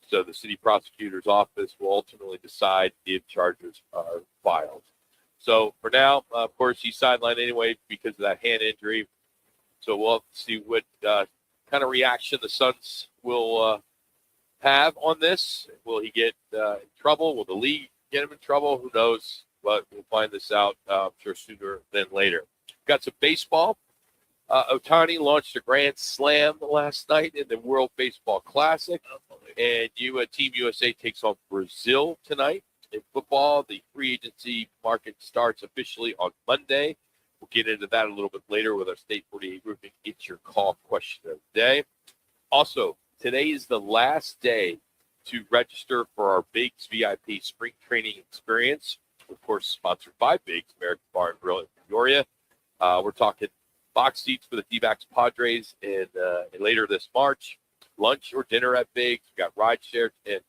So the city prosecutor's office will ultimately decide if charges are filed. So for now, of course, he's sidelined anyway because of that hand injury. So we'll have to see what kind of reaction the Suns will have on this. Will he get in trouble? Will the league get him in trouble? Who knows? But we'll find this out, I'm sure, sooner than later. Got some baseball. Ohtani launched a grand slam last night in the World Baseball Classic. And Team USA takes on Brazil tonight. In football, the free agency market starts officially on Monday. We'll get into that a little bit later with our State 48 Roofing It's Your Call question of the day. Also, today is the last day to register for our Biggs VIP Spring Training Experience. Of course, sponsored by Biggs, American Bar and Grill in Peoria. We're talking box seats for the D-backs Padres and later this March. Lunch or dinner at Biggs. We've got ride share and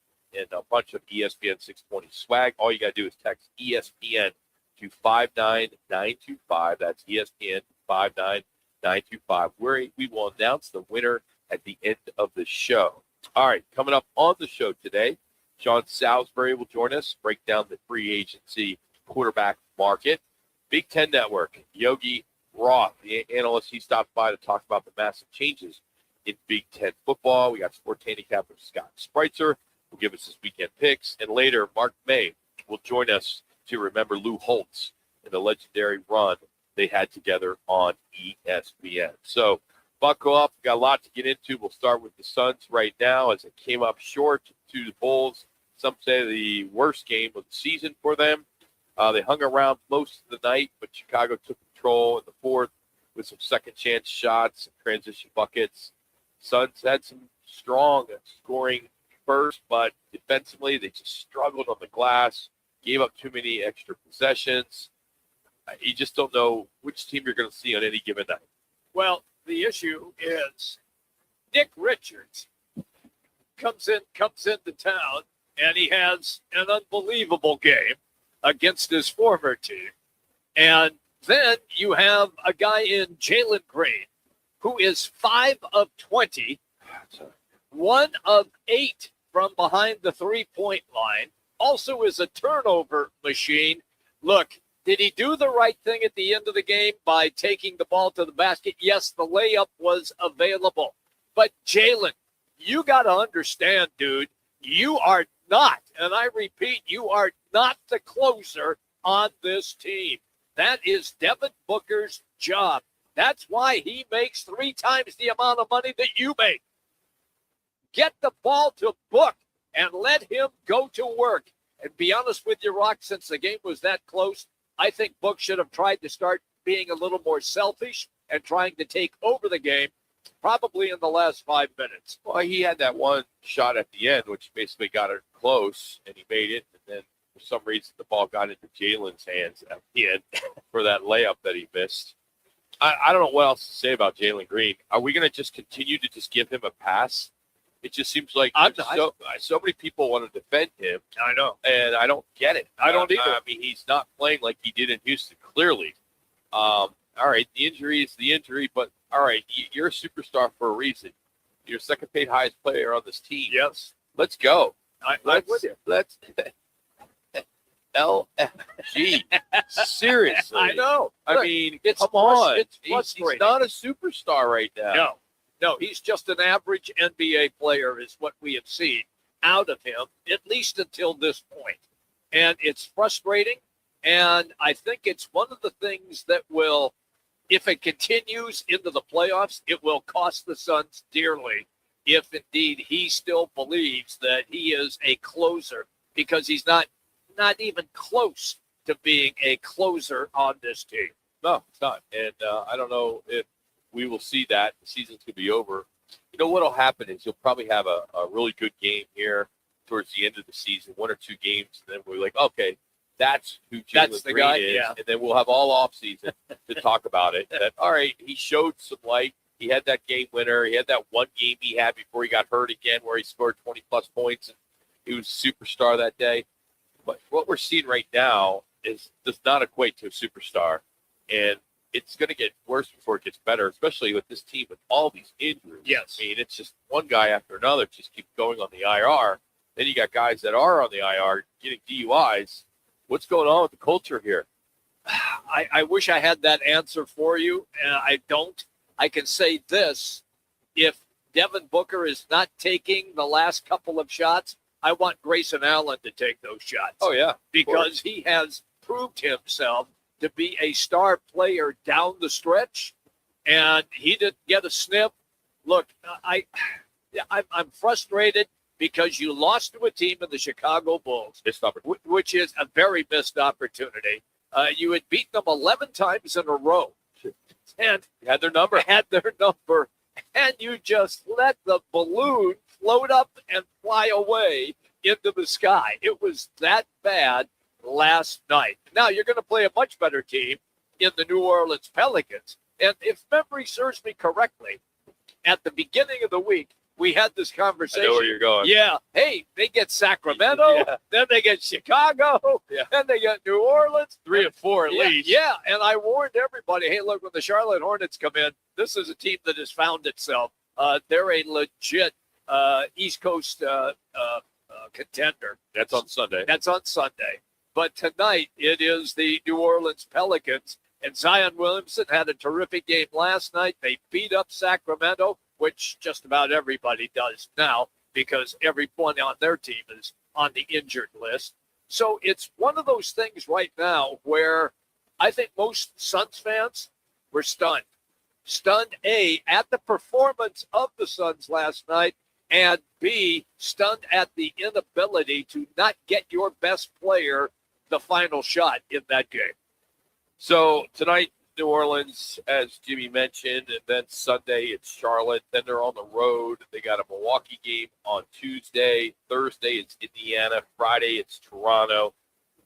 a bunch of ESPN 620 swag. All you got to do is text ESPN to 59925. That's ESPN 59925. We will announce the winner at the end of the show. All right, coming up on the show today, Sean Salisbury will join us, break down the free agency quarterback market. Big Ten Network, Yogi Roth, the analyst, he stopped by to talk about the massive changes in Big Ten football. We got sports handicapper Scott Spreitzer will give us his weekend picks. And later, Mark May will join us to remember Lou Holtz and the legendary run they had together on ESPN. So buckle up. We've got a lot to get into. We'll start with the Suns right now as it came up short to the Bulls. Some say the worst game of the season for them. They hung around most of the night, but Chicago took control in the fourth with some second-chance shots and transition buckets. Suns had some strong scoring first, but defensively they just struggled on the glass, gave up too many extra possessions. You just don't know which team you're going to see on any given night. Well, the issue is Nick Richards comes into town, and he has an unbelievable game against his former team. And then you have a guy in Jalen Green who is 5 of 20, 1 of 8 from behind the three-point line, also is a turnover machine. Look, did he do the right thing at the end of the game by taking the ball to the basket? Yes, the layup was available. But Jalen, you got to understand, dude, you are not, and I repeat, you are not the closer on this team. That is Devin Booker's job. That's why he makes 3 times the amount of money that you make. Get the ball to Book and let him go to work. And be honest with you, Rock, since the game was that close, I think Book should have tried to start being a little more selfish and trying to take over the game, probably in the last 5 minutes. Well, he had that one shot at the end, which basically got it close, and he made it. And then for some reason, the ball got into Jalen's hands at the end for that layup that he missed. I don't know what else to say about Jalen Green. Are we going to just continue to just give him a pass? It just seems like so many people want to defend him. I know. And I don't get it. I don't either. I mean, he's not playing like he did in Houston, clearly. All right, the injury is the injury, but all right, you're a superstar for a reason. You're second paid highest player on this team. Yes. Let's go. I'm with you. Let's LFG. Seriously. I know. I mean, come on. It's frustrating. He's not a superstar right now. No, he's just an average NBA player is what we have seen out of him, at least until this point. And it's frustrating, and I think it's one of the things that will, if it continues into the playoffs, it will cost the Suns dearly if indeed he still believes that he is a closer, because he's not even close to being a closer on this team. No, it's not. And I don't know if we will see that. The season's going to be over. You know what will happen is you'll probably have a really good game here towards the end of the season, 1 or 2 games, and then we're like, okay, that's who Jalen Green guy is. Yeah. And then we'll have all off season to talk about it. That, all right, he showed some light. He had that game winner. He had that one game he had before he got hurt again where he scored 20-plus points. And he was a superstar that day. But what we're seeing right now does not equate to a superstar. And it's going to get worse before it gets better, especially with this team with all these injuries. Yes. I mean, it's just one guy after another just keep going on the IR. Then you got guys that are on the IR getting DUIs. What's going on with the culture here? I wish I had that answer for you, and I don't. I can say this. If Devin Booker is not taking the last couple of shots, I want Grayson Allen to take those shots. Oh, yeah. Because he has proved himself to be a star player down the stretch, and he didn't get a sniff. Look, I'm frustrated because you lost to a team in the Chicago Bulls, which is a very missed opportunity. You had beaten them 11 times in a row, and you had their number. And you just let the balloon float up and fly away into the sky. It was that bad last night. Now you're going to play a much better team in the New Orleans Pelicans. And if memory serves me correctly, at the beginning of the week, we had this conversation. I know where you're going. Yeah. Hey, they get Sacramento, then they get Chicago, then they get New Orleans. 3 and 4 at least. Yeah, and I warned everybody, hey, look, when the Charlotte Hornets come in, this is a team that has found itself. They're a legit East Coast contender. That's on Sunday. But tonight, it is the New Orleans Pelicans. And Zion Williamson had a terrific game last night. They beat up Sacramento, which just about everybody does now because everyone on their team is on the injured list. So it's one of those things right now where I think most Suns fans were stunned. Stunned, A, at the performance of the Suns last night, and B, stunned at the inability to not get your best player the final shot in that game. So tonight, New Orleans, as Jimmy mentioned, and then Sunday it's Charlotte. Then they're on the road. They got a Milwaukee game on Tuesday. Thursday it's Indiana. Friday it's Toronto.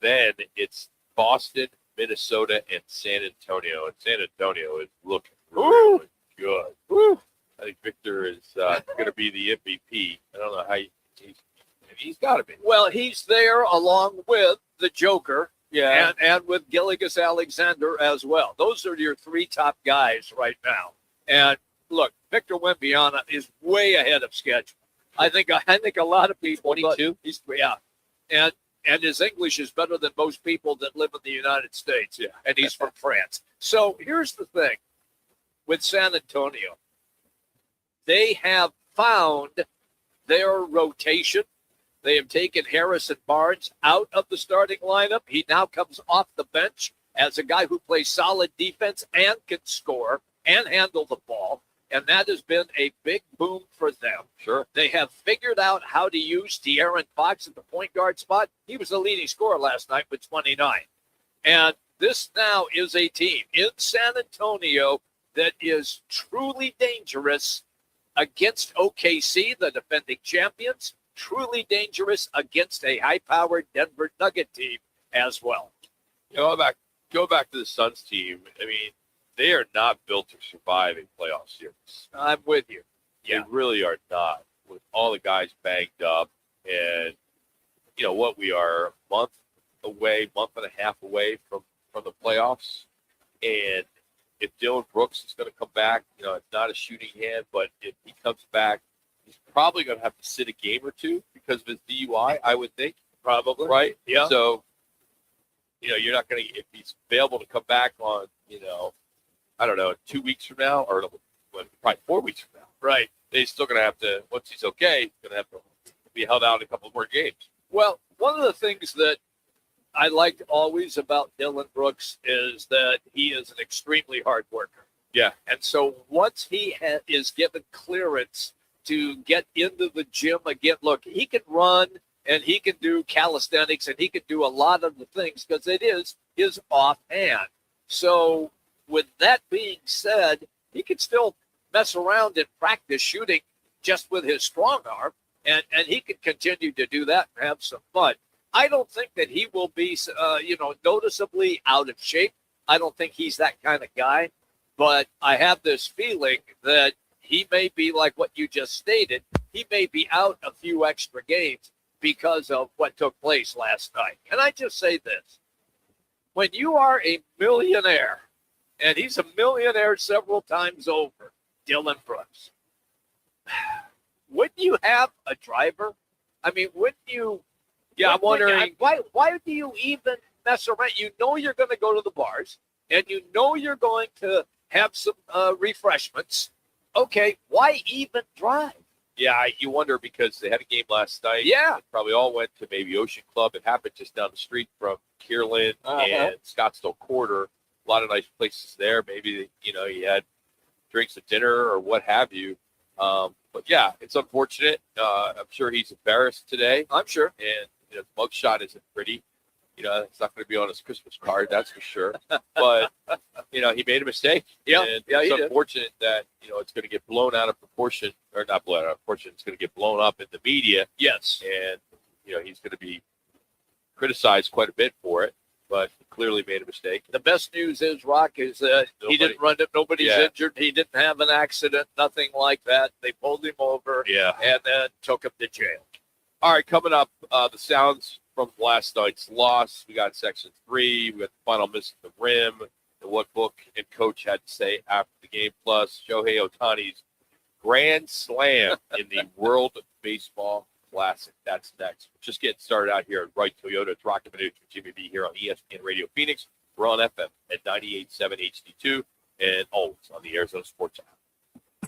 Then it's Boston, Minnesota, and San Antonio. And San Antonio is looking really good. Woo. I think Victor is going to be the MVP. I don't know how he's got to be. Well, he's there along with the Joker. Yeah. And with Gilgeous Alexander as well. Those are your 3 top guys right now. And look, Victor Wembanyama is way ahead of schedule. I think a lot of people. 22. And his English is better than most people that live in the United States. Yeah. And he's from France. So here's the thing with San Antonio. They have found their rotation. They have taken Harrison Barnes out of the starting lineup. He now comes off the bench as a guy who plays solid defense and can score and handle the ball. And that has been a big boom for them. Sure. They have figured out how to use De'Aaron Fox at the point guard spot. He was the leading scorer last night with 29. And this now is a team in San Antonio that is truly dangerous against OKC, the defending champions, truly dangerous against a high-powered Denver Nugget team as well. Go back to the Suns team. I mean, they are not built to survive a playoff series. I'm with you. Yeah. They really are not, with all the guys banged up. And, you know what, we are a month and a half away from the playoffs. And if Dylan Brooks is going to come back, you know, it's not a shooting hand, but if he comes back, he's probably going to have to sit a game or two because of his DUI, I would think. Probably. Right? Yeah. So, you know, you're not going to, if he's available to come back on, you know, I don't know, 2 weeks from now or probably 4 weeks from now. Right. He's still going to have to, once he's okay, he's going to have to be held out in a couple more games. Well, one of the things that I liked always about Dylan Brooks is that he is an extremely hard worker. Yeah. And so once he is given clearance to get into the gym again, look, he can run and he can do calisthenics and he can do a lot of the things because it is his offhand. So with that being said, he can still mess around and practice shooting just with his strong arm, and he can continue to do that and have some fun. I don't think that he will be, noticeably out of shape. I don't think he's that kind of guy, but I have this feeling that he may be like what you just stated. He may be out a few extra games because of what took place last night. And I just say this. When you are a millionaire, and he's a millionaire several times over, Dylan Brooks, wouldn't you have a driver I mean, wouldn't you? Yeah, I'm wondering. Why do you even mess around? You know you're going to go to the bars, and you know you're going to have some refreshments. Okay, why even drive? Yeah, you wonder because they had a game last night. Yeah. They probably all went to maybe Ocean Club. It happened just down the street from Kierland and Scottsdale Quarter. A lot of nice places there. Maybe, you had drinks at dinner or what have you. But, yeah, it's unfortunate. I'm sure he's embarrassed today. I'm sure. And, the mugshot isn't pretty. It's not going to be on his Christmas card, that's for sure. But, he made a mistake. Yeah, and yeah, it's unfortunate that, it's going to get blown out of proportion, or not blown out of proportion, it's going to get blown up in the media. Yes. And, he's going to be criticized quite a bit for it, but he clearly made a mistake. The best news is, Rock, is that he didn't run it. Nobody's injured. He didn't have an accident, nothing like that. They pulled him over and then took him to jail. All right, coming up, the sounds from last night's loss. We got section 3. We got the final miss at the rim, and what book and coach had to say after the game, plus Shohei Ohtani's grand slam in the World Baseball Classic. That's next. We're just getting started out here at Wright Toyota. It's Roc and Manuch with Jimmy B here on ESPN Radio Phoenix. We're on FM at 98.7 HD2 and always on the Arizona Sports app.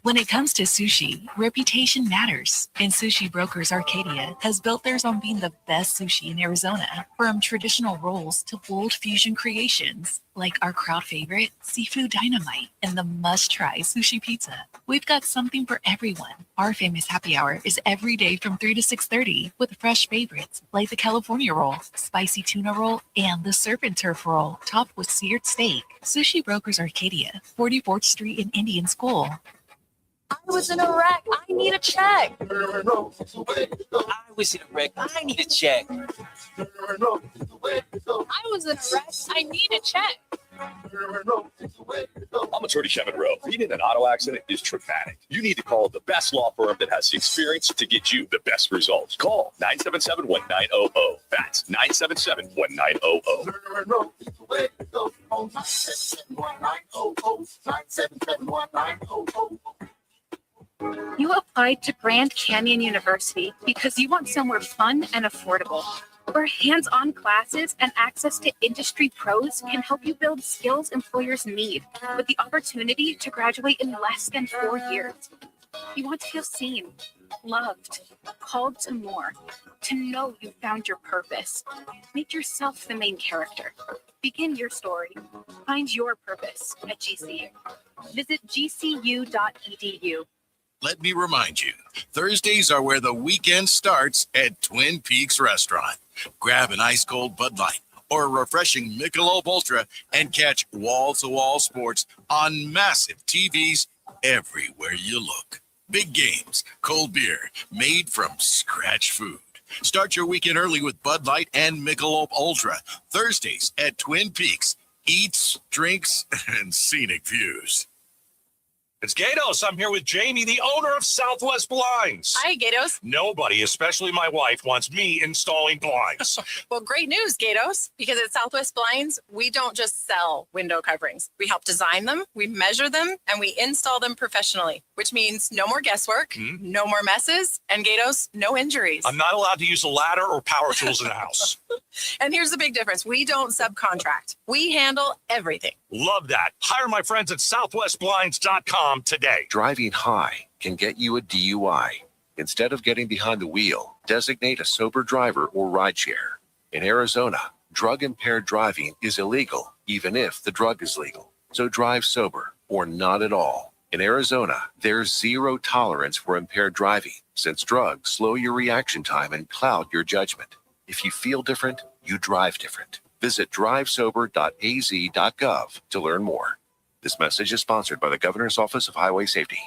When it comes to sushi, reputation matters, and Sushi Brokers Arcadia has built theirs on being the best sushi in Arizona. From traditional rolls to bold fusion creations, like our crowd favorite, Seafood Dynamite, and the must-try sushi pizza. We've got something for everyone. Our famous happy hour is every day from 3 to 6:30 with fresh favorites like the California roll, spicy tuna roll, and the surf and turf roll, topped with seared steak. Sushi Brokers Arcadia, 44th Street in Indian School. I was in a wreck. I need a check. I was in a wreck. I need a check. I was in a wreck. I need a check. I'm attorney Kevin Rowe. Being in an auto accident is traumatic. You need to call the best law firm that has the experience to get you the best results. Call 977-1900. That's 977-1900. You applied to Grand Canyon University because you want somewhere fun and affordable, where hands-on classes and access to industry pros can help you build skills employers need, with the opportunity to graduate in less than 4 years. You want to feel seen, loved, called to more, to know you found your purpose. Make yourself the main character. Begin your story. Find your purpose at GCU. Visit gcu.edu. Let me remind you, Thursdays are where the weekend starts at Twin Peaks Restaurant. Grab an ice-cold Bud Light or a refreshing Michelob Ultra and catch wall-to-wall sports on massive TVs everywhere you look. Big games, cold beer, made from scratch food. Start your weekend early with Bud Light and Michelob Ultra. Thursdays at Twin Peaks. Eats, drinks, and scenic views. It's Gatos. I'm here with Jamie, the owner of Southwest Blinds. Hi, Gatos. Nobody, especially my wife, wants me installing blinds. Well, great news, Gatos, because at Southwest Blinds, we don't just sell window coverings. We help design them, we measure them, and we install them professionally, which means no more guesswork, no more messes, and Gatos, no injuries. I'm not allowed to use a ladder or power tools in the house. And here's the big difference. We don't subcontract. We handle everything. Love that. Hire my friends at southwestblinds.com today. Driving high can get you a DUI. Instead of getting behind the wheel, designate a sober driver or rideshare. In Arizona, drug-impaired driving is illegal, even if the drug is legal. So drive sober or not at all. In Arizona, there's zero tolerance for impaired driving, since drugs slow your reaction time and cloud your judgment. If you feel different, you drive different. Visit drivesober.az.gov to learn more. This message is sponsored by the Governor's Office of Highway Safety.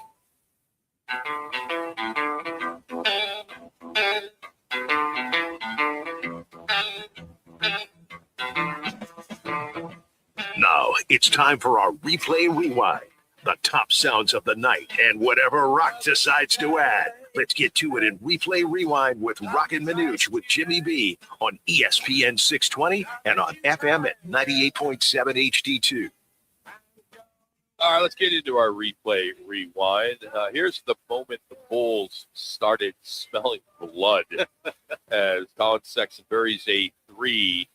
Now it's time for our Replay Rewind. The top sounds of the night and whatever Rock decides to add. Let's get to it in Replay Rewind with Roc and Manuch with Jimmy B on ESPN 620 and on FM at 98.7 HD2. All right, let's get into our replay rewind. Here's the moment the Bulls started smelling blood as Colin Sexton buries a 3,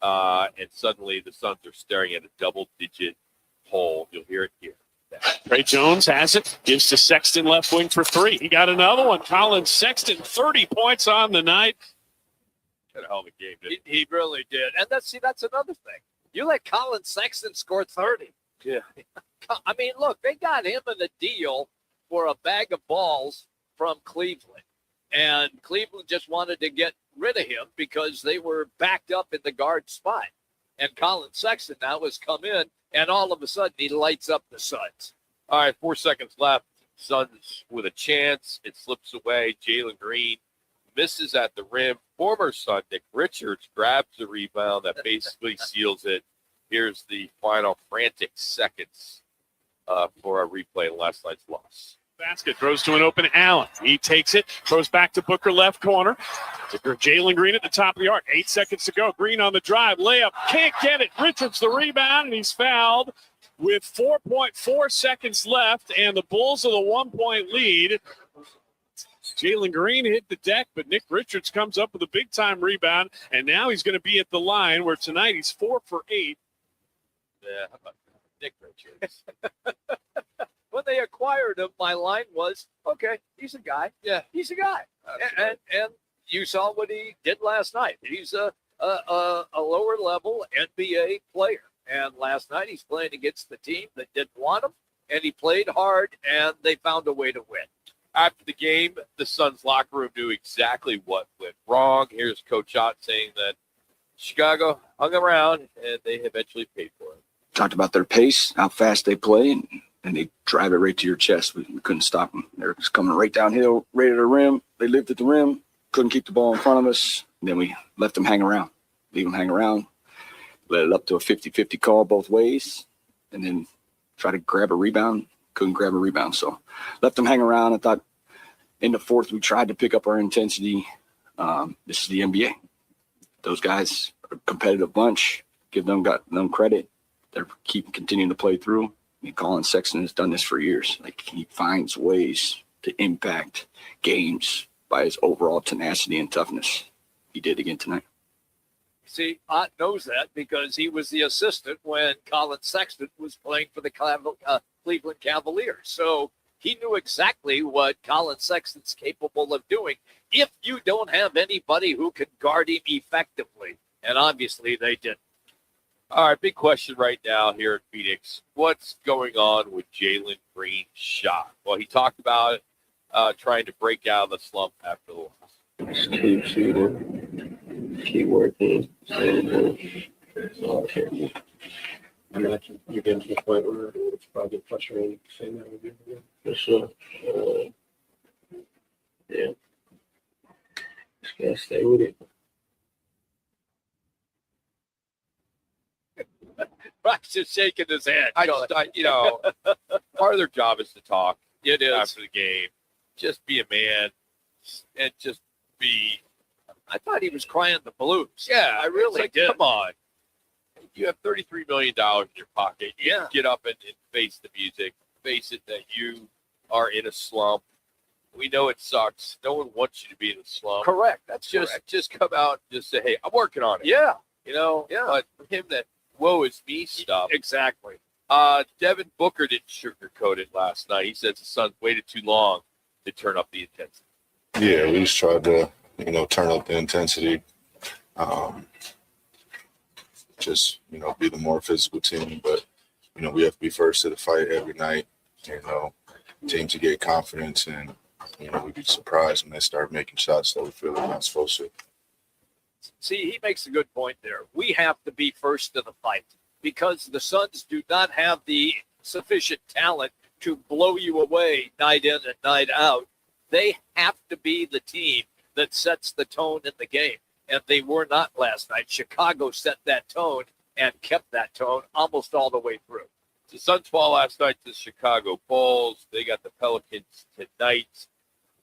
and suddenly the Suns are staring at a double-digit hole. You'll hear it here. Trey Jones has it, gives to Sexton left wing for 3. He got another one. Colin Sexton, 30 points on the night. Had a hell of a game, didn't He really did. And that's another thing. You let Colin Sexton score 30. Yeah. I mean, look, they got him in a deal for a bag of balls from Cleveland. And Cleveland just wanted to get rid of him because they were backed up in the guard spot. And Colin Sexton now has come in, and all of a sudden he lights up the Suns. All right, 4 seconds left. Suns with a chance. It slips away. Jalen Green misses at the rim. Former Sun Nick Richards grabs the rebound that basically seals it. Here's the final frantic seconds for our replay of last night's loss. Basket throws to an open Allen. He takes it, throws back to Booker left corner. Jalen Green at the top of the arc. 8 seconds to go. Green on the drive. Layup. Can't get it. Richards the rebound, and he's fouled with 4.4 seconds left, and the Bulls are the 1-point lead. Jalen Green hit the deck, but Nick Richards comes up with a big-time rebound, and now he's going to be at the line where tonight he's 4 for 8. Yeah, how about Nick Richards? When they acquired him, my line was, okay, he's a guy. Yeah. He's a guy. And you saw what he did last night. He's a lower-level NBA player. And last night he's playing against the team that didn't want him, and he played hard, and they found a way to win. After the game, the Suns locker room knew exactly what went wrong. Here's Coach Ott saying that Chicago hung around, and they eventually paid for it. Talked about their pace, how fast they play, and they drive it right to your chest. We couldn't stop them. They're just coming right downhill, right at the rim. They lived at the rim, couldn't keep the ball in front of us. And then we left them hang around, let it up to a 50-50 call both ways, and then try to grab a rebound. Couldn't grab a rebound, so left them hang around. I thought in the fourth we tried to pick up our intensity. This is the NBA. Those guys are a competitive bunch. Got them credit. They're continuing to play through. I mean, Colin Sexton has done this for years. Like, he finds ways to impact games by his overall tenacity and toughness. He did again tonight. See, Ott knows that because he was the assistant when Colin Sexton was playing for the Cleveland Cavaliers. So he knew exactly what Colin Sexton's capable of doing if you don't have anybody who can guard him effectively. And obviously they didn't. All right, big question right now here in Phoenix. What's going on with Jalen Green's shot? Well, he talked about it, trying to break out of the slump after the loss. Keep shooting, keep working, that's all I care about. I mean, you're getting to the point where it's probably frustrating saying that with you. For sure. Yeah. Just gotta stay with it. Rock's just shaking his head. Part of their job is to talk. It is. After the game. Just be a man and just be. I thought he was crying the blues. Yeah, I really did. Come on. You have $33 million in your pocket. Yeah. Get up and face the music. Face it that you are in a slump. We know it sucks. No one wants you to be in a slump. Correct. That's Just come out and just say, hey, I'm working on it. Yeah. Yeah. But for him, that woe is me stuff. Exactly. Devin Booker didn't sugarcoat it last night. He says the Suns waited too long to turn up the intensity. Yeah, we just tried to, turn up the intensity. Be the more physical team. But, we have to be first to the fight every night. Teams to get confidence and, we'd be surprised when they start making shots that we feel they're not supposed to. See, he makes a good point there. We have to be first to the fight because the Suns do not have the sufficient talent to blow you away night in and night out. They have to be the team that sets the tone in the game, and they were not last night. Chicago set that tone and kept that tone almost all the way through. The Suns fall last night to the Chicago Bulls. They got the Pelicans tonight.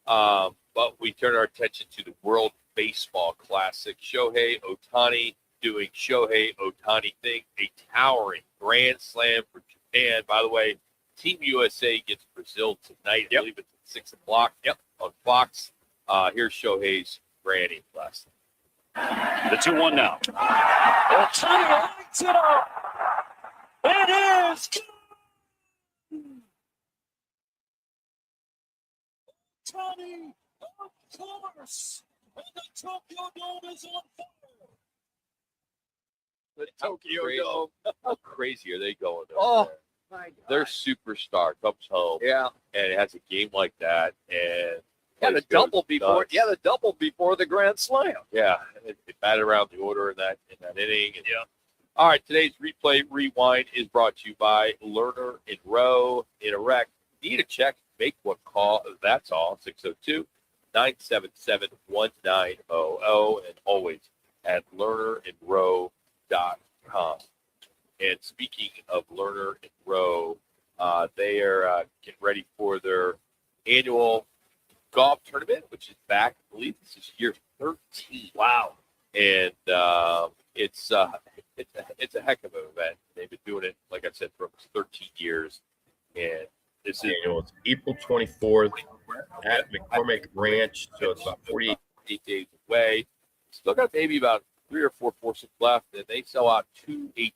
But we turn our attention to the World Baseball Classic. Shohei Ohtani doing Shohei Ohtani thing, a towering grand slam for Japan. By the way, Team USA gets Brazil tonight. I believe it's at 6 o'clock. On Fox. Here's Shohei's granny lesson. The 2-1 now. Ohtani lights it up. It is. Ohtani, of course. And the Tokyo Dome is on fire. The Tokyo Dome. How crazy are they going? Oh, my God. Their superstar comes home. Yeah. And it has a game like that. And the double before. Yeah, the double before the Grand Slam. Yeah, it batted around the order in that inning. And, all right, today's Replay Rewind is brought to you by Lerner and Rowe in a wreck. Need a check? Make one call. That's all. 602-977-1900. And always at lernerandrowe.com. And speaking of Lerner and Rowe, they are getting ready for their annual golf tournament, which is back. I believe this is year 13. Wow! And it's a heck of an event. They've been doing it, like I said, for almost 13 years. And this is It's April 24th at McCormick Ranch, so it's about 48 days away. Still got maybe about 3 or 4 foursomes left, and they sell out 218.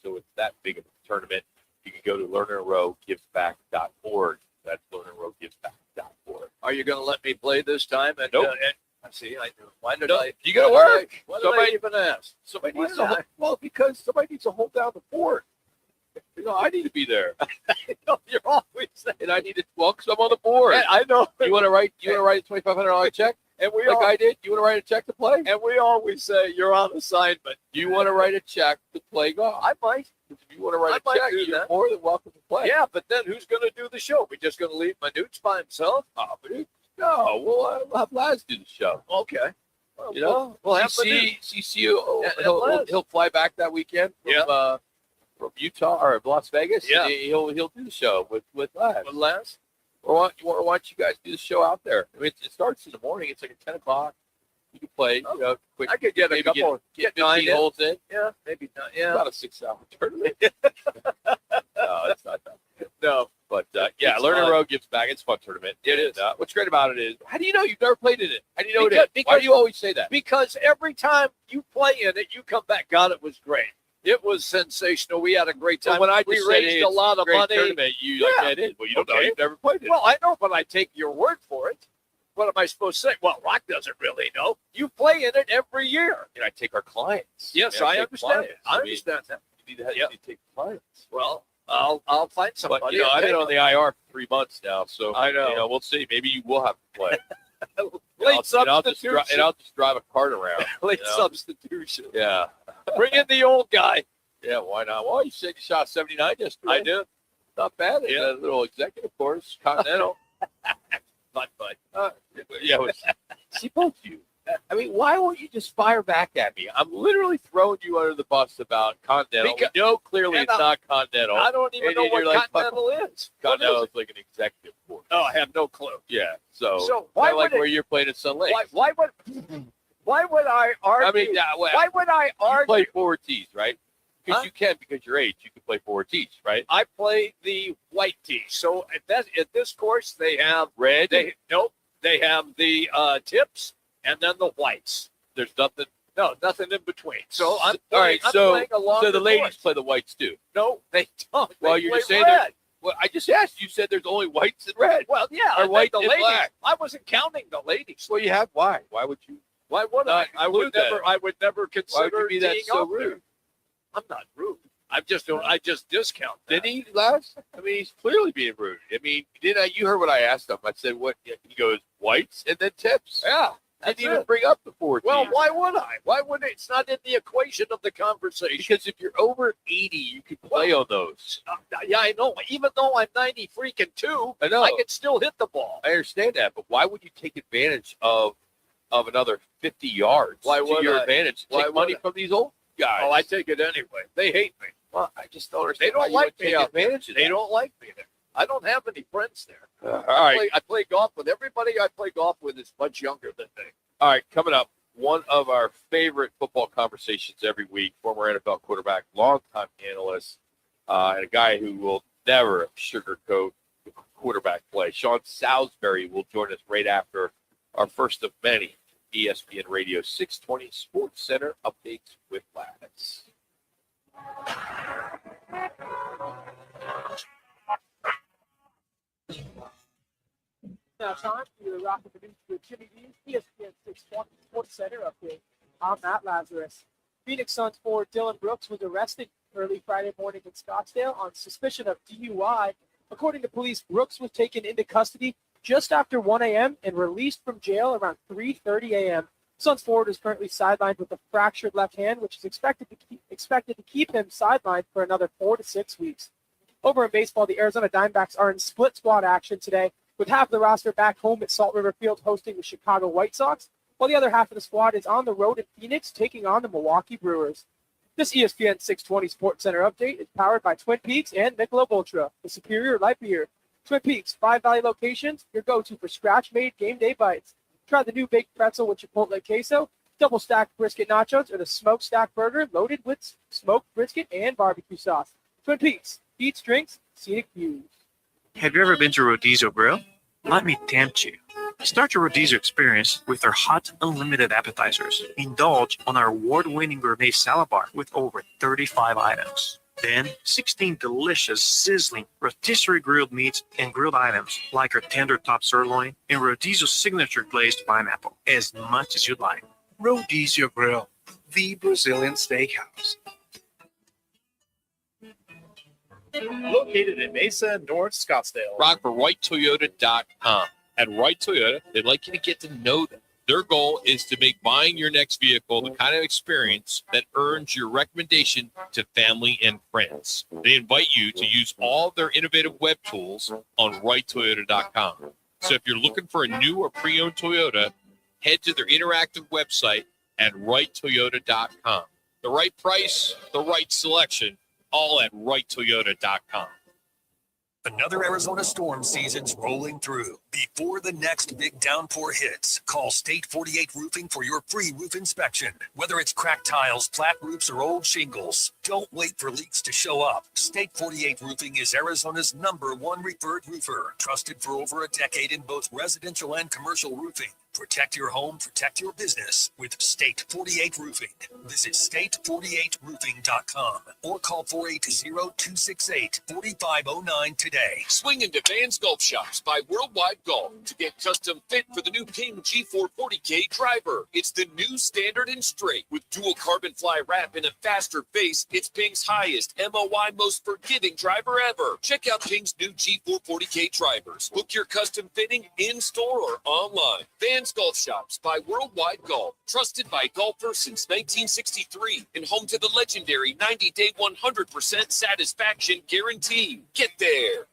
So it's that big of a tournament. You can go to lernerandrowegivesback.org. That's lernerandrowegivesback.org. Are you going to let me play this time? And, Nope. See, I do. Why did No, I? you got to work. Why did I even ask? Somebody Why needs to hold, because somebody needs to hold down the fort. I need to be there. You're always saying. And I need to, because I'm on the board. I know. You want to write a $2,500 check? And we like I did. You want to write a check to play? And we always say you're on assignment. You want to write a check to play golf? I might. If you want to write I a might check, do you're that. more than welcome to play. Yeah, but then who's going to do the show? We're just going to leave Manuch by himself? Oh, no, we'll have Laz do the show. Okay. Well, You know, we'll have he'll fly back that weekend from Utah or Las Vegas. Yeah. He'll do the show with Laz. With Laz? Or why don't you guys do the show out there? I mean, it starts in the morning. It's like at 10 o'clock. You can play, quick. I could get a maybe couple. Get 9 15 holes in. Yeah, maybe not. Yeah. About a 6-hour tournament. No, it's not that. No. But, It's Lerner fun. Rowe gives back. It's a fun tournament. It is. What's great about it is, how do you know you've never played in it? How do you know Because- it is? Why do you always say that? Because every time you play in it, you come back. God, it was great. It was sensational. We had a great time. When I we just said, raised hey, a it's lot of great money. tournament, you like that in. Well, you don't know. Okay. You've never played it. Well, I know, but I take your word for it. What am I supposed to say? Well, Rock doesn't really know. You play in it every year. And I take our clients. Yes, Yeah, I take understand. clients. I understand that. You need to take clients. Well, I'll find somebody. But, I've been on the IR for 3 months now, so I know. We'll see. Maybe you will have to play. Late I'll substitution. just drive a cart around. Late you know? substitution. Yeah. Bring in the old guy. Yeah, why not? Well, you said you shot 79 yesterday. I do. Not bad. Yeah. A little executive course, Continental. But Yeah, see, both of you. I mean, why won't you just fire back at me? I'm literally throwing you under the bus about Continental. Because- we know clearly and it's not Continental. I don't even And know then what you're like, Continental is. Continental What is like an executive course. Oh, I have no clue. Yeah. So why kinda like would it- where you're playing at Sun Lake. Why would I argue? I mean, why would I you argue? play forward tees, right? Because Huh? you can, because your age, you can play forward tees, right? I play the white tee. So at this course, they have Red. They have the tips and then the whites. There's nothing. No, nothing in between. So I'm all right. I'm So playing along the ladies course. play the whites too. No, they don't. Well, They you're play just saying red. well, I just asked. You said there's only whites and red. Well, yeah, Or and white then the and ladies. black. I wasn't counting the ladies. Well, you have. Why? Why would you? Why would I? not I would include that? never. I would never Why consider would you be that teeing so up there. rude? I'm not rude. I just discount that. Did he last? I mean, he's clearly being rude. I mean, you heard what I asked him. I said, what? He goes, whites and then tips. Yeah. Didn't That's even it. bring up the 4 Well, tees. why would I? Why would it? It's not in the equation of the conversation. Because if you're over 80, you can play on those. Yeah, I know. Even though I'm 90 freaking 2, I know. I can still hit the ball. I understand that, but why would you take advantage of another 50 yards Why to would your I? advantage? Why Take would money I? from these old guys. Oh, I take it anyway. They hate me. Well, I just don't understand. They don't why you like would me take out there. advantage of They that. don't like me there. I don't have any friends there. All right. I play golf with everybody I play golf with is much younger than me. All right, coming up, one of our favorite football conversations every week, former NFL quarterback, longtime analyst, and a guy who will never sugarcoat quarterback play. Sean Salisbury will join us right after our first of many ESPN Radio 620 Sports Center updates with Lads. Now time for the Roc and Manuch with Jimmy B, ESPN 620 Sports Center update. I'm Matt Lazarus. Phoenix Suns forward Dylan Brooks was arrested early Friday morning in Scottsdale on suspicion of DUI. According to police, Brooks was taken into custody just after 1 a.m. and released from jail around 3:30 a.m. Suns forward is currently sidelined with a fractured left hand, which is expected to keep him sidelined for another 4 to 6 weeks. Over in baseball, the Arizona Diamondbacks are in split squad action today, with half the roster back home at Salt River Field hosting the Chicago White Sox, while the other half of the squad is on the road in Phoenix taking on the Milwaukee Brewers. This ESPN 620 Sports Center update is powered by Twin Peaks and Michelob Ultra, the superior light beer. Twin Peaks, 5 Valley locations, your go-to for scratch-made game day bites. Try the new baked pretzel with Chipotle queso, double-stacked brisket nachos, or the smokestack burger loaded with smoked brisket and barbecue sauce. Twin Peaks, eats, drinks, scenic views. Have you ever been to Rodizio Grill? Let me tempt you. Start your Rodizio experience with our hot, unlimited appetizers. Indulge on our award-winning gourmet salad bar with over 35 items. Then, 16 delicious, sizzling, rotisserie grilled meats and grilled items like our tender top sirloin and Rodizio's signature glazed pineapple, as much as you'd like. Rodizio Grill, the Brazilian steakhouse. Located in Mesa, North Scottsdale. RockForWhiteToyota.com. At Wright Toyota, they'd like you to get to know them. Their goal is to make buying your next vehicle the kind of experience that earns your recommendation to family and friends. They invite you to use all of their innovative web tools on WrightToyota.com. So if you're looking for a new or pre-owned Toyota, head to their interactive website at WrightToyota.com. The right price, the right selection, all at WrightToyota.com. Another Arizona storm season's rolling through. Before the next big downpour hits, call State 48 Roofing for your free roof inspection. Whether it's cracked tiles, flat roofs, or old shingles, don't wait for leaks to show up. State 48 Roofing is Arizona's #1 referred roofer, trusted for over a decade in both residential and commercial roofing. Protect your home, protect your business with State 48 Roofing. Visit state48roofing.com or call 480-268-4509 today. Swing into Vans Golf Shops by Worldwide Golf to get custom fit for the new Ping G440K driver. It's the new standard and straight with dual carbon fly wrap and a faster face. It's Ping's highest MOI most forgiving driver ever. Check out Ping's new G440K drivers. Book your custom fitting in store or online. Vans Golf Shops by Worldwide Golf, trusted by golfers since 1963 and home to the legendary 90-day 100% satisfaction guarantee. Get there.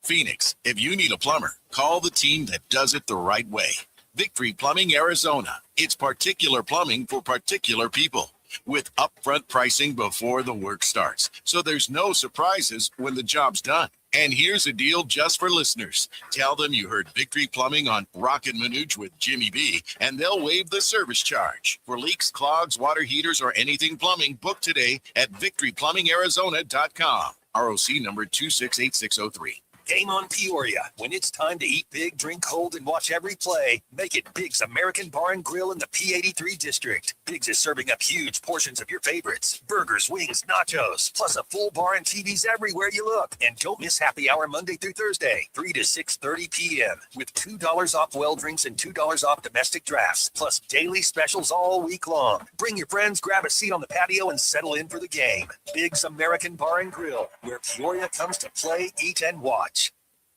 Phoenix, if you need a plumber, call the team that does it the right way. Victory Plumbing Arizona. It's particular plumbing for particular people with upfront pricing before the work starts. So there's no surprises when the job's done. And here's a deal just for listeners. Tell them you heard Victory Plumbing on Roc and Manuch with Jimmy B, and they'll waive the service charge. For leaks, clogs, water heaters, or anything plumbing, book today at victoryplummingarizona.com. ROC number 268603. Game on Peoria. When it's time to eat big, drink cold, and watch every play, make it Big's American Bar and Grill in the P83 district. Big's is serving up huge portions of your favorites. Burgers, wings, nachos, plus a full bar and TVs everywhere you look. And don't miss happy hour Monday through Thursday, 3 to 6:30 p.m. with $2 off well drinks and $2 off domestic drafts, plus daily specials all week long. Bring your friends, grab a seat on the patio, and settle in for the game. Big's American Bar and Grill, where Peoria comes to play, eat, and watch.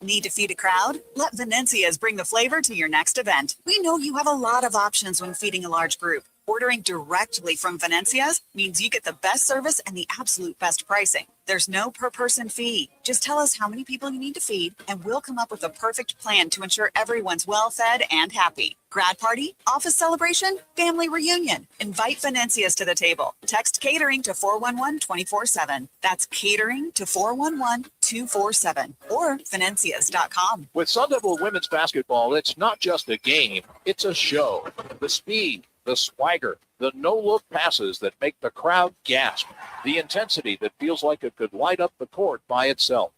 Need to feed a crowd? Let Venencia's bring the flavor to your next event. We know you have a lot of options when feeding a large group. Ordering directly from Venencia's means you get the best service and the absolute best pricing. There's no per person fee. Just tell us how many people you need to feed, and we'll come up with a perfect plan to ensure everyone's well fed and happy. Grad party, office celebration, family reunion. Invite Venencia's to the table. Text catering to 411-24/7. That's catering to 411-247 or Venencias.com. With Sun Devil women's basketball, it's not just a game, it's a show. The speed, the swagger, the no-look passes that make the crowd gasp, the intensity that feels like it could light up the court by itself.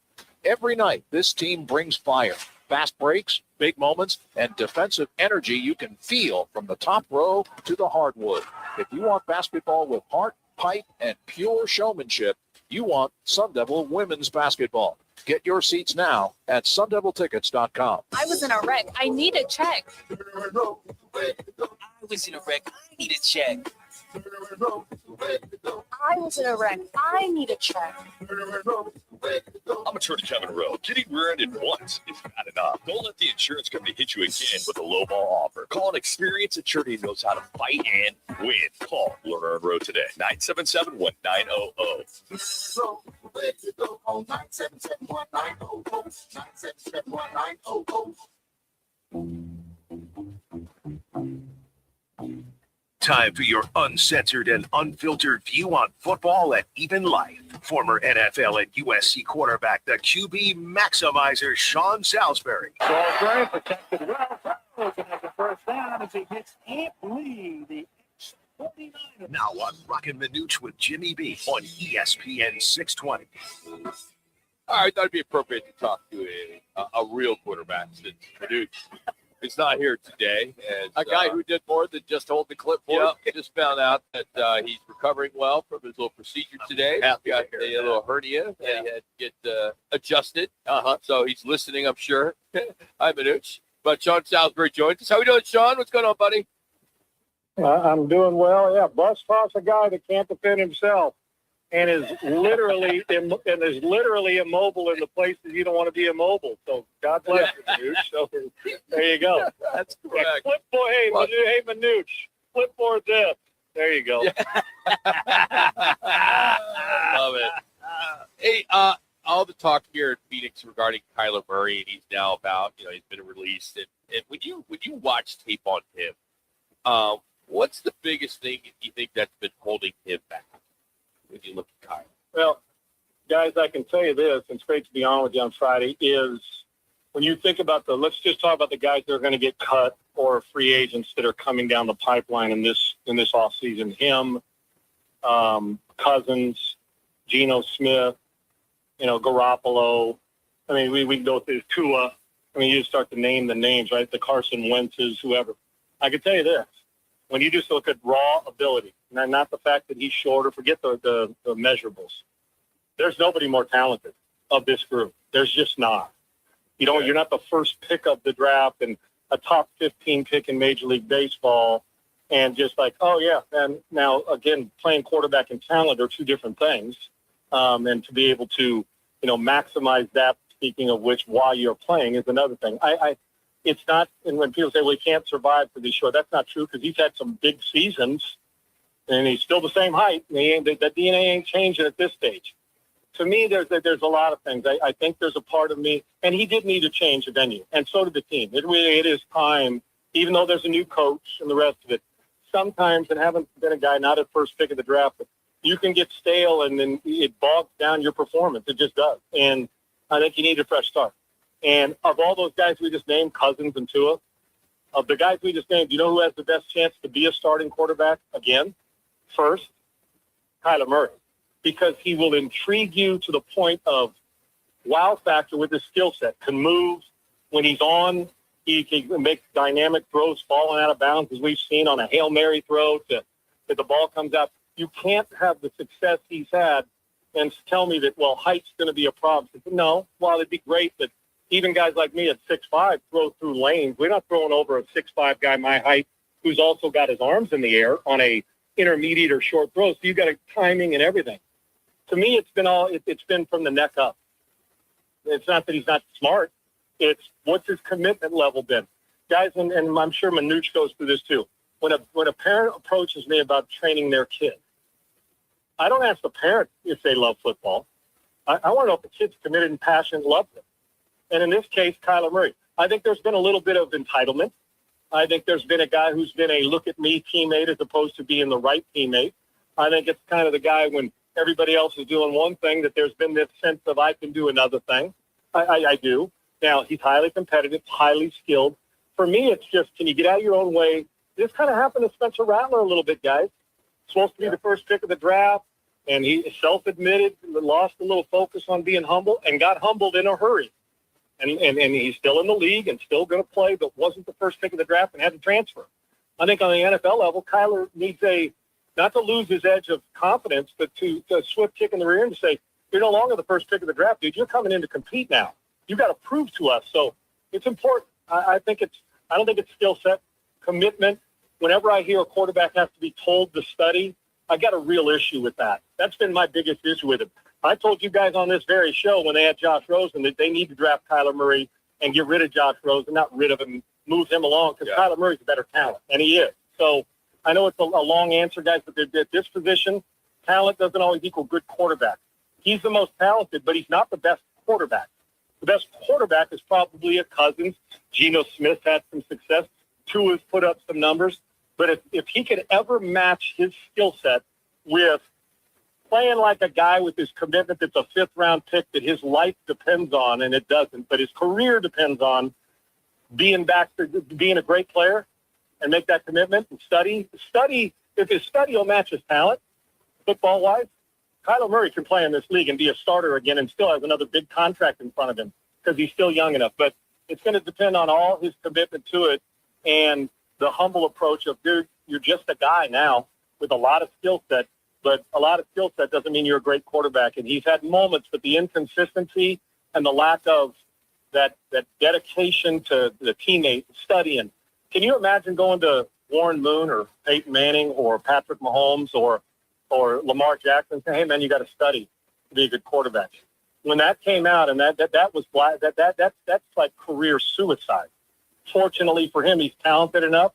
Every night, this team brings fire, fast breaks, big moments, and defensive energy you can feel from the top row to the hardwood. If you want basketball with heart, pipe, and pure showmanship, you want Sun Devil women's basketball. Get your seats now at sundeviltickets.com. I was in a wreck. I need a check. I was in a wreck. I need a check. I was in a wreck. I need a check. I'm Attorney Kevin Rowe. Getting rear-ended once is not enough. Don't let the insurance company hit you again with a lowball offer. Call an experienced attorney who knows how to fight and win. Call Lerner and Rowe today. 977-190. Time for your uncensored and unfiltered view on football and even life. Former NFL and USC quarterback, the QB maximizer, Sean Salisbury. Ball Gray protected well. Looking at the first down as he hits Aunt Lee, the X-49. Now on Roc and Manuch with Jimmy B on ESPN 620. All right, I thought it'd be appropriate to talk to a real quarterback since Manuch is not here today. And, a guy who did more than just hold the clipboard. Yeah, just found out that he's recovering well from his little procedure today. He's got a little hernia that he had to get adjusted. So he's listening, I'm sure. Hi, Manuch. But Sean Salisbury joins us. How we doing, Sean? What's going on, buddy? I'm doing well. Yeah, bus toss a guy that can't defend himself and is literally immobile in the places you don't want to be immobile. So God bless you, Manuch. So there you go. That's correct. Yeah, clipboard, hey, Manuch, clipboard this. There you go. Love it. Hey, all the talk here in Phoenix regarding Kyler Murray, and he's now about, he's been released. And when you watch tape on him, what's the biggest thing you think that's been holding him back when you look at Kyler? Well, guys, I can tell you this, and it's great to be on with you on Friday, is when you think about let's just talk about the guys that are going to get cut or free agents that are coming down the pipeline in this offseason. Him, Cousins, Geno Smith, Garoppolo. I mean, we go through Tua. I mean, you just start to name the names, right? The Carson Wentz's, whoever. I can tell you this. When you just look at raw ability, not the fact that he's shorter, forget the measurables. There's nobody more talented of this group. There's just not. You're not the first pick of the draft and a top 15 pick in Major League Baseball and just like, oh, yeah. And now, again, playing quarterback and talent are two different things. And to be able to, maximize that, speaking of which, while you're playing is another thing. It's not, and when people say, well, he can't survive for these short, that's not true because he's had some big seasons and he's still the same height. And that DNA ain't changing at this stage. To me, there's a lot of things. I think there's a part of me, and he did need to change the venue, and so did the team. It is time, even though there's a new coach and the rest of it, sometimes, and haven't been a guy not at first pick of the draft, but you can get stale and then it bogs down your performance. It just does. And I think you need a fresh start. And of all those guys we just named, Cousins and Tua, of the guys we just named, do you know who has the best chance to be a starting quarterback again? First, Kyler Murray, because he will intrigue you to the point of wow factor with his skill set. Can move when he's on. He can make dynamic throws falling out of bounds, as we've seen on a Hail Mary throw to the ball comes out. You can't have the success he's had and tell me that, well, height's going to be a problem. No, while it'd be great that even guys like me at 6'5" throw through lanes. We're not throwing over a 6'5" guy my height who's also got his arms in the air on a intermediate or short throw. So you've got a timing and everything. To me, it's been from the neck up. It's not that he's not smart. It's what's his commitment level been. Guys, and I'm sure Manuch goes through this too. When a parent approaches me about training their kid, I don't ask the parent if they love football. I want to know if the kid's committed and passionate, loves it. And in this case, Kyler Murray. I think there's been a little bit of entitlement. I think there's been a guy who's been a look-at-me teammate as opposed to being the right teammate. I think it's kind of the guy when everybody else is doing one thing that there's been this sense of I can do another thing. I do. Now, he's highly competitive, highly skilled. For me, it's just, can you get out of your own way? This kind of happened to Spencer Rattler a little bit, guys. Supposed to be the first pick of the draft. And he self-admitted, lost a little focus on being humble and got humbled in a hurry. And he's still in the league and still going to play, but wasn't the first pick of the draft and had to transfer. I think on the NFL level, Kyler needs not to lose his edge of confidence, but to swift kick in the rear and to say, you're no longer the first pick of the draft, dude. You're coming in to compete now. You got to prove to us. So it's important. I don't think it's skill set, commitment. Whenever I hear a quarterback has to be told to study, I got a real issue with that. That's been my biggest issue with him. I told you guys on this very show when they had Josh Rosen that they need to draft Kyler Murray and get rid of Josh Rosen, not rid of him, move him along, because Kyler Murray's a better talent, and he is. So I know it's a long answer, guys, but at this position, talent doesn't always equal good quarterback. He's the most talented, but he's not the best quarterback. The best quarterback is probably a Cousins. Geno Smith had some success. Tua's put up some numbers. But if he could ever match his skill set with playing like a guy with his commitment that's a fifth-round pick that his life depends on, and it doesn't, but his career depends on being a great player and make that commitment and study. If his study will match his talent, football-wise, Kyler Murray can play in this league and be a starter again and still has another big contract in front of him because he's still young enough. But it's going to depend on all his commitment to it and the humble approach of, dude, you're just a guy now with a lot of skill set, but a lot of skill set doesn't mean you're a great quarterback. And he's had moments, but the inconsistency and the lack of that dedication to the teammate studying. Can you imagine going to Warren Moon or Peyton Manning or Patrick Mahomes or Lamar Jackson and say, hey, man, you got to study to be a good quarterback? When that came out and that was black, that's like career suicide. Fortunately for him, he's talented enough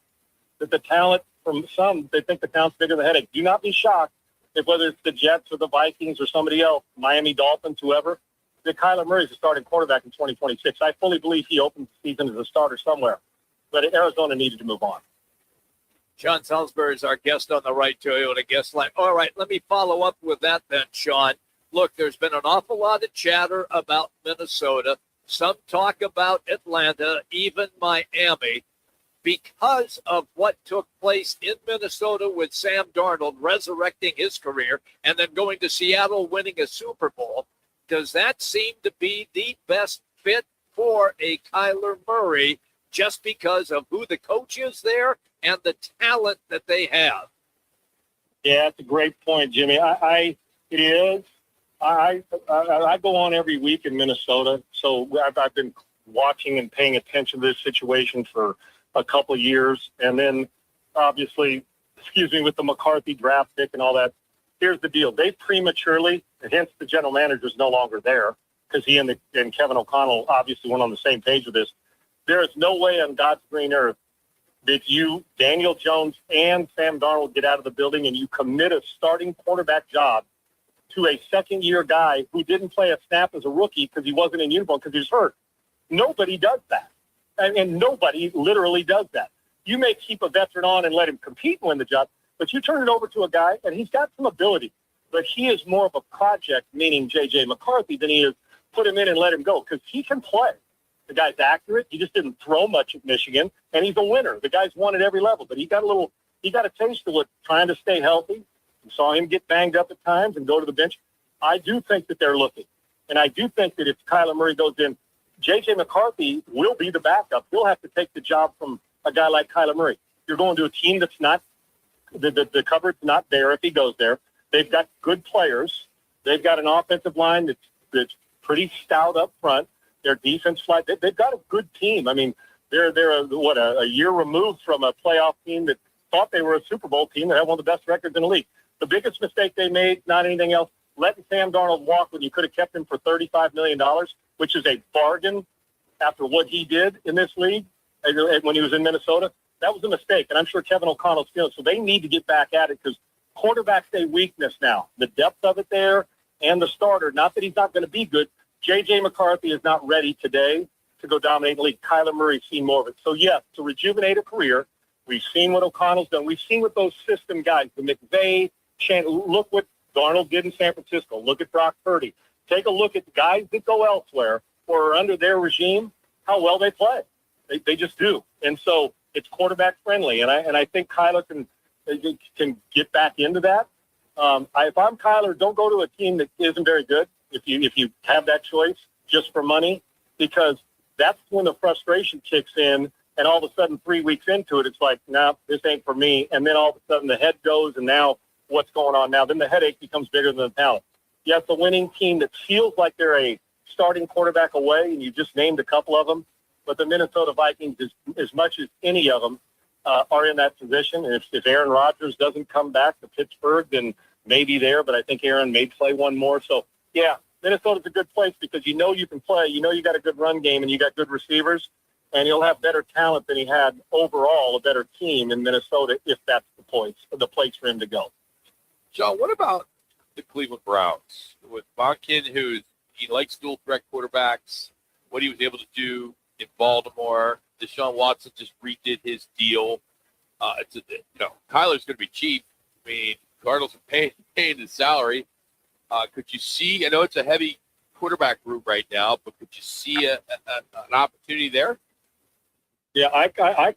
that the talent from some, they think the talent's bigger than the headache. Do not be shocked if whether it's the Jets or the Vikings or somebody else, Miami Dolphins, whoever, that Kyler Murray's a starting quarterback in 2026. I fully believe he opens the season as a starter somewhere. But Arizona needed to move on. Sean Salisbury is our guest on the Right Toyota guest line. All right, let me follow up with that then, Sean. Look, there's been an awful lot of chatter about Minnesota. Some talk about Atlanta, even Miami, because of what took place in Minnesota with Sam Darnold resurrecting his career and then going to Seattle winning a Super Bowl. Does that seem to be the best fit for a Kyler Murray just because of who the coach is there and the talent that they have? Yeah, that's a great point, Jimmy. It is. I go on every week in Minnesota, so I've been watching and paying attention to this situation for a couple of years. And then, obviously, with the McCarthy draft pick and all that, here's the deal. They prematurely, and hence the general manager is no longer there because he and Kevin O'Connell obviously went on the same page with this. There is no way on God's green earth that you, Daniel Jones, and Sam Darnold get out of the building and you commit a starting quarterback job to a second-year guy who didn't play a snap as a rookie because he wasn't in uniform because he was hurt. Nobody does that. And nobody literally does that. You may keep a veteran on and let him compete and win the job, but you turn it over to a guy, and he's got some ability, but he is more of a project, meaning J.J. McCarthy, than he is put him in and let him go because he can play. The guy's accurate. He just didn't throw much at Michigan, and he's a winner. The guy's won at every level, but he got a taste of what trying to stay healthy. You saw him get banged up at times and go to the bench. I do think that they're looking, and I do think that if Kyler Murray goes in, J.J. McCarthy will be the backup. He'll have to take the job from a guy like Kyler Murray. You're going to a team that's not the coverage not there if he goes there. They've got good players. They've got an offensive line that's pretty stout up front. Their defense flight. They've got a good team. I mean, they're a year removed from a playoff team that thought they were a Super Bowl team that had one of the best records in the league. The biggest mistake they made, not anything else, letting Sam Darnold walk when you could have kept him for $35 million, which is a bargain after what he did in this league when he was in Minnesota. That was a mistake, and I'm sure Kevin O'Connell's feeling. So they need to get back at it because quarterback's a weakness now. The depth of it there and the starter, not that he's not going to be good. J.J. McCarthy is not ready today to go dominate the league. Kyler Murray's seen more of it. So, yes, to rejuvenate a career, we've seen what O'Connell's done. We've seen what those system guys, the McVay, look what Darnold did in San Francisco. Look at Brock Purdy. Take a look at the guys that go elsewhere or are under their regime, how well they play. They just do. And so it's quarterback friendly. And I think Kyler can get back into that. If I'm Kyler, don't go to a team that isn't very good. If you have that choice just for money, because that's when the frustration kicks in, and all of a sudden 3 weeks into it, it's like, nah, this ain't for me. And then all of a sudden the head goes, and now what's going on now? Then the headache becomes bigger than the talent. Yes, the winning team that feels like they're a starting quarterback away, and you just named a couple of them, but the Minnesota Vikings, as much as any of them, are in that position. And if Aaron Rodgers doesn't come back to Pittsburgh, then maybe there, but I think Aaron may play one more. So, yeah, Minnesota's a good place because you know you can play. You know you got a good run game and you got good receivers, and he'll have better talent than he had overall, a better team in Minnesota if that's the place for him to go. John, what about the Cleveland Browns? With Monken, he likes dual threat quarterbacks, what he was able to do in Baltimore. Deshaun Watson just redid his deal. Kyler's going to be cheap. I mean, Cardinals are paying his salary. Could you see? I know it's a heavy quarterback room right now, but could you see an opportunity there? Yeah,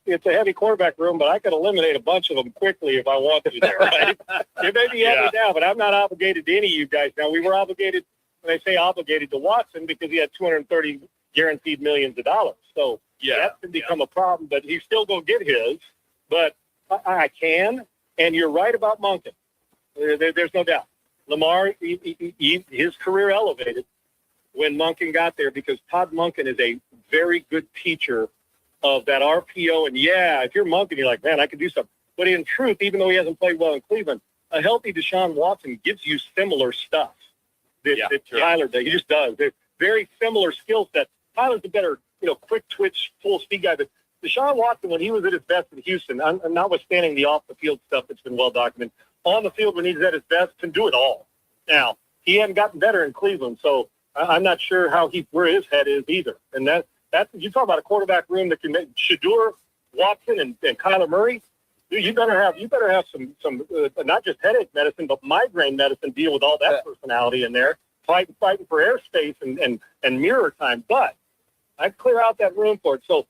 it's a heavy quarterback room, but I could eliminate a bunch of them quickly if I wanted to there, right? It may be heavy now, but I'm not obligated to any of you guys. Now, we were obligated, when I say obligated, to Watson because he had 230 guaranteed millions of dollars. So that can become a problem, but he's still going to get his. But I can, and you're right about Monken. There's no doubt. Lamar, his career elevated when Monken got there because Todd Monken is a very good teacher of that RPO. And, if you're Monken, you're like, man, I could do something. But in truth, even though he hasn't played well in Cleveland, a healthy Deshaun Watson gives you similar stuff that Tyler does. He just does. They're very similar skill sets. Tyler's a better, quick twitch, full speed guy. But Deshaun Watson, when he was at his best in Houston, notwithstanding the off-the-field stuff that's been well documented, on the field when he's at his best, can do it all. Now, he hadn't gotten better in Cleveland, so I'm not sure where his head is either. And that's you talk about a quarterback room that can make Shedeur, Watson, and Kyler Murray. Dude, you better have some not just headache medicine, but migraine medicine deal with all that personality in there, fighting for airspace and mirror time. But I'd clear out that room for it. So,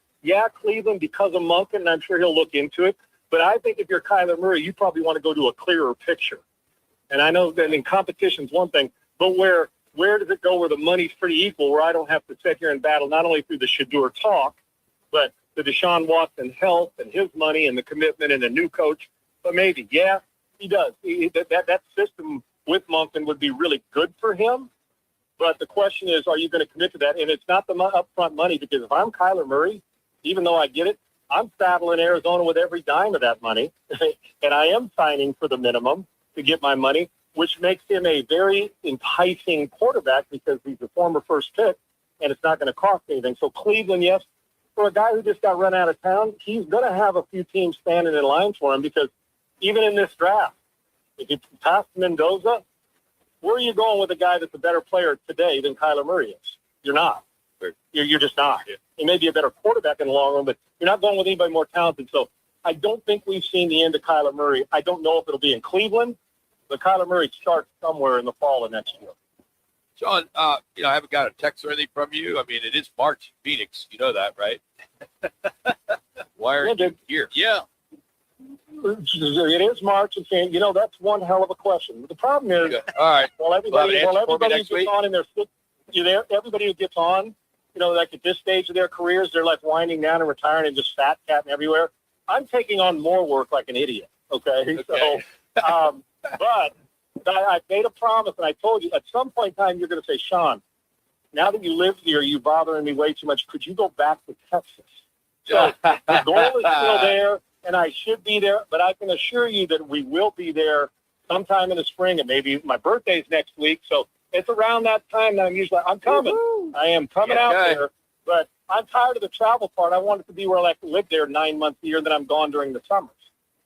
Cleveland, because of Monken, and I'm sure he'll look into it. But I think if you're Kyler Murray, you probably want to go to a clearer picture. And I know that in competition's one thing, but where does it go where the money's pretty equal, where I don't have to sit here and battle not only through the Shedeur talk, but the Deshaun Watson health and his money and the commitment and the new coach. But maybe, he does. That system with Monken would be really good for him. But the question is, are you going to commit to that? And it's not the upfront money, because if I'm Kyler Murray, even though I get it, I'm saddling Arizona with every dime of that money. And I am signing for the minimum to get my money, which makes him a very enticing quarterback because he's a former first pick and it's not going to cost anything. So Cleveland, yes, for a guy who just got run out of town, he's going to have a few teams standing in line for him because even in this draft, if you pass Mendoza, where are you going with a guy that's a better player today than Kyler Murray is? You're not. You're just not. He may be a better quarterback in the long run, but you're not going with anybody more talented. So I don't think we've seen the end of Kyler Murray. I don't know if it'll be in Cleveland, but Kyler Murray starts somewhere in the fall of next year. John, I haven't got a text or anything from you. I mean, it is March in Phoenix. You know that, right? Why are you here? Yeah. It is March, and saying, that's one hell of a question. The problem is, all right. Everybody who gets on in their everybody who gets on, like at this stage of their careers, they're like winding down and retiring and just fat catting everywhere. I'm taking on more work like an idiot. Okay. So, but I made a promise, and I told you at some point in time you're going to say, Sean, now that you live here, you're bothering me way too much. Could you go back to Texas? So the goal is still there, and I should be there. But I can assure you that we will be there sometime in the spring, and maybe my birthday's next week. So it's around that time that I'm coming. Woo-hoo. I am coming out there, but I'm tired of the travel part. I want it to be where I can live there 9 months a year, then I'm gone during the summers.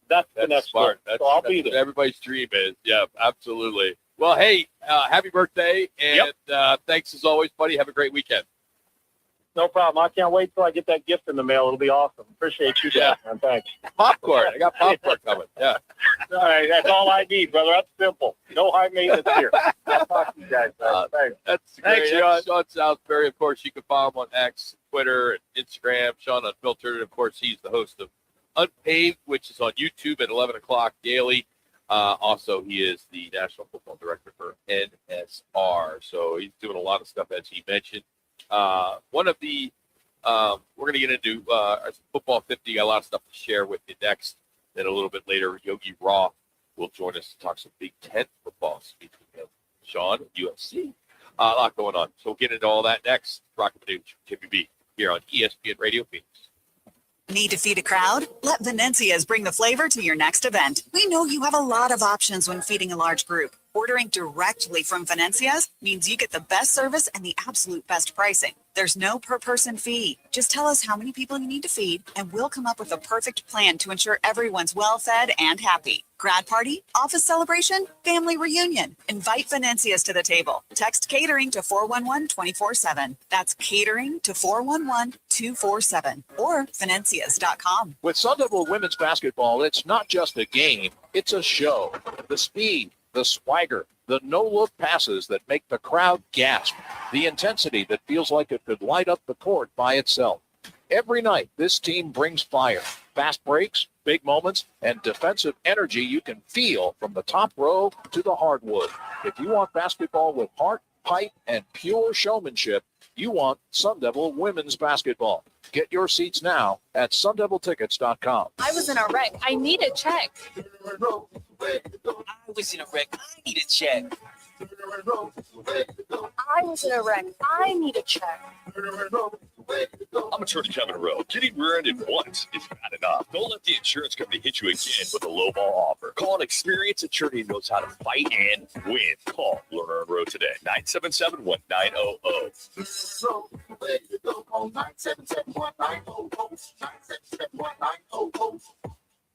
That's the next smart. So I'll be there. Everybody's dream is. Yeah, absolutely. Well, hey, happy birthday, and thanks as always, buddy. Have a great weekend. No problem. I can't wait till I get that gift in the mail. It'll be awesome. Appreciate you, man. Thanks. Popcorn. I got popcorn coming. Yeah. All right. That's all I need, brother. That's simple. No high maintenance here. I'll talk to you guys. Thanks. That's great. Thanks, Sean Salisbury. Of course, you can follow him on X, Twitter, and Instagram. Sean Unfiltered. And, of course, he's the host of Unpaved, which is on YouTube at 11 o'clock daily. Also, he is the National Football Director for NSR. So he's doing a lot of stuff, as he mentioned. One of the we're going to get into Football 50. Got a lot of stuff to share with you next. Then a little bit later, Yogi Roth will join us to talk some Big Ten football. Speaking of Sean, UFC. A lot going on. So we'll get into all that next. Roc and Manuch, Jimmy B, here on ESPN Radio Phoenix. Need to feed a crowd? Let Venencia's bring the flavor to your next event. We know you have a lot of options when feeding a large group. Ordering directly from Venencia's means you get the best service and the absolute best pricing. There's no per person fee. Just tell us how many people you need to feed, and we'll come up with a perfect plan to ensure everyone's well fed and happy. Grad party, office celebration, family reunion. Invite Venencia's to the table. Text catering to 411-24/7. That's catering to 411-247 or Venencias.com. With Sun Devil women's basketball, it's not just a game, it's a show. The speed, the swagger, the no-look passes that make the crowd gasp, the intensity that feels like it could light up the court by itself. Every night, this team brings fire, fast breaks, big moments, and defensive energy you can feel from the top row to the hardwood. If you want basketball with heart, pipe, and pure showmanship, you want Sun Devil women's basketball. Get your seats now at sundeviltickets.com. I was in a wreck. I need a check. I was in a wreck. I need a check. I was in a wreck. I need a check. I'm attorney Kevin Rowe. Getting rear-ended once is bad enough. Don't let the insurance company hit you again with a lowball offer. Call an experienced attorney who knows how to fight and win. Call Lerner and Rowe today. 977-1900.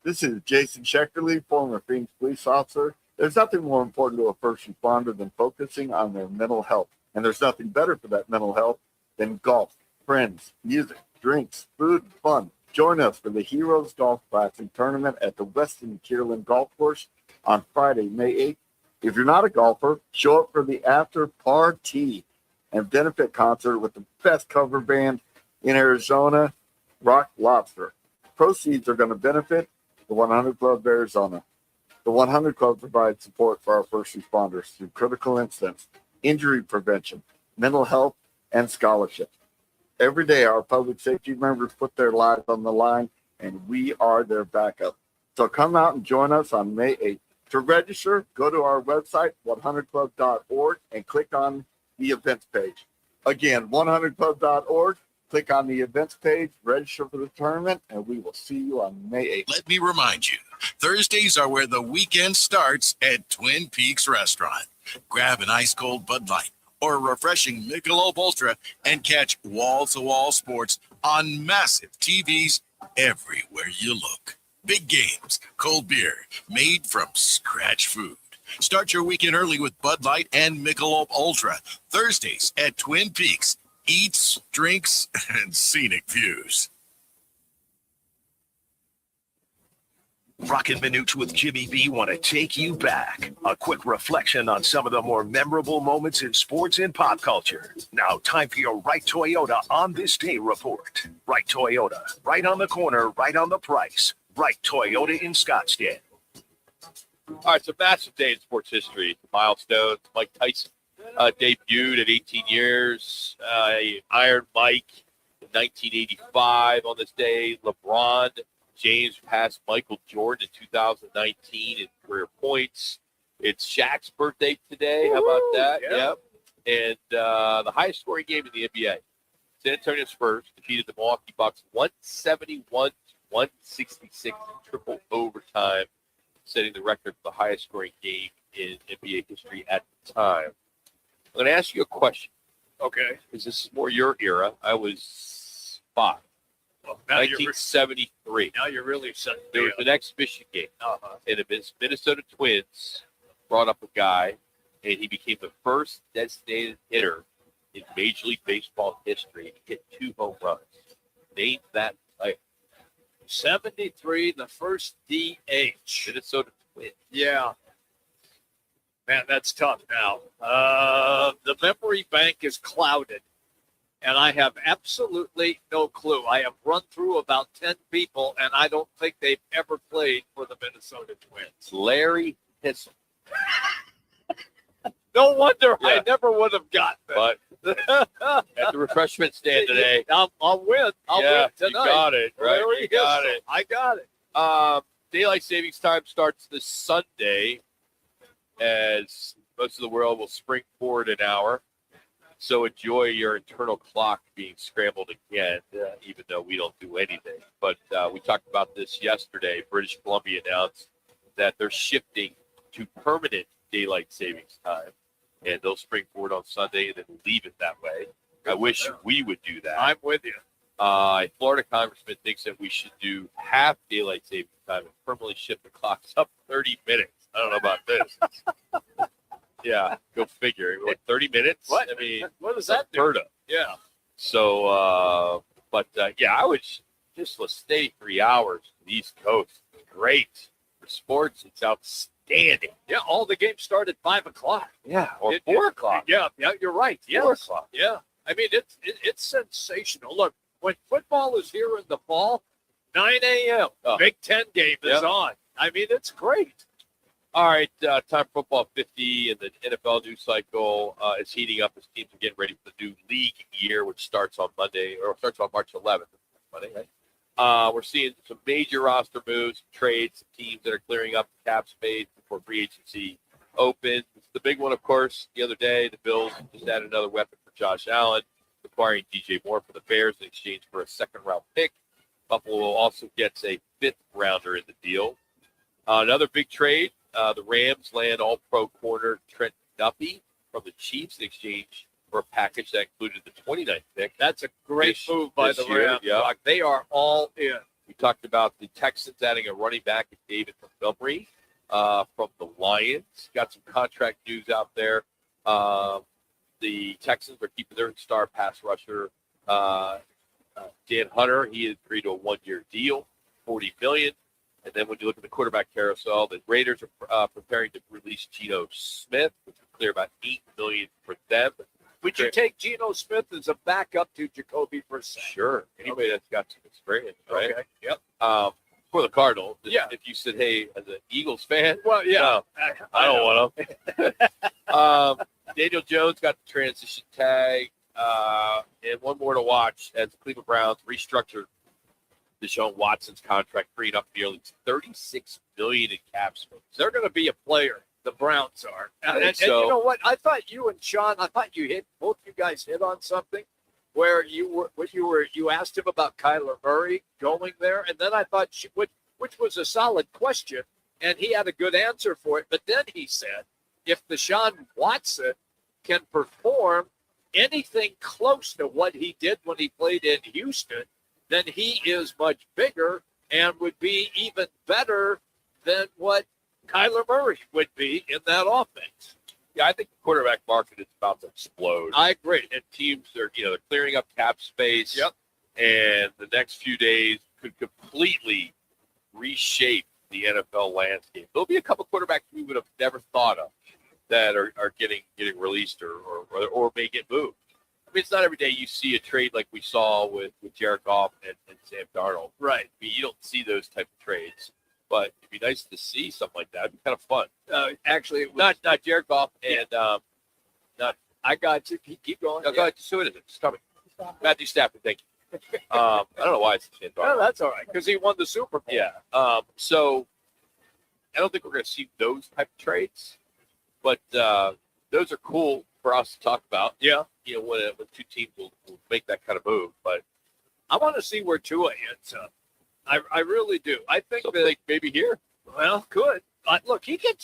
This is Jason Schecterly, former Phoenix police officer. There's nothing more important to a first responder than focusing on their mental health. And there's nothing better for that mental health than golf, friends, music, drinks, food, and fun. Join us for the Heroes Golf Classic Tournament at the Weston Kierland Golf Course on Friday, May 8th. If you're not a golfer, show up for the after party and benefit concert with the best cover band in Arizona, Rock Lobster. Proceeds are going to benefit the 100 Club of Arizona. The 100 Club provides support for our first responders through critical incidents, injury prevention, mental health, and scholarship. Every day, our public safety members put their lives on the line, and we are their backup. So come out and join us on May 8th. To register, go to our website, 100club.org, and click on the events page. Again, 100club.org. Click on the events page, register for the tournament, and we will see you on May 8th. Let me remind you, Thursdays are where the weekend starts at Twin Peaks Restaurant. Grab an ice-cold Bud Light or a refreshing Michelob Ultra and catch wall-to-wall sports on massive TVs everywhere you look. Big games, cold beer, made from scratch food. Start your weekend early with Bud Light and Michelob Ultra. Thursdays at Twin Peaks. Eats, drinks, and scenic views. Roc and Manuch with Jimmy B want to take you back. A quick reflection on some of the more memorable moments in sports and pop culture. Now, time for your Wright Toyota On This Day report. Wright Toyota, right on the corner, right on the price. Wright Toyota in Scottsdale. All right, so massive day in sports history. Milestones. Mike Tyson debuted at 18 years. Iron Mike in 1985 on this day. LeBron James passed Michael Jordan in 2019 in career points. It's Shaq's birthday today. How about that? Yeah. Yep. And the highest scoring game in the NBA. San Antonio Spurs defeated the Milwaukee Bucks 171-166 in triple overtime, setting the record for the highest scoring game in NBA history at the time. I'm going to ask you a question. Okay. Because this is more your era. I was 5. Well, 1973. Now you're really set. There was an exhibition game. And the Minnesota Twins brought up a guy, and he became the first designated hitter in Major League Baseball history to hit 2 home runs. Name that player. 73, the first DH. Minnesota Twins. Yeah. Man, that's tough now. The memory bank is clouded, and I have absolutely no clue. I have run through about 10 people, and I don't think they've ever played for the Minnesota Twins. Larry piss them. No wonder Yeah. I never would have gotten it. But at the refreshment stand today, I'll win. I'll yeah, win tonight. you got it, right? Larry You got Hissel. it. I got it. Daylight savings time starts this Sunday, as most of the world will spring forward an hour. So enjoy your internal clock being scrambled again, even though we don't do anything. But we talked about this yesterday. British Columbia announced that they're shifting to permanent daylight savings time, and they'll spring forward on Sunday and then leave it that way. I wish we would do that. I'm with you. A Florida congressman thinks that we should do half daylight savings time and permanently shift the clocks up 30 minutes. I don't know about this. Yeah, go figure. What, 30 minutes? What? I mean, What does that do? unheard of. Yeah. So, yeah, I would just let's stay 3 hours to the East Coast. Great. For sports, it's outstanding. Yeah, all the games start at 5 o'clock. Yeah, or 4 o'clock. Yeah, you're right. Yes. 4 o'clock. Yeah. I mean, it's sensational. Look, when football is here in the fall, 9 a.m., Big Ten game is on. I mean, it's great. All right, time for football 50, and the NFL news cycle is heating up as teams are getting ready for the new league year, which starts on Monday, or starts on March 11th. Monday, right? We're seeing some major roster moves, trades, some teams that are clearing up cap space before free agency opens. The big one, of course, the other day, the Bills just added another weapon for Josh Allen, acquiring DJ Moore for the Bears in exchange for a second-round pick. Buffalo also gets a fifth-rounder in the deal. Another big trade. The Rams land all-pro corner Trent Duffy from the Chiefs in exchange for a package that included the 29th pick. That's a great move by the Rams. Yeah. They are all in. We talked about the Texans adding a running back, David Montgomery, from the Lions. Got some contract news out there. The Texans are keeping their star pass rusher, Dan Hunter. He agreed to a one-year deal, $40 million. And then when you look at the quarterback carousel, the Raiders are preparing to release Geno Smith, which would clear about $8 million for them. Would you take Geno Smith as a backup to Jacoby Brissett? Sure. Anybody that's got some experience, right? Okay. Yep. For the Cardinals, Yeah. if you said, hey, as an Eagles fan, Well, yeah. no, I don't want them. Daniel Jones got the transition tag. And one more to watch as the Cleveland Browns restructured Deshaun Watson's contract, freeing up nearly $36 million in cap space. They're going to be a player. The Browns are. And so. you know what? I thought you and Sean, both you guys hit on something where you asked him about Kyler Murray going there. And then I thought, which was a solid question, and he had a good answer for it. But then he said, if Deshaun Watson can perform anything close to what he did when he played in Houston, then he is much bigger and would be even better than what Kyler Murray would be in that offense. Yeah, I think the quarterback market is about to explode. I agree. And teams are, they're clearing up cap space. Yep. And the next few days could completely reshape the NFL landscape. There'll be a couple quarterbacks we would have never thought of that are getting released or may get moved. I mean, it's not every day you see a trade like we saw with Jared Goff and Sam Darnold. Right. I mean, you don't see those type of trades, but it'd be nice to see something like that. It'd be kind of fun. Actually, it was, Not Jared Goff and not. I got you. Keep going. No, go ahead. Just who it is. It's coming. Matthew Stafford. Thank you. I don't know why it's Sam Darnold. No, that's all right because he won the Super Bowl. Yeah. So I don't think we're going to see those type of trades, but those are cool for us to talk about. Yeah. When two teams will make that kind of move. But I want to see where Tua ends up. I really do. I think that like maybe here. Well, good. Look, he can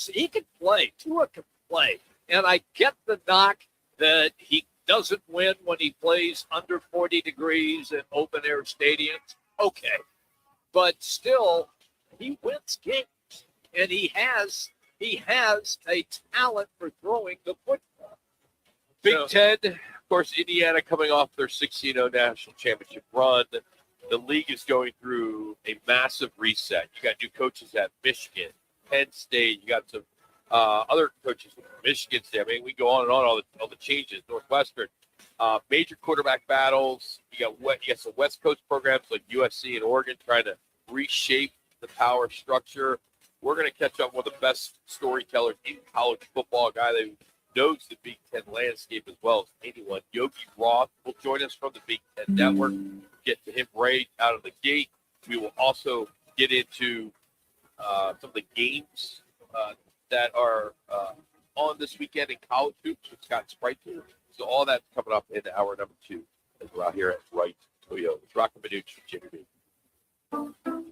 play. Tua can play, and I get the knock that he doesn't win when he plays under 40 degrees in open air stadiums. Okay, but still, he wins games, and he has a talent for throwing the football. Big Ten, of course, Indiana coming off their 16-0 national championship run. The league is going through a massive reset. You got new coaches at Michigan, Penn State. You got some other coaches from Michigan State. I mean, we go on and on, all the changes. Northwestern, major quarterback battles. You got some West Coast programs like USC and Oregon trying to reshape the power structure. we're going to catch up with one of the best storytellers in college football, a guy that knows the Big Ten landscape as well as anyone. Yogi Roth will join us from the Big Ten Network. Get to him right out of the gate. We will also get into some of the games that are on this weekend in college hoops with Scott Spreitzer. So all that's coming up in hour number 2 as we're out here at Wright Toyota. It's Roc and Manuch from Jimmy B.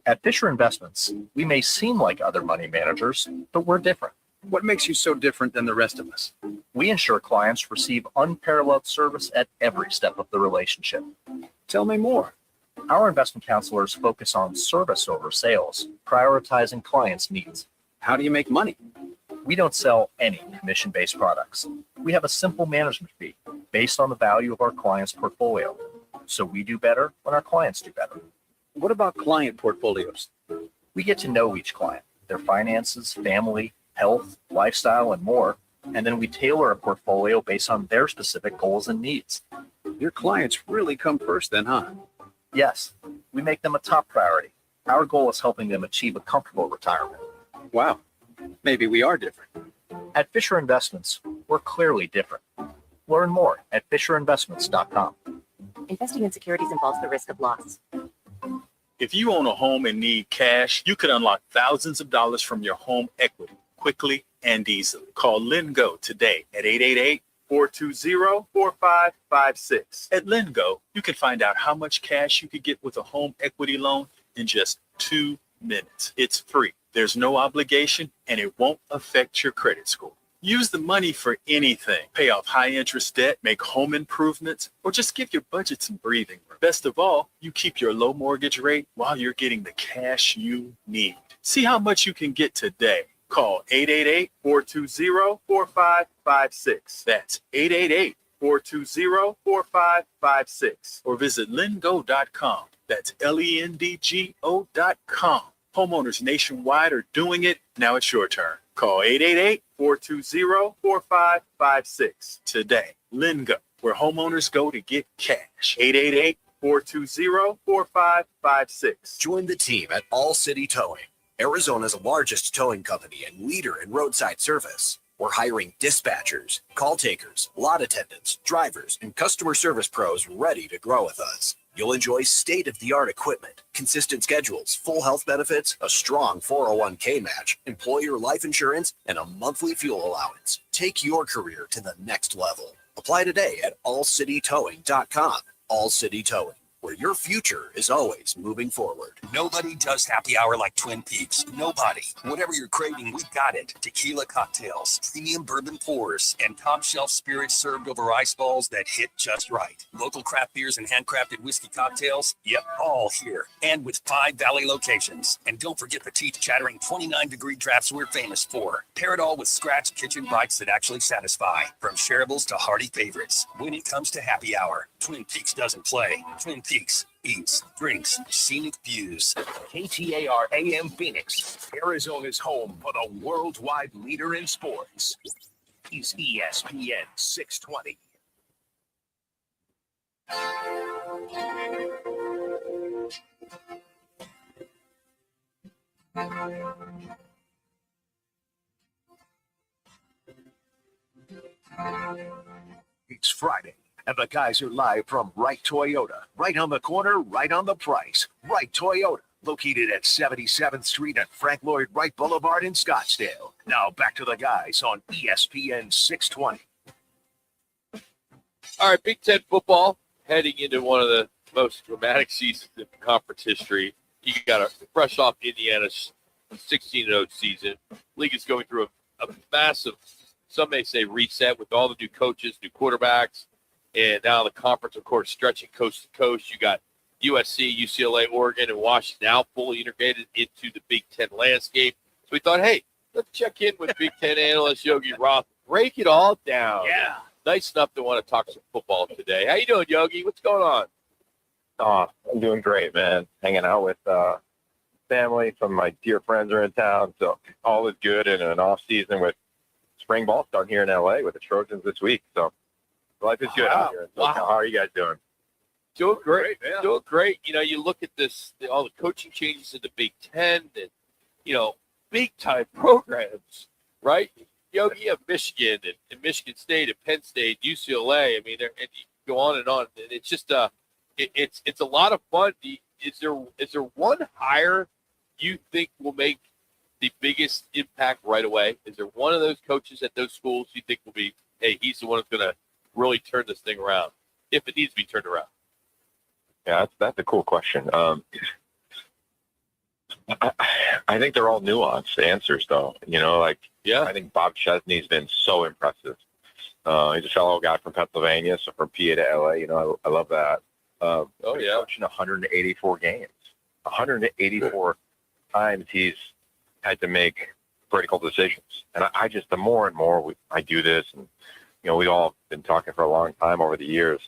At Fisher Investments, we may seem like other money managers, but we're different. What makes you so different than the rest of us? We ensure clients receive unparalleled service at every step of the relationship. Tell me more. Our investment counselors focus on service over sales, prioritizing clients' needs. How do you make money? We don't sell any commission-based products. We have a simple management fee based on the value of our client's portfolio. So we do better when our clients do better. What about client portfolios? We get to know each client, their finances, family, health, lifestyle, and more, and then we tailor a portfolio based on their specific goals and needs. Your clients really come first then, huh? Yes, we make them a top priority. Our goal is helping them achieve a comfortable retirement. Wow, maybe we are different. At Fisher Investments, we're clearly different. Learn more at FisherInvestments.com. Investing in securities involves the risk of loss. If you own a home and need cash, you could unlock thousands of dollars from your home equity quickly and easily. Call LendGo today at 888-420-4556. At LendGo, you can find out how much cash you could get with a home equity loan in just 2 minutes. It's free. There's no obligation, and it won't affect your credit score. Use the money for anything. Pay off high-interest debt, make home improvements, or just give your budget some breathing room. Best of all, you keep your low mortgage rate while you're getting the cash you need. See how much you can get today. Call 888-420-4556. That's 888-420-4556. Or visit lendgo.com. That's LENDGO.com. Homeowners nationwide are doing it. Now it's your turn. Call 888-420-4556 today. LendGo, where homeowners go to get cash. 888-420-4556. Join the team at All City Towing, Arizona's largest towing company and leader in roadside service. We're hiring dispatchers, call takers, lot attendants, drivers, and customer service pros ready to grow with us. You'll enjoy state-of-the-art equipment, consistent schedules, full health benefits, a strong 401k match, employer life insurance, and a monthly fuel allowance. Take your career to the next level. Apply today at allcitytowing.com. All City Towing, where your future is always moving forward. Nobody does happy hour like Twin Peaks. Nobody. Whatever you're craving, we got it. Tequila cocktails, premium bourbon pours, and top shelf spirits served over ice balls that hit just right. Local craft beers and handcrafted whiskey cocktails, yep, all here. And with 5 Valley locations. And don't forget the teeth-chattering 29-degree drafts we're famous for. Pair it all with scratch kitchen bites that actually satisfy. From shareables to hearty favorites. When it comes to happy hour, Twin Peaks doesn't play. Twin Peaks eats, drinks, scenic views. KTAR AM Phoenix, Arizona's home for the worldwide leader in sports. Is ESPN 620. It's Friday, and the guys are live from Wright Toyota. Right on the corner, right on the price. Wright Toyota, located at 77th Street and Frank Lloyd Wright Boulevard in Scottsdale. Now back to the guys on ESPN 620. All right, Big Ten football heading into one of the most dramatic seasons in conference history. You got a fresh off Indiana's 16-0 season. League is going through a massive, some may say, reset with all the new coaches, new quarterbacks, and now the conference, of course, stretching coast to coast. You got USC, UCLA, Oregon, and Washington now fully integrated into the Big Ten landscape. So we thought, hey, let's check in with Big Ten analyst Yogi Roth, break it all down. Yeah. Nice enough to want to talk some football today. How you doing, Yogi? What's going on? Oh, I'm doing great, man. Hanging out with family. Some of my dear friends are in town, so all is good in an off season with spring ball starting here in LA with the Trojans this week. So life is good out here. So how are you guys doing? Doing great, man. Doing great. You know, you look at this, all the coaching changes in the Big Ten, and, you know, big time programs, right? You have Michigan and Michigan State and Penn State, UCLA. I mean, and you go on. And it's just it's a lot of fun. Is there one hire you think will make the biggest impact right away? Is there one of those coaches at those schools you think will be, hey, he's the one who's going to really turn this thing around, if it needs to be turned around? Yeah, that's a cool question. I think they're all nuanced answers, though. I think Bob Chesney's been so impressive. He's a fellow guy from Pennsylvania, so from PA to LA. I love that. Coaching 184 games, 184 times he's had to make critical decisions. And I just, the more and more I do this, and we all been talking for a long time over the years.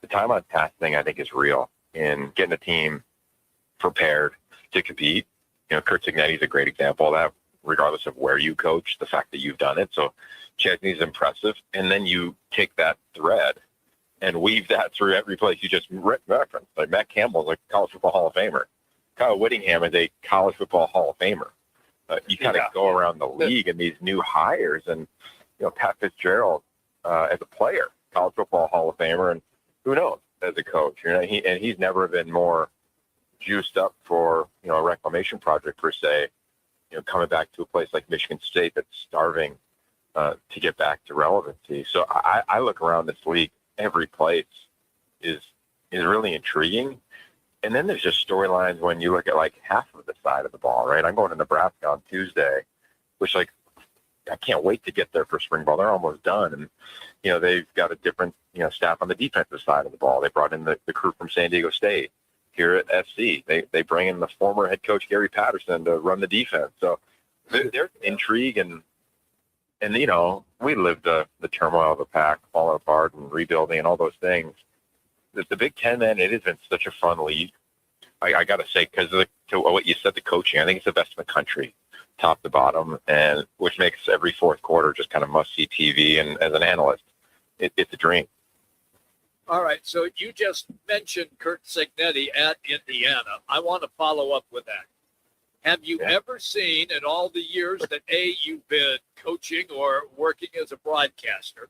The time on task thing, I think, is real in getting a team prepared to compete. Kurt Cignetti's a great example of that, regardless of where you coach, the fact that you've done it. So Chesney's impressive. And then you take that thread and weave that through every place you just referenced. Like Matt Campbell's a college football Hall of Famer. Kyle Whittingham is a college football Hall of Famer. You kind of go around the league and these new hires, and Pat Fitzgerald as a player, college football Hall of Famer, and who knows as a coach. He's never been more juiced up for a reclamation project per se. Coming back to a place like Michigan State that's starving to get back to relevancy. So I look around this league, every place is really intriguing. And then there's just storylines when you look at like half of the side of the ball, right? I'm going to Nebraska on Tuesday, which I can't wait to get there for spring ball. They're almost done. And, they've got a different, staff on the defensive side of the ball. They brought in the crew from San Diego State here at FC. They bring in the former head coach, Gary Patterson, to run the defense. So there's intrigue and we lived the turmoil of the pack falling apart and rebuilding and all those things. The Big Ten, man, it has been such a fun league. I got to say, because to what you said, the coaching, I think it's the best in the country, top to bottom, and which makes every fourth quarter just kind of must-see TV. And as an analyst, it's a dream. All right, so you just mentioned Kurt Cignetti at Indiana. I want to follow up with that. Have you ever seen, in all the years that, you've been coaching or working as a broadcaster,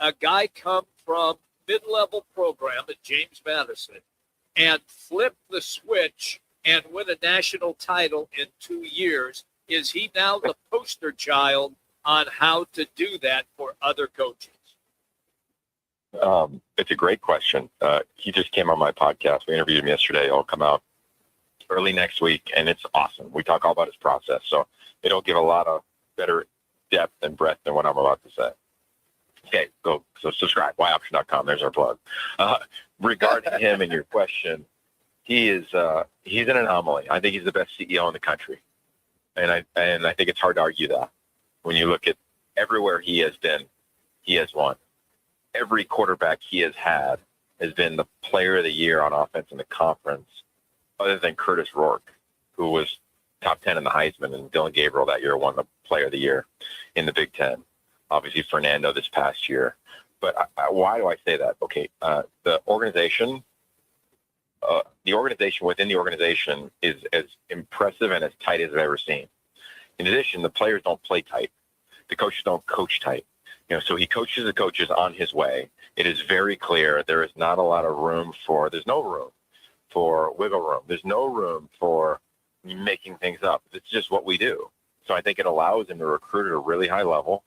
a guy come from mid-level program at James Madison and flip the switch and win a national title in 2 years? Is he now the poster child on how to do that for other coaches? It's a great question. He just came on my podcast. We interviewed him yesterday. It'll come out early next week, and it's awesome. We talk all about his process, so it'll give a lot of better depth and breadth than what I'm about to say. Okay, go. So subscribe, yoption.com. There's our plug. Regarding him and your question, he's an anomaly. I think he's the best CEO in the country, and I think it's hard to argue that. When you look at everywhere he has been, he has won. Every quarterback he has had has been the player of the year on offense in the conference, other than Curtis Rourke, who was top 10 in the Heisman, and Dylan Gabriel that year won the player of the year in the Big Ten. Obviously, Fernando this past year. But why do I say that? Okay, the organization within the organization is as impressive and as tight as I've ever seen. In addition, the players don't play tight. The coaches don't coach tight. So he coaches the coaches on his way. It is very clear there is not a lot of there's no room for wiggle room. There's no room for making things up. It's just what we do. So I think it allows him to recruit at a really high level.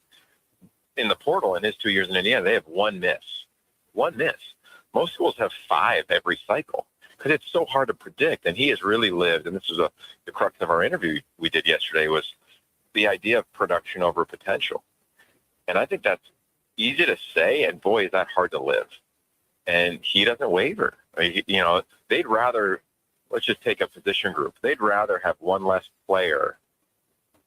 In the portal, in his 2 years in Indiana, they have one miss. One miss. Most schools have 5 every cycle because it's so hard to predict. And he has really lived, and this is the crux of our interview we did yesterday, was the idea of production over potential. And I think that's easy to say, and boy, is that hard to live. And he doesn't waver. They'd rather, let's just take a position group. They'd rather have one less player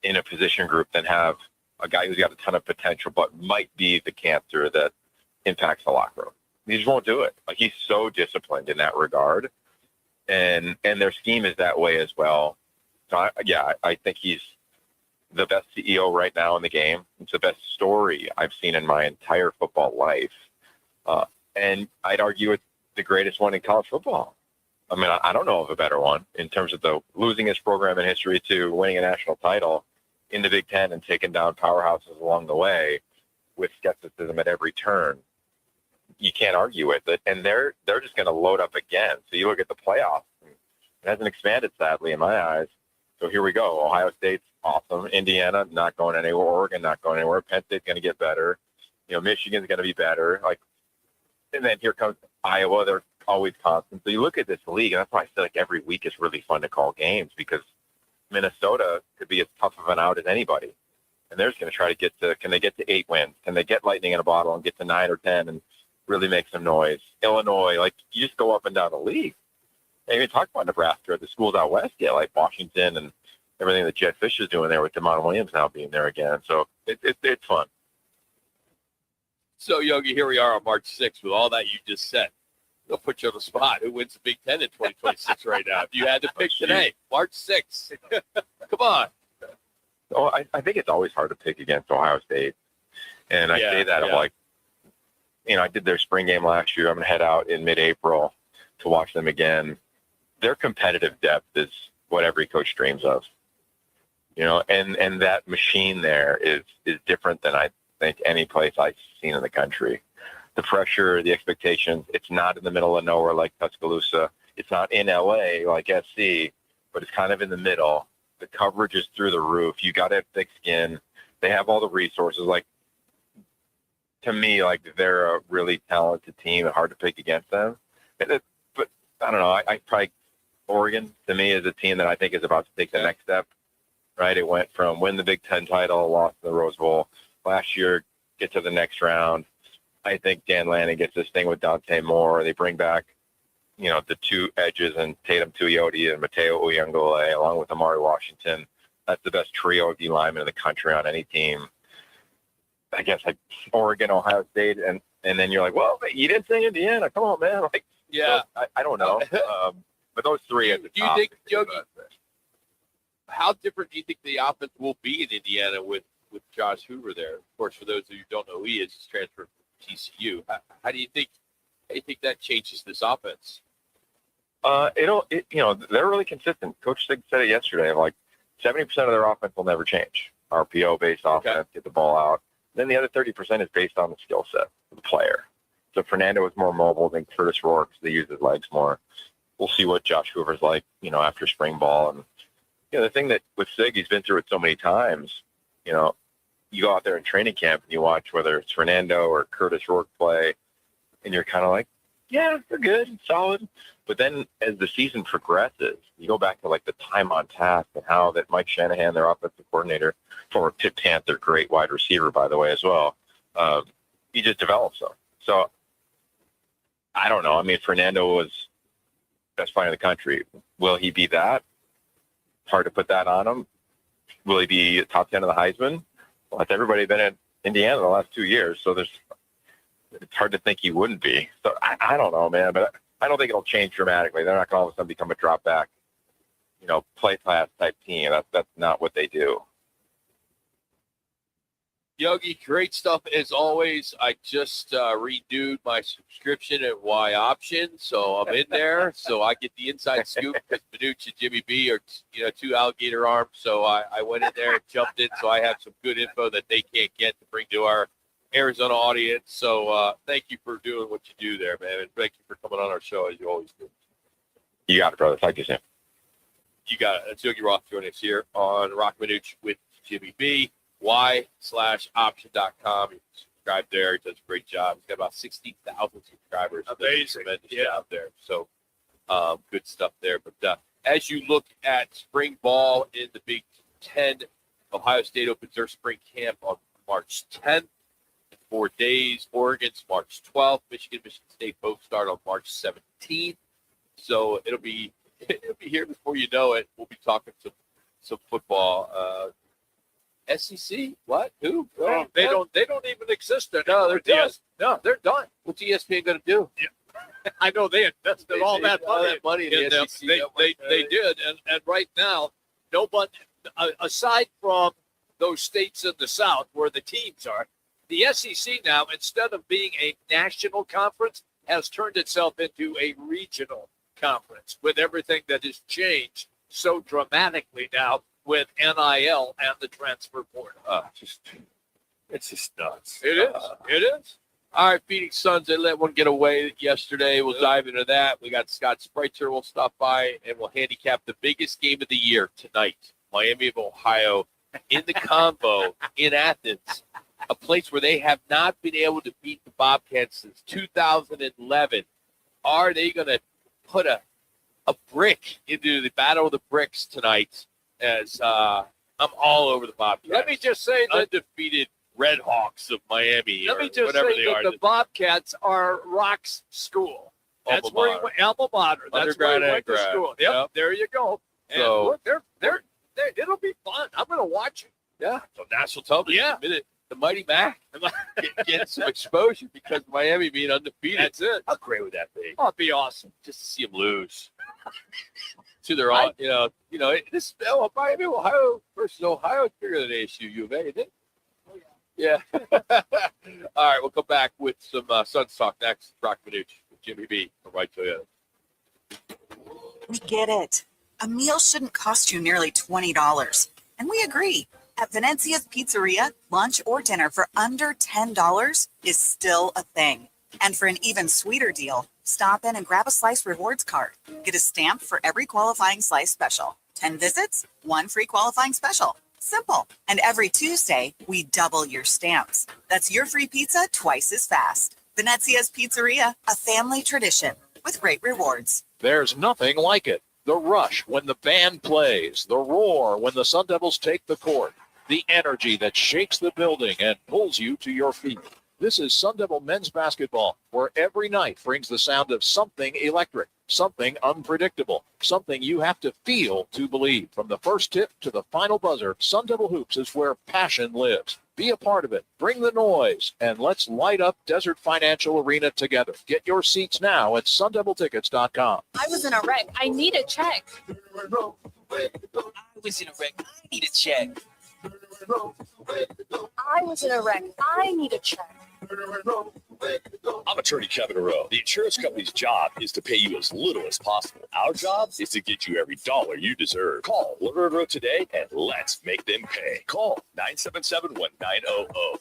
in a position group than have a guy who's got a ton of potential but might be the cancer that impacts the locker room. He just won't do it. Like, he's so disciplined in that regard. And their scheme is that way as well. So, I think he's the best CEO right now in the game. It's the best story I've seen in my entire football life. And I'd argue it's the greatest one in college football. I mean, I don't know of a better one in terms of the losing his program in history to winning a national title in the Big Ten and taking down powerhouses along the way with skepticism at every turn. You can't argue with it, and they're just going to load up again. So you look at the playoffs; it hasn't expanded, sadly, in my eyes. So here we go. Ohio State's awesome. Indiana not going anywhere. Oregon not going anywhere. Penn State's going to get better. Michigan's going to be better. And then here comes Iowa. They're always constant. So you look at this league, and that's why I feel like every week is really fun to call games, because Minnesota could be as tough of an out as anybody. And they're just going to try to can they get to 8 wins? Can they get lightning in a bottle and get to 9 or 10 and really make some noise? Illinois, you just go up and down the league. And even talk about Nebraska, the schools out west, like Washington and everything that Jed Fish is doing there with Damon Williams now being there again. So it's fun. So, Yogi, here we are on March 6th with all that you just said. They'll put you on the spot. Who wins the Big Ten in 2026 right now? If you had to pick today, March 6th. Come on. Oh, I think it's always hard to pick against Ohio State. And I say that, I'm I did their spring game last year. I'm going to head out in mid-April to watch them again. Their competitive depth is what every coach dreams of. And that machine there is different than I think any place I've seen in the country. The pressure, the expectations, it's not in the middle of nowhere like Tuscaloosa. It's not in LA like SC, but it's kind of in the middle. The coverage is through the roof. You got to have thick skin. They have all the resources. To me, they're a really talented team and hard to pick against them. But I don't know. I probably Oregon, to me, is a team that I think is about to take the next step, right? It went from win the Big Ten title, lost in the Rose Bowl. Last year, get to the next round. I think Dan Lanning gets this thing with Dante Moore. They bring back, the 2 edges and Tatum Tuioti and Mateo Uyunglele along with Amari Washington. That's the best trio of D linemen in the country on any team. I guess Oregon, Ohio State, and then you're like, well, you didn't say Indiana. Come on, man. Yeah. So I don't know. But those 3 at the top. Do you think, Yogi, how different do you think the offense will be in Indiana with Josh Hoover there? Of course, for those of you who don't know who he is, he's transferred from TCU. How do you think that changes this offense? They're really consistent. Coach Sig said it yesterday. 70% of their offense will never change. RPO-based offense, get the ball out. Then the other 30% is based on the skill set of the player. So Fernando is more mobile than Curtis Rourke. They use his legs more. We'll see what Josh Hoover's like, after spring ball. And the thing that with Sig, he's been through it so many times. You go out there in training camp and you watch whether it's Fernando or Curtis Rourke play, and you're kind of like, yeah, they're good, solid. But then as the season progresses, you go back to the time on task and how that Mike Shanahan, their offensive coordinator, former Pitt Panther, great wide receiver, by the way, as well, he just develops them. So I don't know. I mean, Fernando was best player in the country. Will he be that? Hard to put that on him. Will he be top 10 of the Heisman? Well, that's everybody been in Indiana the last 2 years, so it's hard to think he wouldn't be. So I don't know, man, but I don't think it'll change dramatically. They're not going to all of a sudden become a drop back, play class type team. That's not what they do. Yogi, great stuff as always. I just renewed my subscription at Y Option, so I'm in there. So I get the inside scoop because Manuch and Jimmy B are 2 alligator arms. So I went in there and jumped in. So I have some good info that they can't get to bring to our Arizona audience. So thank you for doing what you do there, man, and thank you for coming on our show as you always do. You got it, brother. Thank you, Sam. You got it. That's Yogi Roth joining us here on Roc Manuch with Jimmy B. Y/option.com. You can subscribe there. He does a great job. He's got about 60,000 subscribers. Amazing. Tremendous job there. So good stuff there. But as you look at spring ball in the Big Ten, Ohio State opens their spring camp on March 10th. 4 days. Oregon's March 12th. Michigan State both start on March 17th. So it'll be here before you know it. We'll be talking some football. SEC? What? Who? Oh, they don't even exist anymore. No, they're done. No, they're done. What's ESPN going to do? Yeah. I know they invested all that money in the SEC. They did, and right now, nobody aside from those states in the South where the teams are, the SEC now, instead of being a national conference, has turned itself into a regional conference with everything that has changed so dramatically now with NIL and the transfer portal. It's just nuts. It is. It is. All right, Phoenix Suns, they let one get away yesterday. We'll dive into that. We got Scott Spreitzer will stop by, and we'll handicap the biggest game of the year tonight. Miami of Ohio in the combo in Athens, a place where they have not been able to beat the Bobcats since 2011. Are they going to put a brick into the battle of the bricks tonight? As I'm all over the Bobcats. Let me just say that undefeated Red Hawks of Miami. Let or me just whatever say they that are. the Bobcats are Roc's school. That's where he went, alma mater. That's where he went to school. Yep, there you go. And So- look, they're it'll be fun. I'm going to watch it. Yeah, so national television. Yeah. Admitted the Mighty Mac get some exposure because of Miami being undefeated. That's it. How great would that be? Oh, it'd be awesome. Just to see them lose. To their own, this Miami, Ohio versus Ohio is bigger than ASU U of A, isn't it? Yeah. All right, we'll come back with some Suns talk next. Roc Manuch with Jimmy B from Right Toyota. We get it. A meal shouldn't cost you nearly $20. And we agree. At Venezia's Pizzeria, lunch or dinner for under $10 is still a thing. And for an even sweeter deal, stop in and grab a Slice Rewards card. Get a stamp for every qualifying Slice special. 10 visits, 1 free qualifying special. Simple. And every Tuesday, we double your stamps. That's your free pizza twice as fast. Venezia's Pizzeria, a family tradition with great rewards. There's nothing like it. The rush when the band plays, the roar when the Sun Devils take the court, the energy that shakes the building and pulls you to your feet. This is Sun Devil men's basketball, where every night brings the sound of something electric, something unpredictable, something you have to feel to believe. From the first tip to the final buzzer, Sun Devil Hoops is where passion lives. Be a part of it. Bring the noise, and let's light up Desert Financial Arena together. Get your seats now at sundeviltickets.com. I was in a wreck. I need a check. I was in a wreck. I need a check. I was in a wreck. I need a check. I'm attorney Kevin Rowe. The insurance company's job is to pay you as little as possible. Our job is to get you every dollar you deserve. Call Rowe today and let's make them pay. Call 977-1900.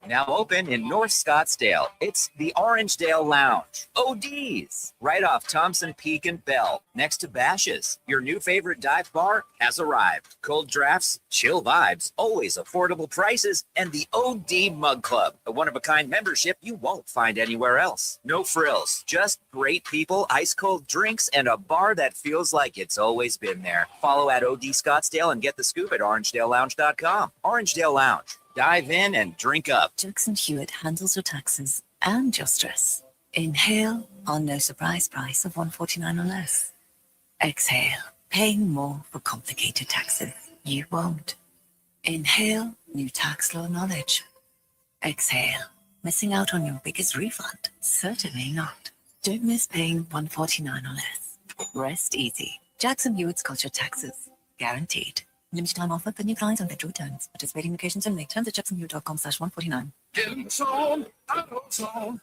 Now open in North Scottsdale. It's the Orangedale Lounge. ODs, right off Thompson Peak and Bell, next to Bash's. Your new favorite dive bar has arrived. Cold drafts, chill vibes, always affordable prices, and the OD Mug Club, a one-of-a-kind membership you won't find anywhere else. No frills, just great people, ice-cold drinks, and a bar that feels like it's always been there. Follow at OD Scottsdale and get the scoop at orangedalelounge.com. Orangedale Lounge. Dive in and drink up. Jackson Hewitt handles your taxes and your stress. Inhale on no surprise price of $149 or less. Exhale, paying more for complicated taxes. You won't. Inhale, new tax law knowledge. Exhale, missing out on your biggest refund. Certainly not. Don't miss paying $149 or less. Rest easy. Jackson Hewitt's got your taxes. Guaranteed. Limited time offer for new clients on federal returns. Participating locations only. Terms at jacksonhewitt.com/149.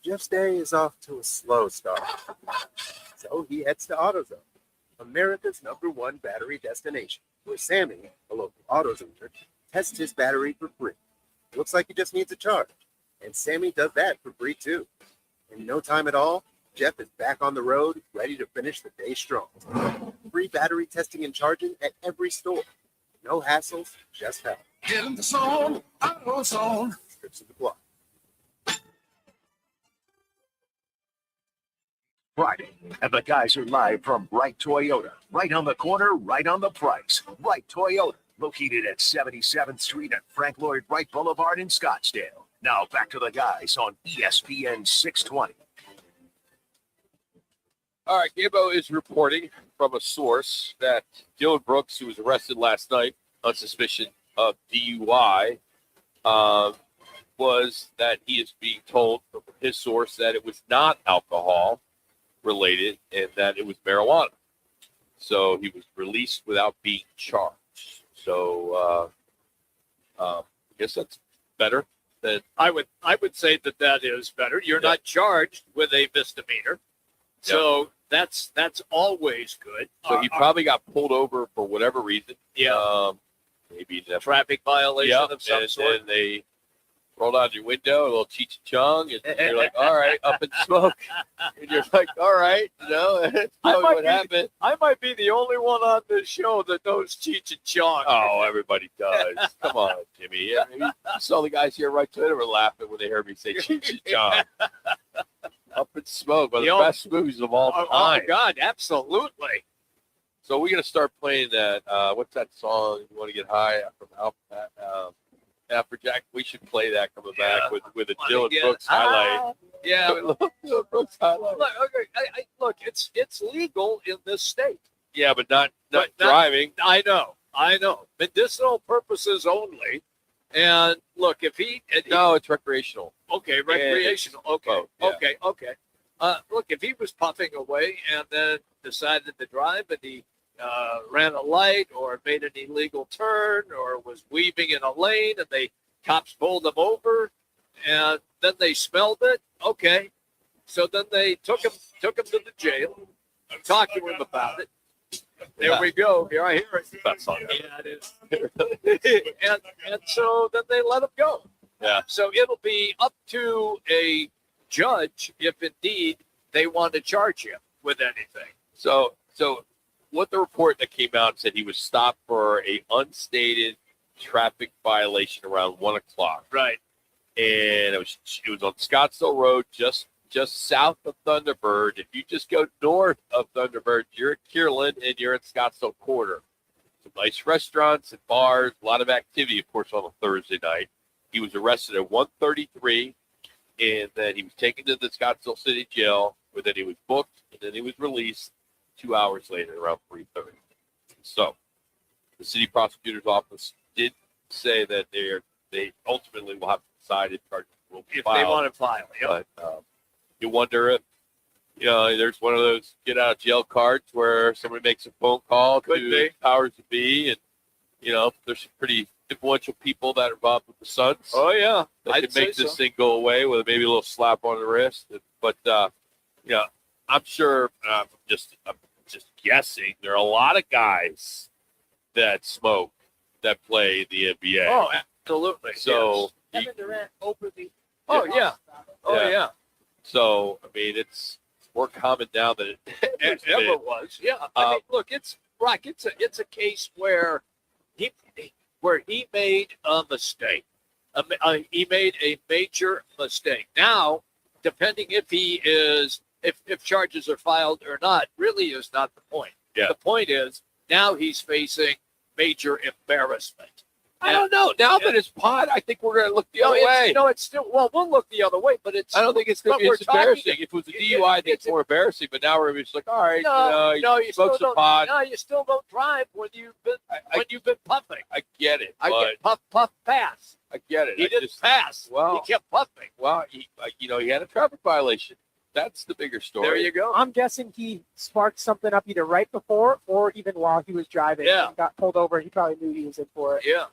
Jeff's day is off to a slow start. So he heads to AutoZone, America's #1 battery destination, where Sammy, a local AutoZoner, tests his battery for free. Looks like he just needs a charge. And Sammy does that for free too. In no time at all, Jeff is back on the road, ready to finish the day strong. Free battery testing and charging at every store. No hassles, just help. Get in the zone, AutoZone. Strips of the block. Friday, and the guys are live from Right Toyota. Right on the corner, right on the price. Right Toyota, located at 77th Street and Frank Lloyd Wright Boulevard in Scottsdale. Now back to the guys on ESPN 620. All right, Gabo is reporting from a source that Dylan Brooks, who was arrested last night on suspicion of DUI, was that he is being told from his source that it was not alcohol related and that it was marijuana. So he was released without being charged. So I guess that's better then I would say that is better. You're not charged with a misdemeanor, so that's always good. So he probably got pulled over for whatever reason. Yeah. Maybe Traffic violation of some sort. And they rolled out your window, a little Cheech and Chong, and you're like, all right, up in smoke. And you're like, all right, that's probably what happened. I might be the only one on this show that knows Cheech and Chong. Oh, everybody does. Come on, Jimmy. Yeah, maybe you saw the guys here right Twitter were laughing when they heard me say Cheech and Chong. Up in smoke, one of the best movies of all time. Oh, God, absolutely. So we're going to start playing that. What's that song? You want to get high from Afrojack? We should play that coming back with a Dylan Brooks highlight. Yeah. Dylan Brooks highlight. Look, okay, look, it's legal in this state. Yeah, but not driving. I know. Medicinal purposes only. And look, if he... No, it's recreational. Okay, recreational. Okay, yeah. okay. Look, if he was puffing away and then decided to drive and he ran a light or made an illegal turn or was weaving in a lane and the cops pulled him over and then they smelled it, okay. So then they took him to the jail and talked to him about it. There we go. Here I hear it. That's not it is. and so then they let him go. Yeah. So it'll be up to a judge if indeed they want to charge him with anything. So what the report that came out said he was stopped for a unstated traffic violation around 1 o'clock. Right. And it was on Scottsdale Road, just south of Thunderbird. If you just go north of Thunderbird, you're at Kierland and you're at Scottsdale Quarter. Some nice restaurants and bars, a lot of activity, of course, on a Thursday night. He was arrested at 1:33, and then he was taken to the Scottsdale City Jail, where then he was booked, and then he was released 2 hours later, around 3:30. So the city prosecutor's office did say that they ultimately will have to decide if charges will be filed. If they want to file, yeah. But you wonder if, there's one of those get-out-of-jail cards where somebody makes a phone call to powers to be, and, there's some pretty influential people that are involved with the Suns. Oh, yeah. That can make this thing go away with maybe a little slap on the wrist. But, I'm sure, I'm just guessing, there are a lot of guys that smoke that play the NBA. Oh, absolutely. So, Kevin Durant opened the... Oh, yeah. Yeah. So, I mean, it's more common now than it ever was. Yeah. I mean, look, it's a case where he made a mistake. He made a major mistake. Now, depending if charges are filed or not, really is not the point. Yeah. The point is now he's facing major embarrassment. I don't know. Now that it's pot, I think we're going to look the other way. It's still, we'll look the other way, but it's. I don't think it's going to be as embarrassing. If it was a DUI, I think it's more embarrassing. But now we're just like, all right, you smoke some pot. No, you still don't drive when you've been puffing. I get it. I get puff, pass. I get it. He didn't pass. Well, he kept puffing. Well, he had a traffic violation. That's the bigger story. There you go. I'm guessing he sparked something up either right before or even while he was driving. Yeah. And got pulled over. He probably knew he was in for it. Yeah.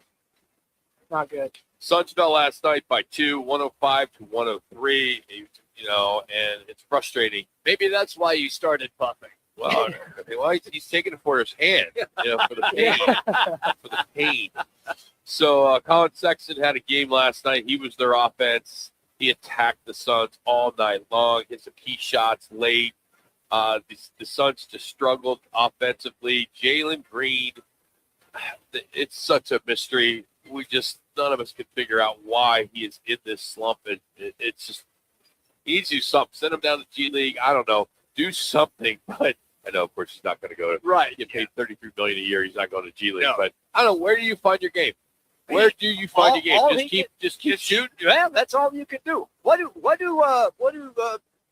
Not good. Suns fell last night by 2, 105 to 103. And it's frustrating. Maybe that's why you started puffing. Well, he's taking it for his hand, for the pain. For the pain. So Colin Sexton had a game last night. He was their offense. He attacked the Suns all night long, hit some key shots late. The Suns just struggled offensively. Jalen Green, it's such a mystery. None of us can figure out why he is in this slump. It's just, he needs to do something. Send him down to G League. I don't know. Do something. But I know, of course, he's not going to go to get paid $33 million a year. He's not going to G League. No. But I don't know. Where do you find your game? Where do you find your game? Just keep shooting. Yeah, that's all you can do. What do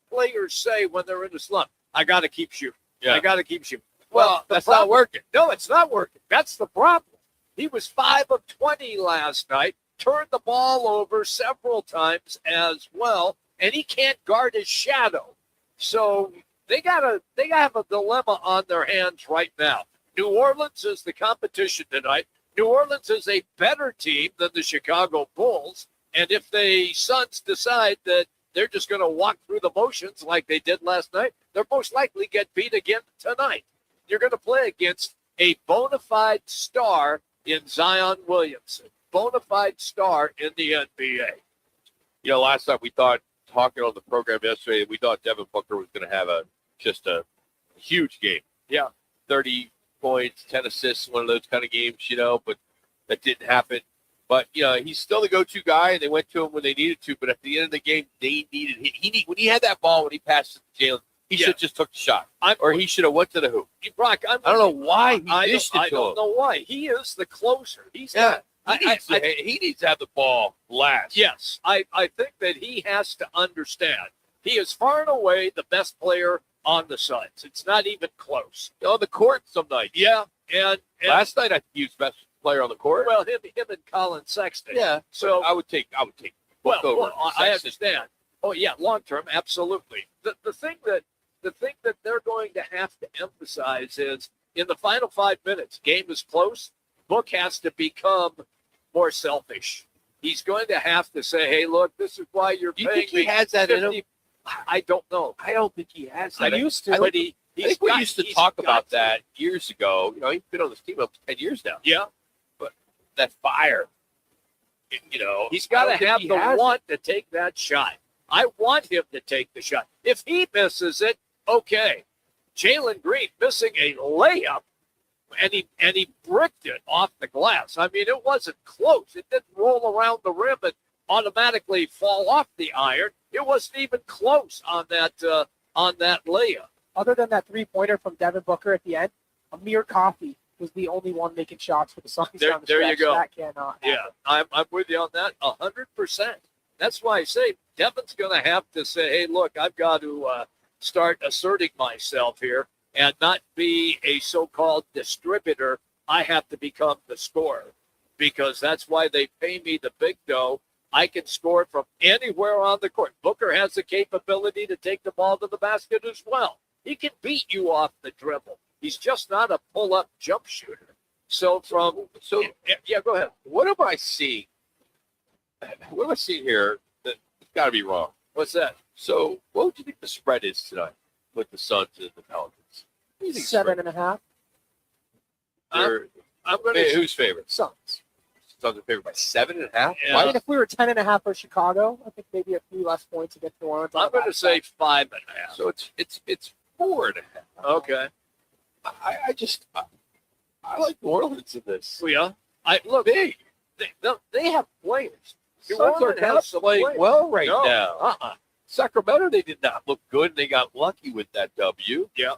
players say when they're in the slump? I got to keep shooting. Yeah. I got to keep shooting. Well, that's not working. No, it's not working. That's the problem. He was 5 of 20 last night, turned the ball over several times as well, and he can't guard his shadow. So they have a dilemma on their hands right now. New Orleans is the competition tonight. New Orleans is a better team than the Chicago Bulls, And if the Suns decide that they're just going to walk through the motions like they did last night, they'll most likely get beat again tonight. You're going to play against a bona fide star in Zion Williamson, bona fide star in the NBA. You know, last night we thought, talking on the program yesterday, we thought Devin Booker was going to have just a huge game. Yeah. 30 points, 10 assists, one of those kind of games, you know, but that didn't happen. But, you know, he's still the go-to guy, and they went to him when they needed to. But at the end of the game, they needed him. When he had that ball, when he passed it to Jalen, he should have just took the shot. Or he should have went to the hoop. Brock, I don't know why he dished it to I don't him. know why. He is the closer. He needs to have the ball last. Yes, I think that he has to understand. He is far and away the best player on the Suns. It's not even close. On the court some nights. Yeah, and last night I think he was the best player on the court. Well, him and Colin Sexton. Yeah. So I would take well, over I Sexton. understand. Oh yeah, long term, absolutely. The thing that they're going to have to emphasize is in the final 5 minutes, game is close. Book has to become more selfish. He's going to have to say, "Hey, look, this is why you're paying think he me has that 50. in him? I don't know. I don't think he has that. I used to, I but think we used to he's talk got about to. that years ago. You know, he's been on this team up to 10 years now. Yeah. But that fire, you know. He's got I to don't have think the he has want to take that shot. I want him to take the shot. If he misses it, okay. Jalen Green missing a layup, and he bricked it off the glass. I mean, it wasn't close. It didn't roll around the rim and automatically fall off the iron. It wasn't even close on that layup. Other than that three-pointer from Devin Booker at the end, Amir Coffey was the only one making shots for the Suns. down the There you stretch. go. That cannot happen. Yeah, I'm with you on that 100%. That's why I say Devin's going to have to say, hey, look, I've got to start asserting myself here and not be a so-called distributor. I have to become the scorer because that's why they pay me the big dough. I can score from anywhere on the court. Booker has the capability to take the ball to the basket as well. He can beat you off the dribble. He's just not a pull-up jump shooter. So yeah, go ahead. What am I seeing? What am I seeing here? That's got to be wrong. What's that? So, what would you think the spread is tonight with the Suns and the Pelicans? 7.5. I'm going to. Who's favorite? Suns. Suns are favored by 7.5. Yeah. I mean, if we were 10.5 for Chicago, I think maybe a few less points against New Orleans. I'm going to say 5.5. So it's 4.5. Okay. I like New Orleans in this. Well, yeah. Look, big. They have players. Suns are not playing well right now. Uh-uh. Sacramento, they did not look good, and they got lucky with that W. Yeah.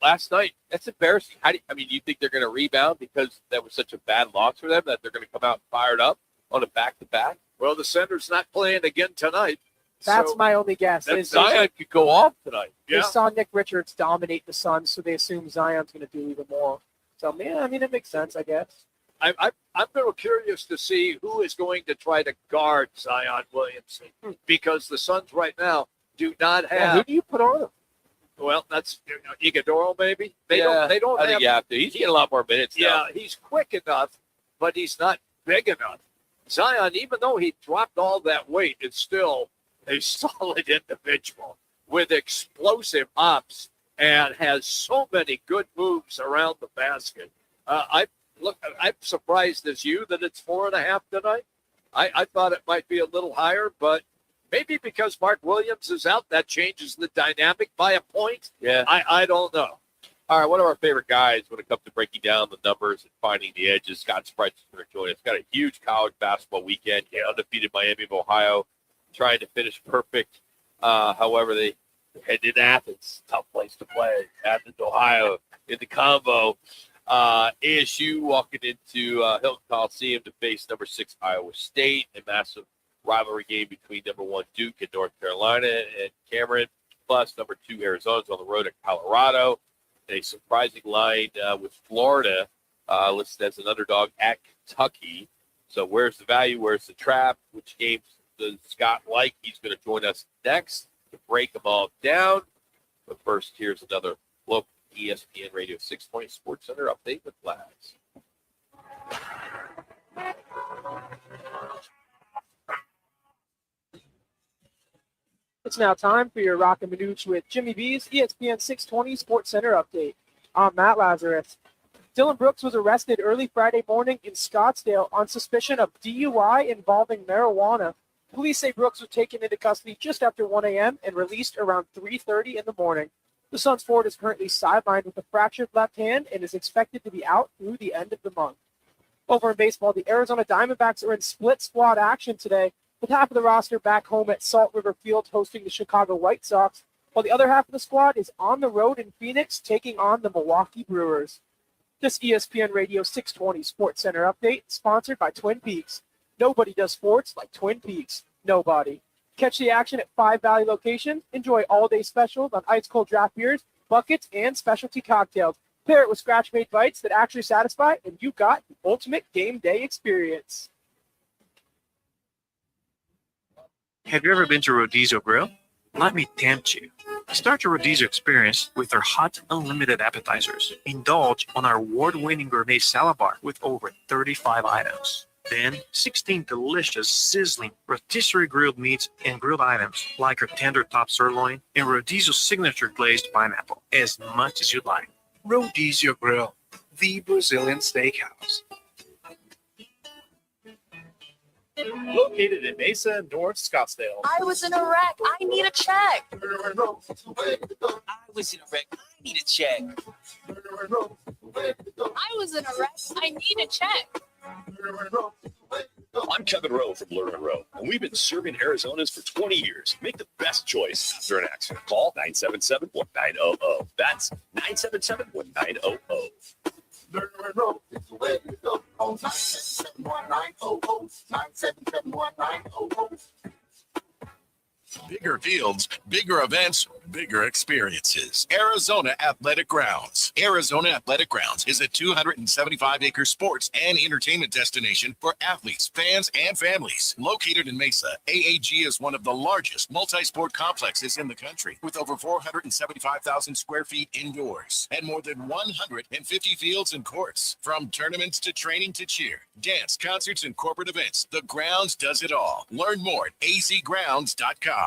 Last night, that's embarrassing. Do you think they're going to rebound because that was such a bad loss for them that they're going to come out fired up on a back-to-back? Well, the center's not playing again tonight. That's my only guess. Zion could go off tonight. They saw Nick Richards dominate the Suns, so they assume Zion's going to do even more. So, yeah, I mean, it makes sense, I guess. I'm very curious to see who is going to try to guard Zion Williamson because the Suns right now do not have. Who do you put on him? Well, that's Iguodala, maybe. They I don't think have. you have to. He's getting a lot more minutes now. Yeah, he's quick enough, but he's not big enough. Zion, even though he dropped all that weight, is still a solid individual with explosive hops and has so many good moves around the basket. I'm surprised as you that it's 4.5 tonight. I thought it might be a little higher, but maybe because Mark Williams is out, that changes the dynamic by a point. Yeah. I don't know. All right, one of our favorite guys when it comes to breaking down the numbers and finding the edges, Scott Spreitzer is going to join us. Got a huge college basketball weekend. Undefeated Miami of Ohio, trying to finish perfect. However, they headed in Athens. Tough place to play. Athens, Ohio, in the combo. ASU walking into Hilton Coliseum to face number 6 Iowa State, a massive rivalry game between number 1 Duke and North Carolina and Cameron, plus number 2 Arizona's on the road at Colorado. A surprising line with Florida listed as an underdog at Kentucky. So where's the value? Where's the trap? Which games does Scott like? He's going to join us next to break them all down. But first, here's another look. ESPN Radio 620 Sports Center update with Labs. It's now time for your Roc and Manuch with Jimmy B's ESPN 620 Sports Center update. I'm Matt Lazarus. Dylan Brooks was arrested early Friday morning in Scottsdale on suspicion of DUI involving marijuana. Police say Brooks was taken into custody just after 1 a.m. and released around 3:30 in the morning. The Suns forward is currently sidelined with a fractured left hand and is expected to be out through the end of the month. Over in baseball, the Arizona Diamondbacks are in split squad action today, with half of the roster back home at Salt River Field hosting the Chicago White Sox, while the other half of the squad is on the road in Phoenix taking on the Milwaukee Brewers. This ESPN Radio 620 Sports Center update sponsored by Twin Peaks. Nobody does sports like Twin Peaks. Nobody. Catch the action at 5 Valley locations. Enjoy all-day specials on ice-cold draft beers, buckets, and specialty cocktails. Pair it with scratch-made bites that actually satisfy, and you got the ultimate game day experience. Have you ever been to Rodizio Grill? Let me tempt you. Start your Rodizio experience with our hot, unlimited appetizers. Indulge on our award-winning gourmet salad bar with over 35 items. Then, 16 delicious, sizzling rotisserie grilled meats and grilled items like our tender top sirloin and Rodizio's signature glazed pineapple, as much as you'd like. Rodizio Grill, the Brazilian steakhouse. Located in Mesa, North Scottsdale. I was in a wreck. I need a check. I was in a wreck. I need a check. I was in a wreck. I need a check. I'm Kevin Rowe from Lerner Rowe, and we've been serving Arizona's for 20 years. Make the best choice after an accident. Call 977-1900. That's 977-1900. Lerner Rowe is the way to go. On 977-1900. 977-1900. Bigger fields, bigger events, bigger experiences. Arizona Athletic Grounds. Arizona Athletic Grounds is a 275-acre sports and entertainment destination for athletes, fans, and families. Located in Mesa, AAG is one of the largest multi-sport complexes in the country, with over 475,000 square feet indoors and more than 150 fields and courts. From tournaments to training to cheer, dance, concerts, and corporate events, the grounds does it all. Learn more at azgrounds.com.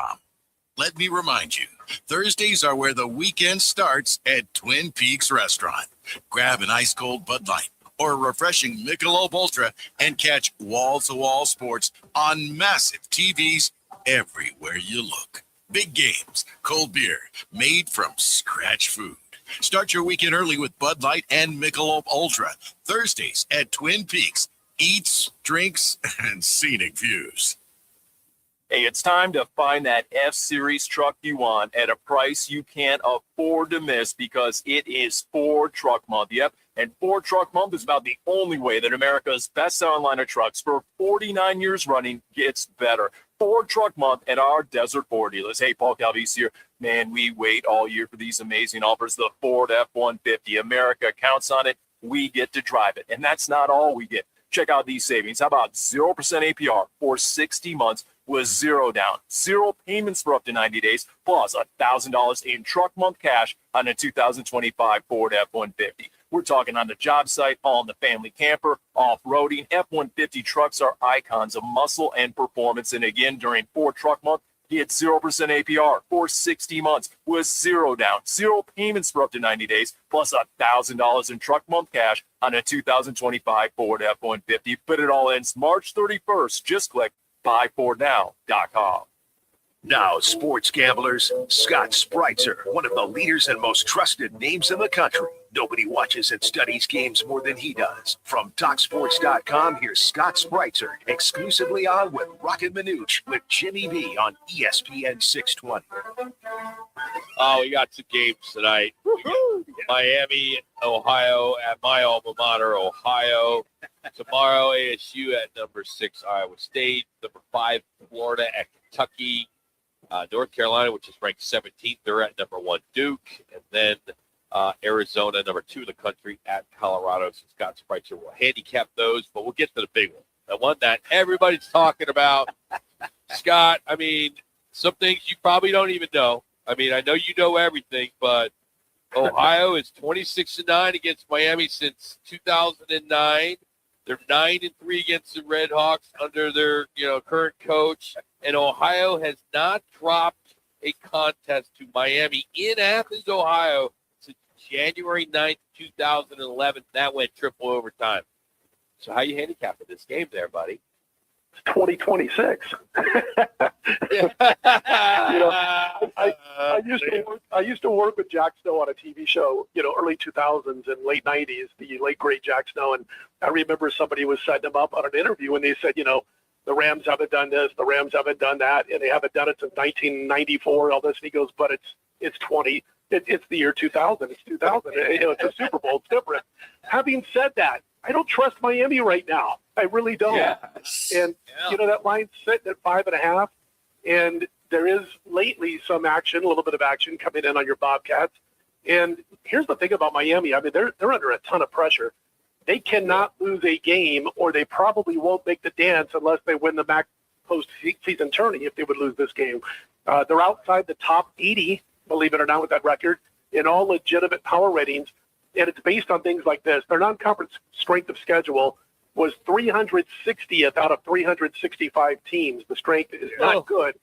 Let me remind you, Thursdays are where the weekend starts at Twin Peaks Restaurant. Grab an ice-cold Bud Light or a refreshing Michelob Ultra and catch wall-to-wall sports on massive TVs everywhere you look. Big games, cold beer, made from scratch food. Start your weekend early with Bud Light and Michelob Ultra. Thursdays at Twin Peaks. Eats, drinks, and scenic views. Hey, it's time to find that F-Series truck you want at a price you can't afford to miss because it is Ford Truck Month. Yep, and Ford Truck Month is about the only way that America's best-selling line of trucks for 49 years running gets better. Ford Truck Month at our Desert Ford dealers. Hey, Paul Calvese here. Man, we wait all year for these amazing offers. The Ford F-150. America counts on it. We get to drive it. And that's not all we get. Check out these savings. How about 0% APR for 60 months with zero down, zero payments for up to 90 days, plus $1,000 in truck month cash on a 2025 Ford F-150. We're talking on the job site, on the family camper, off-roading. F-150 trucks are icons of muscle and performance. And again, during Ford Truck Month, get 0% APR for 60 months with zero down, zero payments for up to 90 days, plus $1,000 in truck month cash on a 2025 Ford F-150. But it all ends March 31st. Just click buyfordnow.com. Now, sports gamblers, Scott Spreitzer, one of the leaders and most trusted names in the country. Nobody watches and studies games more than he does. From TalkSports.com, here's Scott Spreitzer, exclusively on with Roc and Manuch with Jimmy B on ESPN 620. Oh, we got some games tonight. Miami, Ohio at my alma mater, Ohio. Tomorrow, ASU at number 6, Iowa State. Number 5, Florida at Kentucky. North Carolina, which is ranked 17th, they're at number 1, Duke. And then Arizona, number 2 in the country, at Colorado. So Scott Spreitzer will handicap those, but we'll get to the big one. The one that everybody's talking about. Scott, I mean, some things you probably don't even know. I mean, I know you know everything, but Ohio is 26-9 against Miami since 2009. They're 9-3 against the Red Hawks under their, current coach. And Ohio has not dropped a contest to Miami in Athens, Ohio since January 9th, 2011. That went triple overtime. So how you handicapping this game there, buddy? 2026. I used to work with Jack Snow on a TV show, early 2000s and late 90s, the late great Jack Snow. And I remember somebody was setting him up on an interview and they said, the Rams haven't done this, the Rams haven't done that, and they haven't done it since 1994, all this. And he goes, but it's the year 2000. It's 2000. It's a Super Bowl. It's different. Having said that, I don't trust Miami right now. I really don't. Yes. And, that line's sitting at 5.5. And there is lately some action, a little bit of action coming in on your Bobcats. And here's the thing about Miami. I mean, they're under a ton of pressure. They cannot lose a game, or they probably won't make the dance unless they win the MAC postseason tourney if they would lose this game. They're outside the top 80, believe it or not, with that record, in all legitimate power ratings. And it's based on things like this. Their non-conference strength of schedule was 360th out of 365 teams. The strength is not good.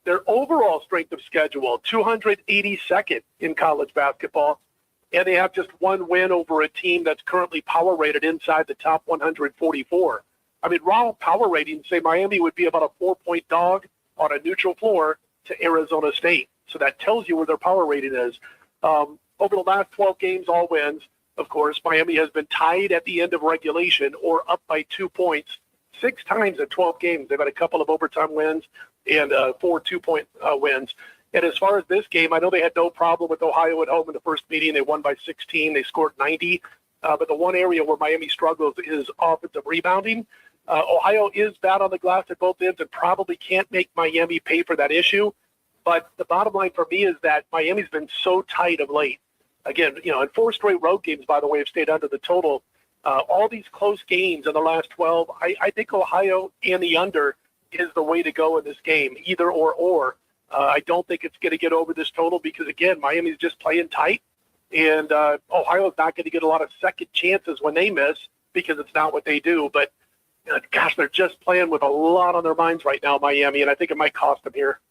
Their overall strength of schedule, 282nd in college basketball, and they have just one win over a team that's currently power rated inside the top 144. I mean, raw power ratings say Miami would be about a 4-point dog on a neutral floor to Arizona State. So that tells you where their power rating is. Over the last 12 games, all wins. Of course, Miami has been tied at the end of regulation or up by 2 points 6 times in 12 games. They've had a couple of overtime wins and 4 2-point wins. And as far as this game, I know they had no problem with Ohio at home in the first meeting. They won by 16. They scored 90. But the one area where Miami struggles is offensive rebounding. Ohio is bad on the glass at both ends and probably can't make Miami pay for that issue. But the bottom line for me is that Miami's been so tight of late. Again, and 4 straight road games, by the way, have stayed under the total. All these close games in the last 12, I think Ohio and the under is the way to go in this game, either or. I don't think it's going to get over this total because, again, Miami's just playing tight. And Ohio's not going to get a lot of second chances when they miss because it's not what they do. But, gosh, they're just playing with a lot on their minds right now, Miami, and I think it might cost them here.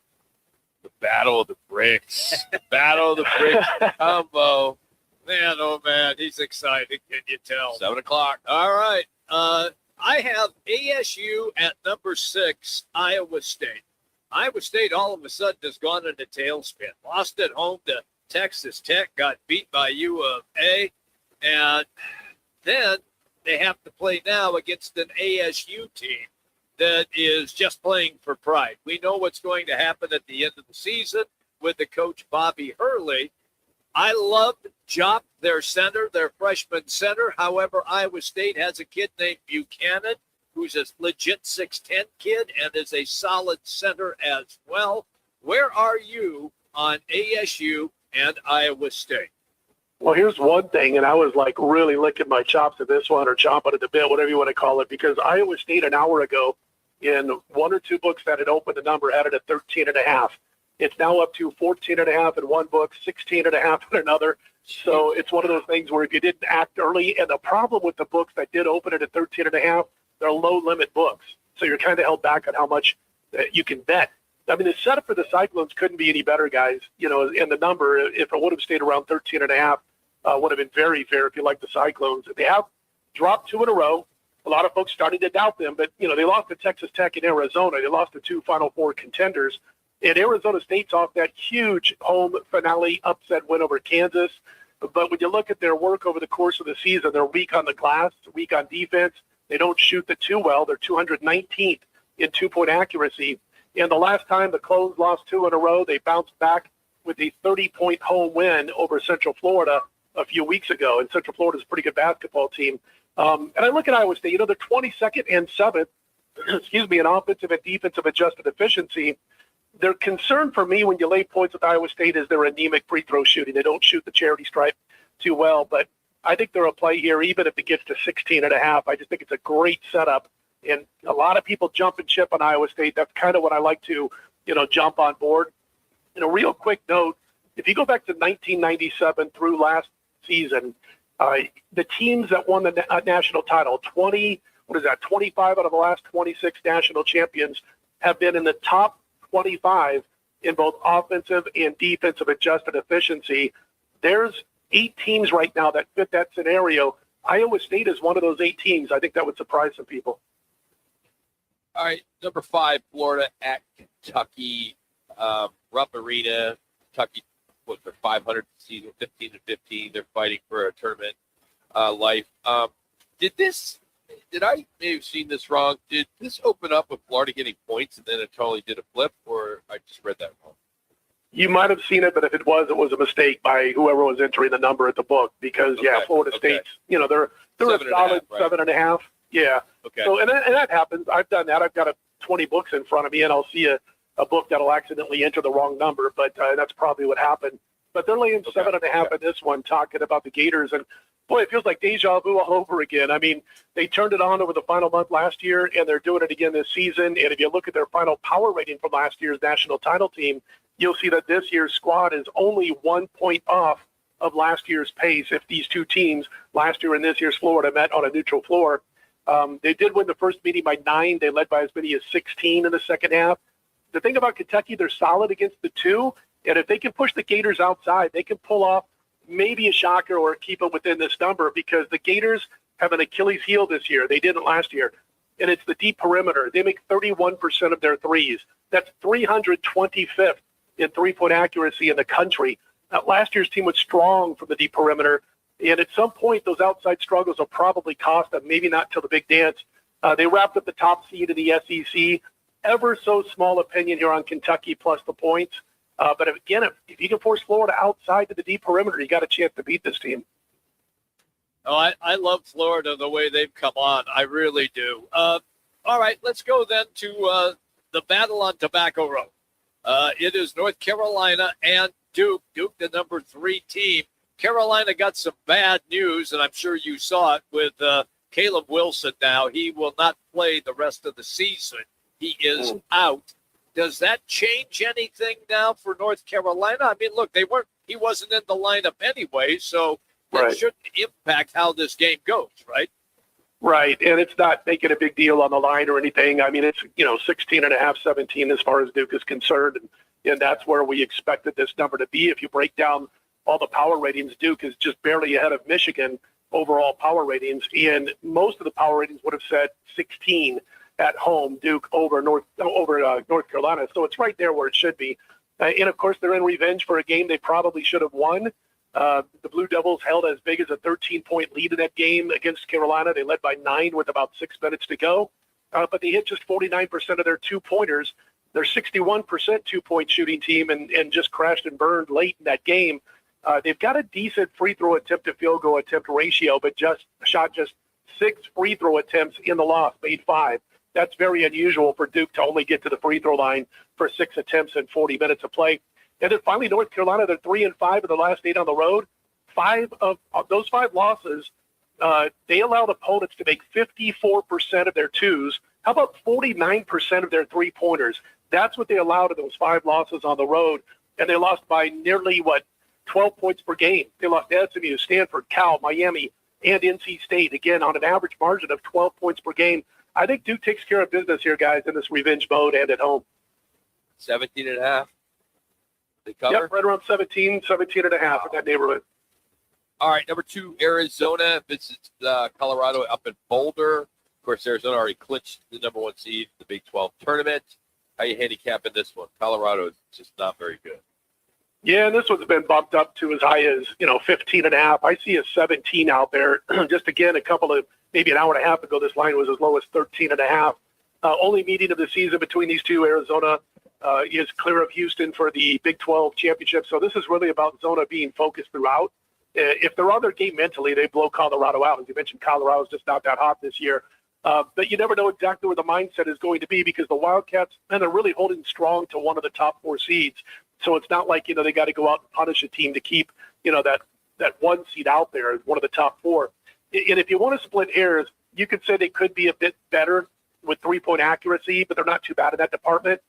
The battle of the bricks. Battle of the bricks combo. Man, oh, man, he's excited. Can you tell? 7 o'clock. All right. I have ASU at number 6, Iowa State. Iowa State all of a sudden has gone into tailspin. Lost at home to Texas Tech, got beat by U of A, and then they have to play now against an ASU team that is just playing for pride. We know what's going to happen at the end of the season with the coach Bobby Hurley. I loved Jop, their center, their freshman center. However, Iowa State has a kid named Buchanan, who's a legit 6'10 kid and is a solid center as well. Where are you on ASU and Iowa State? Well, here's one thing, and I was like really licking my chops at this one or chomping at the bit, whatever you want to call it, because Iowa State an hour ago in 1 or 2 books that had opened the number had it at 13.5. It's now up to 14.5 in one book, 16.5 in another. So it's one of those things where if you didn't act early, and the problem with the books that did open it at 13.5, they're low limit books. So you're kind of held back on how much you can bet. I mean, the setup for the Cyclones couldn't be any better, guys. And the number, if it would have stayed around 13.5, would have been very fair if you like the Cyclones. They have dropped 2 in a row. A lot of folks starting to doubt them, but, they lost to Texas Tech and Arizona. They lost to 2 Final Four contenders. And Arizona State's off that huge home finale upset win over Kansas. But when you look at their work over the course of the season, they're weak on the glass, weak on defense. They don't shoot the 2 well. They're 219th in 2-point accuracy. And the last time the Clones lost 2 in a row, they bounced back with a 30-point home win over Central Florida a few weeks ago. And Central Florida's a pretty good basketball team. And I look at Iowa State, they're 22nd and 7th, in offensive and defensive adjusted efficiency. Their concern for me when you lay points with Iowa State is their anemic free throw shooting. They don't shoot the charity stripe too well, but I think they're a play here, even if it gets to 16.5. I just think it's a great setup. And a lot of people jump and chip on Iowa State. That's kind of what I like to, jump on board. Real quick note, if you go back to 1997 through last season, the teams that won the national title, 25 out of the last 26 national champions have been in the top 25 in both offensive and defensive adjusted efficiency. There's 8 teams right now that fit that scenario. Iowa State is one of those 8 teams. I think that would surprise some people. All right, number 5, Florida at Kentucky. Rupp Arena, Kentucky, what, they're 500 season, 15-15. They're fighting for a tournament life. Did I may have seen this wrong? Did this open up with Florida getting points and then it totally did a flip, or I just read that wrong? You might have seen it, but if it was a mistake by whoever was entering the number at the book because, Florida State's, they're a solid 7.5. Yeah. Okay. So, and that happens. I've done that. I've got 20 books in front of me, and I'll see a book that'll accidentally enter the wrong number, but that's probably what happened. But they're laying 7.5 in this one, talking about the Gators, and boy, it feels like deja vu all over again. I mean, they turned it on over the final month last year, and they're doing it again this season. And if you look at their final power rating from last year's national title team, you'll see that this year's squad is only 1 point off of last year's pace. If these two teams, last year and this year's Florida, met on a neutral floor, they did win the first meeting by 9. They led by as many as 16 in the second half. The thing about Kentucky, they're solid against the 2, and if they can push the Gators outside, they can pull off maybe a shocker or keep it within this number because the Gators have an Achilles heel this year. They didn't last year, and it's the deep perimeter. They make 31% of their threes. That's 325th in three-point accuracy in the country. Last year's team was strong from the deep perimeter, and at some point, those outside struggles will probably cost them, maybe not till the big dance. They wrapped up the top seed in the SEC. Ever so small opinion here on Kentucky plus the points. But again, if you can force Florida outside to the deep perimeter, you got a chance to beat this team. Oh, I love Florida the way they've come on. I really do. All right, let's go then to the battle on Tobacco Road. It is North Carolina and Duke. Duke, the number 3 team. Carolina got some bad news, and I'm sure you saw it with Caleb Wilson now. He will not play the rest of the season. He is out. Does that change anything now for North Carolina? I mean, look, he wasn't in the lineup anyway, so that shouldn't impact how this game goes, right? Right, and it's not making a big deal on the line or anything. I mean, it's 16.5, 17 as far as Duke is concerned, and that's where we expected this number to be. If you break down all the power ratings, Duke is just barely ahead of Michigan overall power ratings, and most of the power ratings would have said 16 at home, Duke over North Carolina. So it's right there where it should be. And, of course, they're in revenge for a game they probably should have won. The Blue Devils held as big as a 13-point lead in that game against Carolina. They led by 9 with about 6 minutes to go. But they hit just 49% of their two-pointers. They're 61% two-point shooting team and just crashed and burned late in that game. They've got a decent free throw attempt to field goal attempt ratio, but shot 6 free throw attempts in the loss, made 5. That's very unusual for Duke to only get to the free throw line for 6 attempts in 40 minutes of play. And then finally, North Carolina, they're 3-5 of the last 8 on the road. 5 of those 5 losses, they allowed opponents to make 54% of their twos. How about 49% of their three-pointers? That's what they allowed in those 5 losses on the road. And they lost by nearly, 12 points per game. They lost to SMU, Stanford, Cal, Miami, and NC State, again, on an average margin of 12 points per game. I think Duke takes care of business here, guys, in this revenge mode and at home. 17.5. They cover? Yep, right around 17 and a half in that neighborhood. All right, number 2, Arizona visits Colorado up in Boulder. Of course, Arizona already clinched the number 1 seed in the Big 12 tournament. How you handicapping this one? Colorado is just not very good. Yeah, and this one's been bumped up to as high as, 15 and a half. I see a 17 out there. Just again, maybe an hour and a half ago, this line was as low as 13 and a half. Only meeting of the season between these two. Arizona is clear of Houston for the Big 12 championship. So this is really about Zona being focused throughout. If they're on their game mentally, they blow Colorado out. As you mentioned, Colorado's just not that hot this year. But you never know exactly where the mindset is going to be because the Wildcats, and they're really holding strong to one of the top 4 seeds. So it's not like, they got to go out and punish a team to keep, that 1 seed out there as one of the top 4. And if you want to split hairs, you could say they could be a bit better with three-point accuracy, but they're not too bad in that department.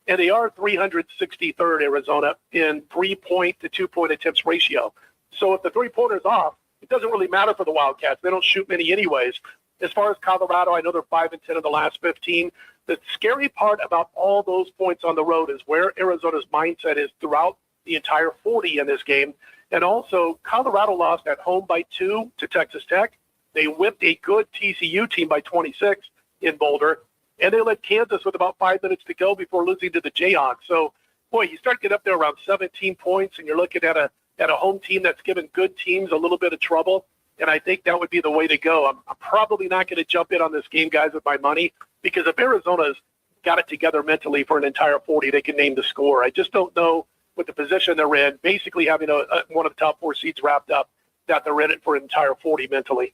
And they are 363rd, Arizona, in three-point to two-point attempts ratio. So if the three-pointer's off, it doesn't really matter for the Wildcats. They don't shoot many anyways. As far as Colorado, I know they're 5-10 in the last 15. The scary part about all those points on the road is where Arizona's mindset is throughout the entire 40 in this game. And also, Colorado lost at home by 2 to Texas Tech. They whipped a good TCU team by 26 in Boulder. And they led Kansas with about 5 minutes to go before losing to the Jayhawks. So, boy, you start to get up there around 17 points, and you're looking at a home team that's given good teams a little bit of trouble. And I think that would be the way to go. I'm probably not going to jump in on this game, guys, with my money, because if Arizona's got it together mentally for an entire 40, they can name the score. I just don't know with the position they're in, basically having one of the top 4 seeds wrapped up, that they're in it for an entire 40 mentally.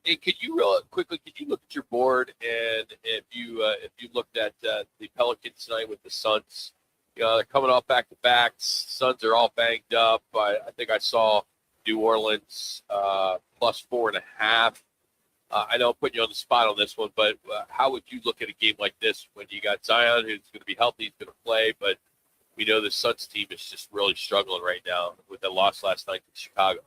Hey, could you real quickly? Could you look at your board, and if you looked at the Pelicans tonight with the Suns, they're coming off back to backs. Suns are all banged up. I think I saw New Orleans plus 4.5. I know I'm putting you on the spot on this one, but how would you look at a game like this when you got Zion, who's going to be healthy, he's going to play, but we know the Suns team is just really struggling right now with the loss last night to Chicago.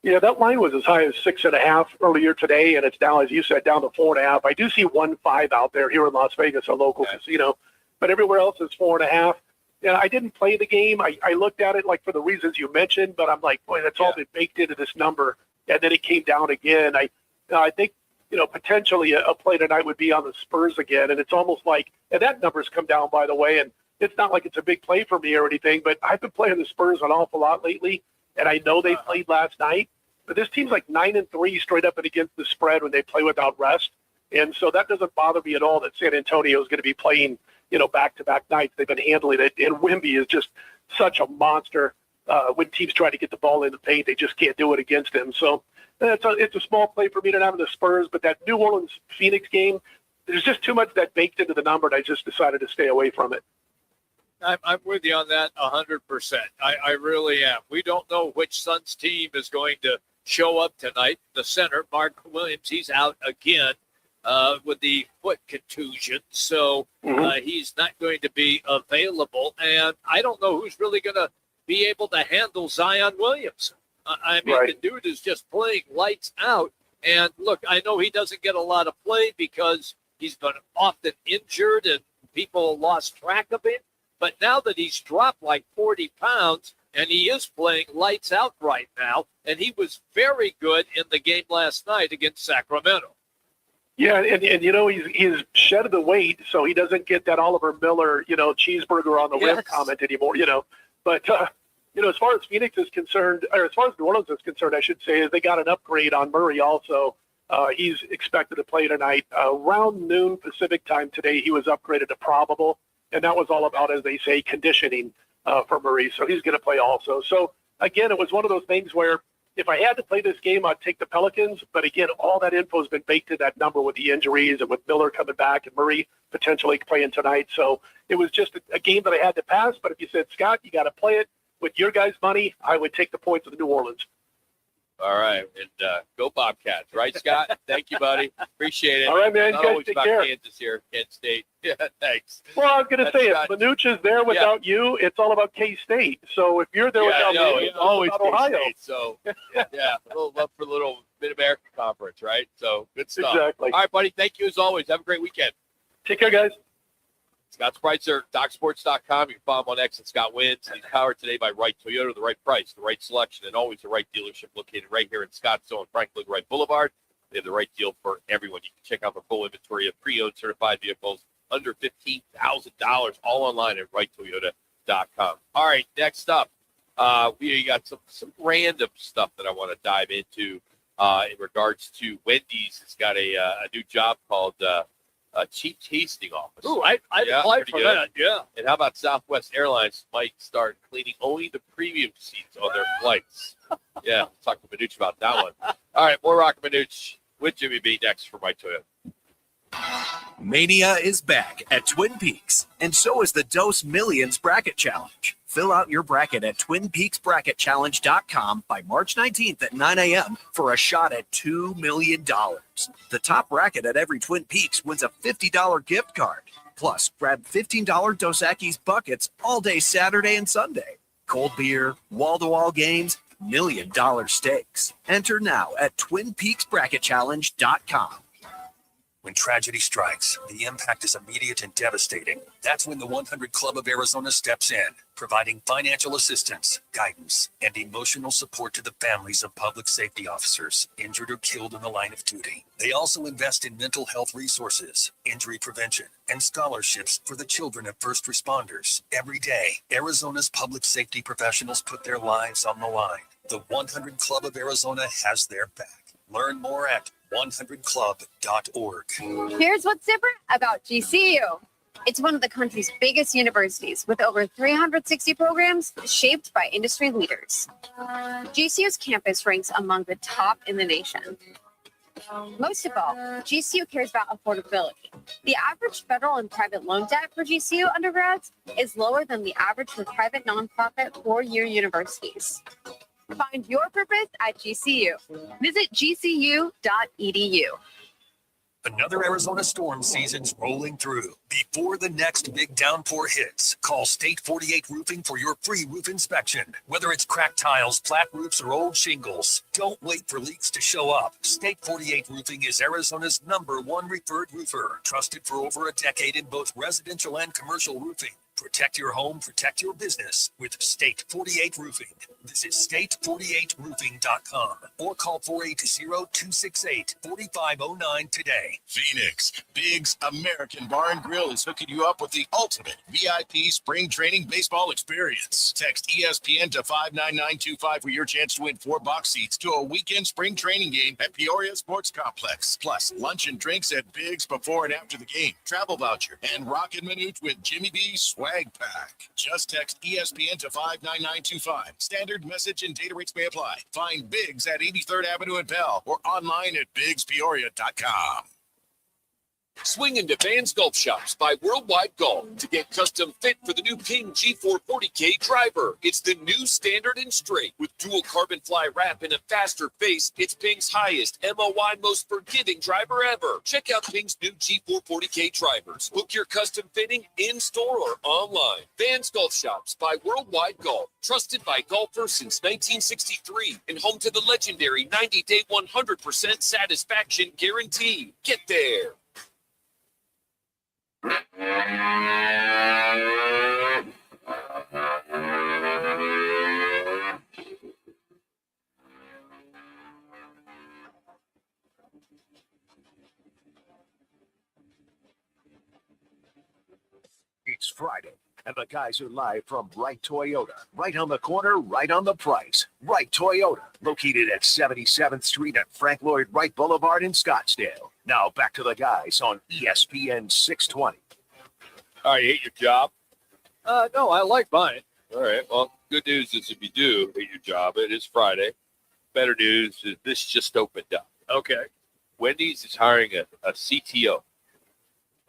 Yeah, that line was as high as 6.5 earlier today, and it's now, as you said, down to 4.5. I do see 1.5 out there here in Las Vegas, a local casino, but everywhere else is 4.5. Yeah, I didn't play the game. I looked at it like for the reasons you mentioned, but I'm like, boy, that's all been baked into this number, and then it came down again. I think potentially a play tonight would be on the Spurs again, and it's almost like, and that number's come down, by the way, and it's not like it's a big play for me or anything, but I've been playing the Spurs an awful lot lately. And I know they played last night, but this team's like 9-3 straight up and against the spread when they play without rest. And so that doesn't bother me at all that San Antonio is going to be playing, back-to-back nights. They've been handling it. And Wemby is just such a monster. When teams try to get the ball in the paint, they just can't do it against him. So it's a small play for me to have in the Spurs, but that New Orleans-Phoenix game, there's just too much that baked into the number, and I just decided to stay away from it. I'm with you on that 100%. I really am. We don't know which Suns team is going to show up tonight. The center, Mark Williams, he's out again with the foot contusion, so he's not going to be available. And I don't know who's really going to be able to handle Zion Williamson. I mean, the dude is just playing lights out. And look, I know he doesn't get a lot of play because he's been often injured and people lost track of him. But now that he's dropped like 40 pounds and he is playing lights out right now, and he was very good in the game last night against Sacramento. Yeah, and he's shedded the weight, so he doesn't get that Oliver Miller, cheeseburger on the rim comment anymore, But, as far as Phoenix is concerned, or as far as New Orleans is concerned, I should say, is they got an upgrade on Murray also. He's expected to play tonight. Around noon Pacific time today, he was upgraded to probable. And that was all about, as they say, conditioning for Murray. So he's going to play also. So, again, it was one of those things where if I had to play this game, I'd take the Pelicans. But, again, all that info has been baked in that number with the injuries and with Miller coming back and Murray potentially playing tonight. So it was just a game that I had to pass. But if you said, Scott, you got to play it with your guys' money, I would take the points of the New Orleans. All right, and go Bobcats, right, Scott? Thank you, buddy. Appreciate it. All right, man. Not You guys always take about care. Kansas here, Kent State. Yeah, thanks. Well, I was going to say, Scott. if Manuch is there without you, it's all about K-State. So if you're there without me, it's always about Ohio. K-State, so, yeah, a little love for a little Mid-America Conference, right? So good stuff. Exactly. All right, buddy. Thank you as always. Have a great weekend. Take care, guys. Scott Spreitzer, DocSports.com. You can follow him on X and Scott Wins. He's powered today by Wright Toyota, the right price, the right selection, and always the right dealership located right here in Scottsdale and Franklin Wright Boulevard. They have the right deal for everyone. You can check out the full inventory of pre-owned certified vehicles under $15,000, all online at WrightToyota.com. All right, next up, we got some random stuff that I want to dive into in regards to Wendy's. It's got a new job called Chief Tasting Office. Ooh, I'd apply for that, yeah. And how about Southwest Airlines might start cleaning only the premium seats on their flights? Yeah, we'll talk to Manuch about that one. All right, more Roc and Manuch with Jimmy B next for Mike Toyota. Mania is back at Twin Peaks, and so is the Dose Millions Bracket Challenge. Fill out your bracket at TwinPeaksBracketChallenge.com by March 19th at 9 a.m. for a shot at $2 million. The top bracket at every Twin Peaks wins a $50 gift card. Plus, grab $15 Dos Equis buckets all day Saturday and Sunday. Cold beer, wall-to-wall games, $1 million stakes. Enter now at TwinPeaksBracketChallenge.com. When tragedy strikes, the impact is immediate and devastating. That's when the 100 Club of Arizona steps in, providing financial assistance, guidance, and emotional support to the families of public safety officers injured or killed in the line of duty. They also invest in mental health resources, injury prevention, and scholarships for the children of first responders. Every day, Arizona's public safety professionals put their lives on the line. The 100 Club of Arizona has their back. Learn more at 100club.org. Here's what's different about GCU. It's one of the country's biggest universities with over 360 programs shaped by industry leaders. GCU's campus ranks among the top in the nation. Most of all, GCU cares about affordability. The average federal and private loan debt for GCU undergrads is lower than the average for private nonprofit four-year universities. Find your purpose at GCU. Visit gcu.edu. Another Arizona storm season's rolling through. Before the next big downpour hits, call State 48 Roofing for your free roof inspection. Whether it's cracked tiles, flat roofs, or old shingles, don't wait for leaks to show up. State 48 Roofing is Arizona's #1 referred roofer, trusted for over a decade in both residential and commercial roofing. Protect your home, protect your business with State 48 Roofing. Visit state48roofing.com or call 480-268-4509 today. Phoenix, Big's American Bar and Grill is hooking you up with the ultimate VIP spring training baseball experience. Text ESPN to 59925 for your chance to win 4 box seats to a weekend spring training game at Peoria Sports Complex. Plus, lunch and drinks at Big's before and after the game, travel voucher, and Roc and Manuch with Jimmy B's swag pack. Just text ESPN to 59925. Standard message and data rates may apply. Find Biggs at 83rd Avenue in Bell or online at bigspeoria.com. Swing into Vans Golf Shops by Worldwide Golf to get custom fit for the new Ping G440K driver. It's the new standard and straight with dual carbon fly wrap and a faster face. It's Ping's highest MOI most forgiving driver ever. Check out Ping's new G440K drivers. Book your custom fitting in store or online. Vans Golf Shops by Worldwide Golf. Trusted by golfers since 1963 and home to the legendary 90-day 100% satisfaction guarantee. Get there. It's Friday, and the guys are live from Wright Toyota. Right on the corner, right on the price. Wright Toyota, located at 77th Street and Frank Lloyd Wright Boulevard in Scottsdale. Now back to the guys on ESPN 620. All right, you hate your job? No, I like mine. All right. Well, good news is if you do hate your job, it is Friday. Better news is this just opened up. Okay. Wendy's is hiring a CTO,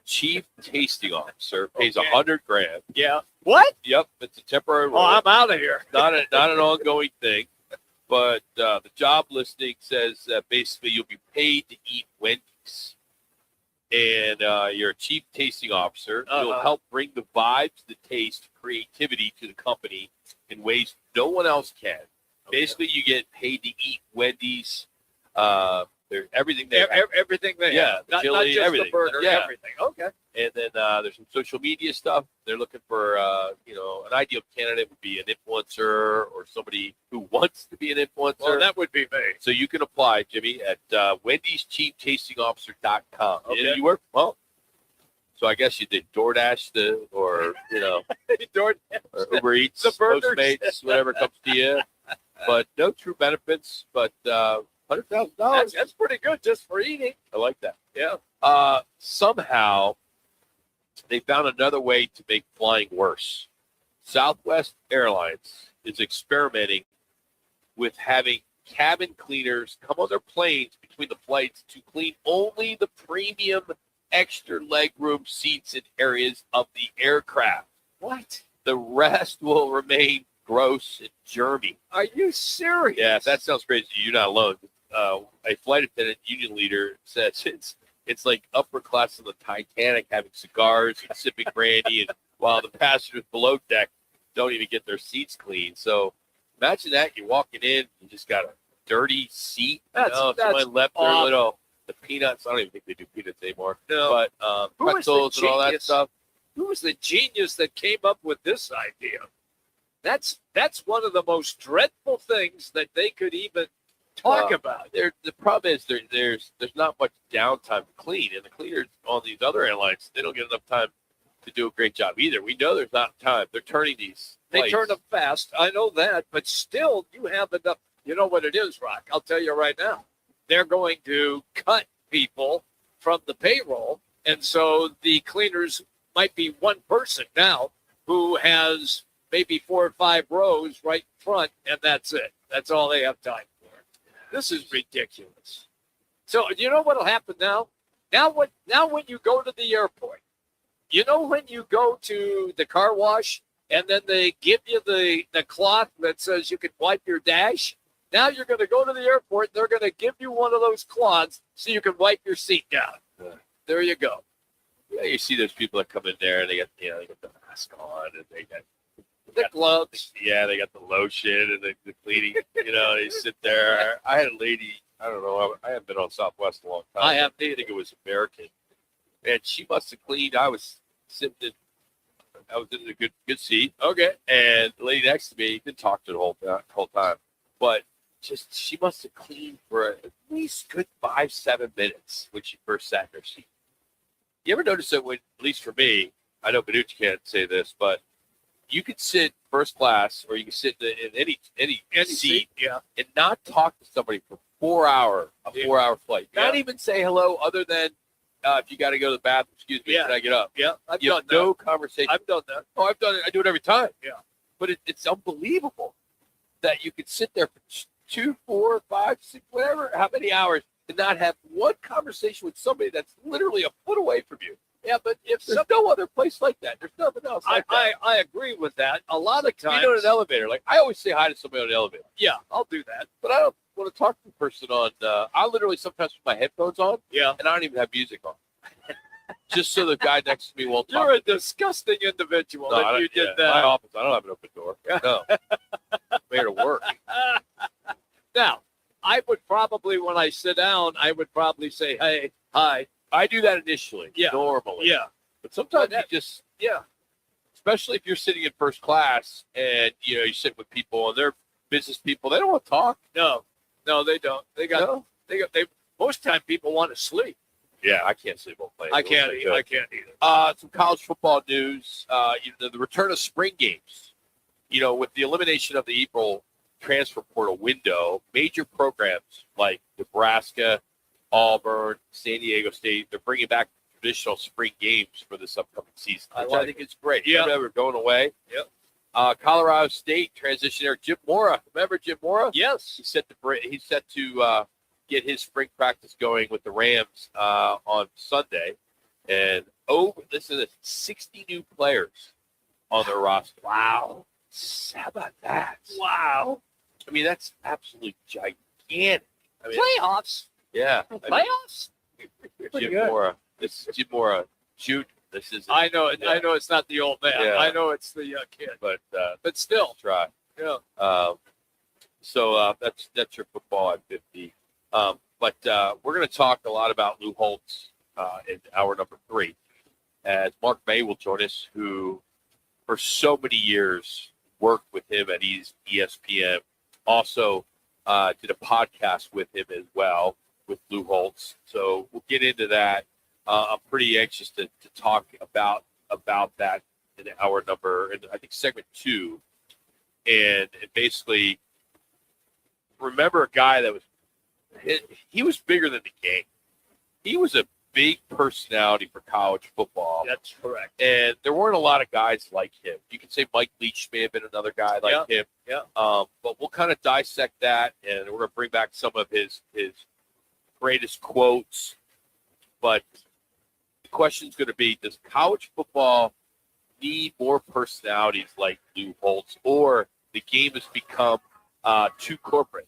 Chief Tasting Officer, pays Okay. $100,000. Yeah. What? Yep, it's a temporary role. Oh, I'm out of here. Not an ongoing thing, but the job listing says that basically you'll be paid to eat Wendy's. And you're a chief tasting officer. You'll help bring the vibes, the taste, creativity to the company in ways no one else can. Basically, you get paid to eat Wendy's. There's everything there. Everything they have. The Not chili, just everything. the burger, everything. Okay. And then there's some social media stuff. They're looking for, an ideal candidate would be an influencer or somebody who wants to be an influencer. Well, that would be me. So you can apply, Jimmy, at wendyschieftastingofficer.com. Okay. And you work, well, so I guess you did DoorDash or Uber Eats, The burgers. Postmates, whatever comes to you. But no true benefits, but $100,000. That's pretty good just for eating. I like that. Yeah. Somehow they found another way to make flying worse. Southwest Airlines is experimenting with having cabin cleaners come on their planes between the flights to clean only the premium extra legroom seats and areas of the aircraft. What? The rest will remain gross and germy. Are you serious? Yeah, that sounds crazy. You're not alone. A flight attendant union leader says it's like upper class of the Titanic having cigars and sipping brandy, and while the passengers below deck don't even get their seats cleaned. So imagine that you're walking in, you just got a dirty seat. That's somebody left their awful. little the peanuts. I don't even think they do peanuts anymore. No. But Who was the pretzels and all that genius? stuff. Who was the genius that came up with this idea? That's one of the most dreadful things that they could even talk about. The problem is there's not much downtime to clean, and the cleaners on these other airlines, they don't get enough time to do a great job either. We know there's not time. They're turning these. They flights. turn them fast. I know that, but still, you have enough. You know what it is, Rock? I'll tell you right now. They're going to cut people from the payroll, and so the cleaners might be one person now who has maybe 4 or 5 rows right in front, and that's it. That's all they have time for. This is ridiculous. So you know what'll happen now? Now when you go to the airport, you know when you go to the car wash and then they give you the cloth that says you can wipe your dash? Now you're going to go to the airport, they're going to give you one of those cloths so you can wipe your seat down. Yeah. There you go. Yeah, you see those people that come in there and they got they got the mask on and they got the gloves. Yeah, they got the lotion and the cleaning. They sit there. I had a lady. I don't know. I haven't been on Southwest a long time. I haven't I think it was American, and she must have cleaned. I was sitting in. I was in a good seat. Okay. And the lady next to me didn't talk to the whole time, but just she must have cleaned for at least good 5-7 minutes when she first sat in her seat. You ever notice that when, at least for me, I know Manuch can't say this, but you could sit first class or you can sit in any seat, yeah, and not talk to somebody for 4 hour flight. Not even say hello other than if you got to go to the bathroom, excuse me, can I get up? Yeah, I've you done have no conversation. I've done that. Oh, I've done it. I do it every time. Yeah. But it's unbelievable that you could sit there for 2, 4, 5, 6, whatever, how many hours, and not have one conversation with somebody that's literally a foot away from you. Yeah, but if There's no other place like that. There's nothing else like that. I agree with that. A lot of times, You know, in an elevator, like I always say hi to somebody on the elevator. Yeah, I'll do that. But I don't want to talk to the person on. I literally sometimes put my headphones on. Yeah, and I don't even have music on, just so the guy next to me won't talk. You're a disgusting individual if you did that. My office, I don't have an open door. No, made it work. Now, I would probably, when I sit down, I would probably say, "Hey, hi." I do that initially, Yeah. normally. Yeah. But sometimes you just, especially if you're sitting in first class and, you sit with people and they're business people, they don't want to talk. No, they don't. They most time people want to sleep. Yeah, I can't sleep on planes. I can't either. Some college football news, the return of spring games. With the elimination of the April transfer portal window, major programs like Nebraska, Auburn, San Diego State, they're bringing back traditional spring games for this upcoming season, which I think is great. Yeah. Remember, we're going away. Yep. Colorado State transitioner Jim Mora. Remember Jim Mora? Yes. He's set to get his spring practice going with the Rams on Sunday. And listen to this, 60 new players on their roster. Wow. How about that? Wow. I mean, that's absolutely gigantic. Playoffs. Yeah. Playoffs. Jim Mora. This is Jim Mora. Shoot. This is. I know it. I know it's not the old man. Yeah. I know it's the kid. But still, try. Yeah. So that's your football at 50. But we're going to talk a lot about Lou Holtz in hour number 3, as Mark May will join us, who for so many years worked with him at ESPN. Also did a podcast with him as well, with Lou Holtz. So we'll get into that. I'm pretty anxious to talk about that in hour number, I think segment 2. And basically, remember a guy that he was bigger than the game. He was a big personality for college football. That's correct. And there weren't a lot of guys like him. You could say Mike Leach may have been another guy like him. Yeah. But we'll kind of dissect that, and we're going to bring back some of his greatest quotes. But the question is going to be, does college football need more personalities like Lou Holtz, or the game has become too corporate?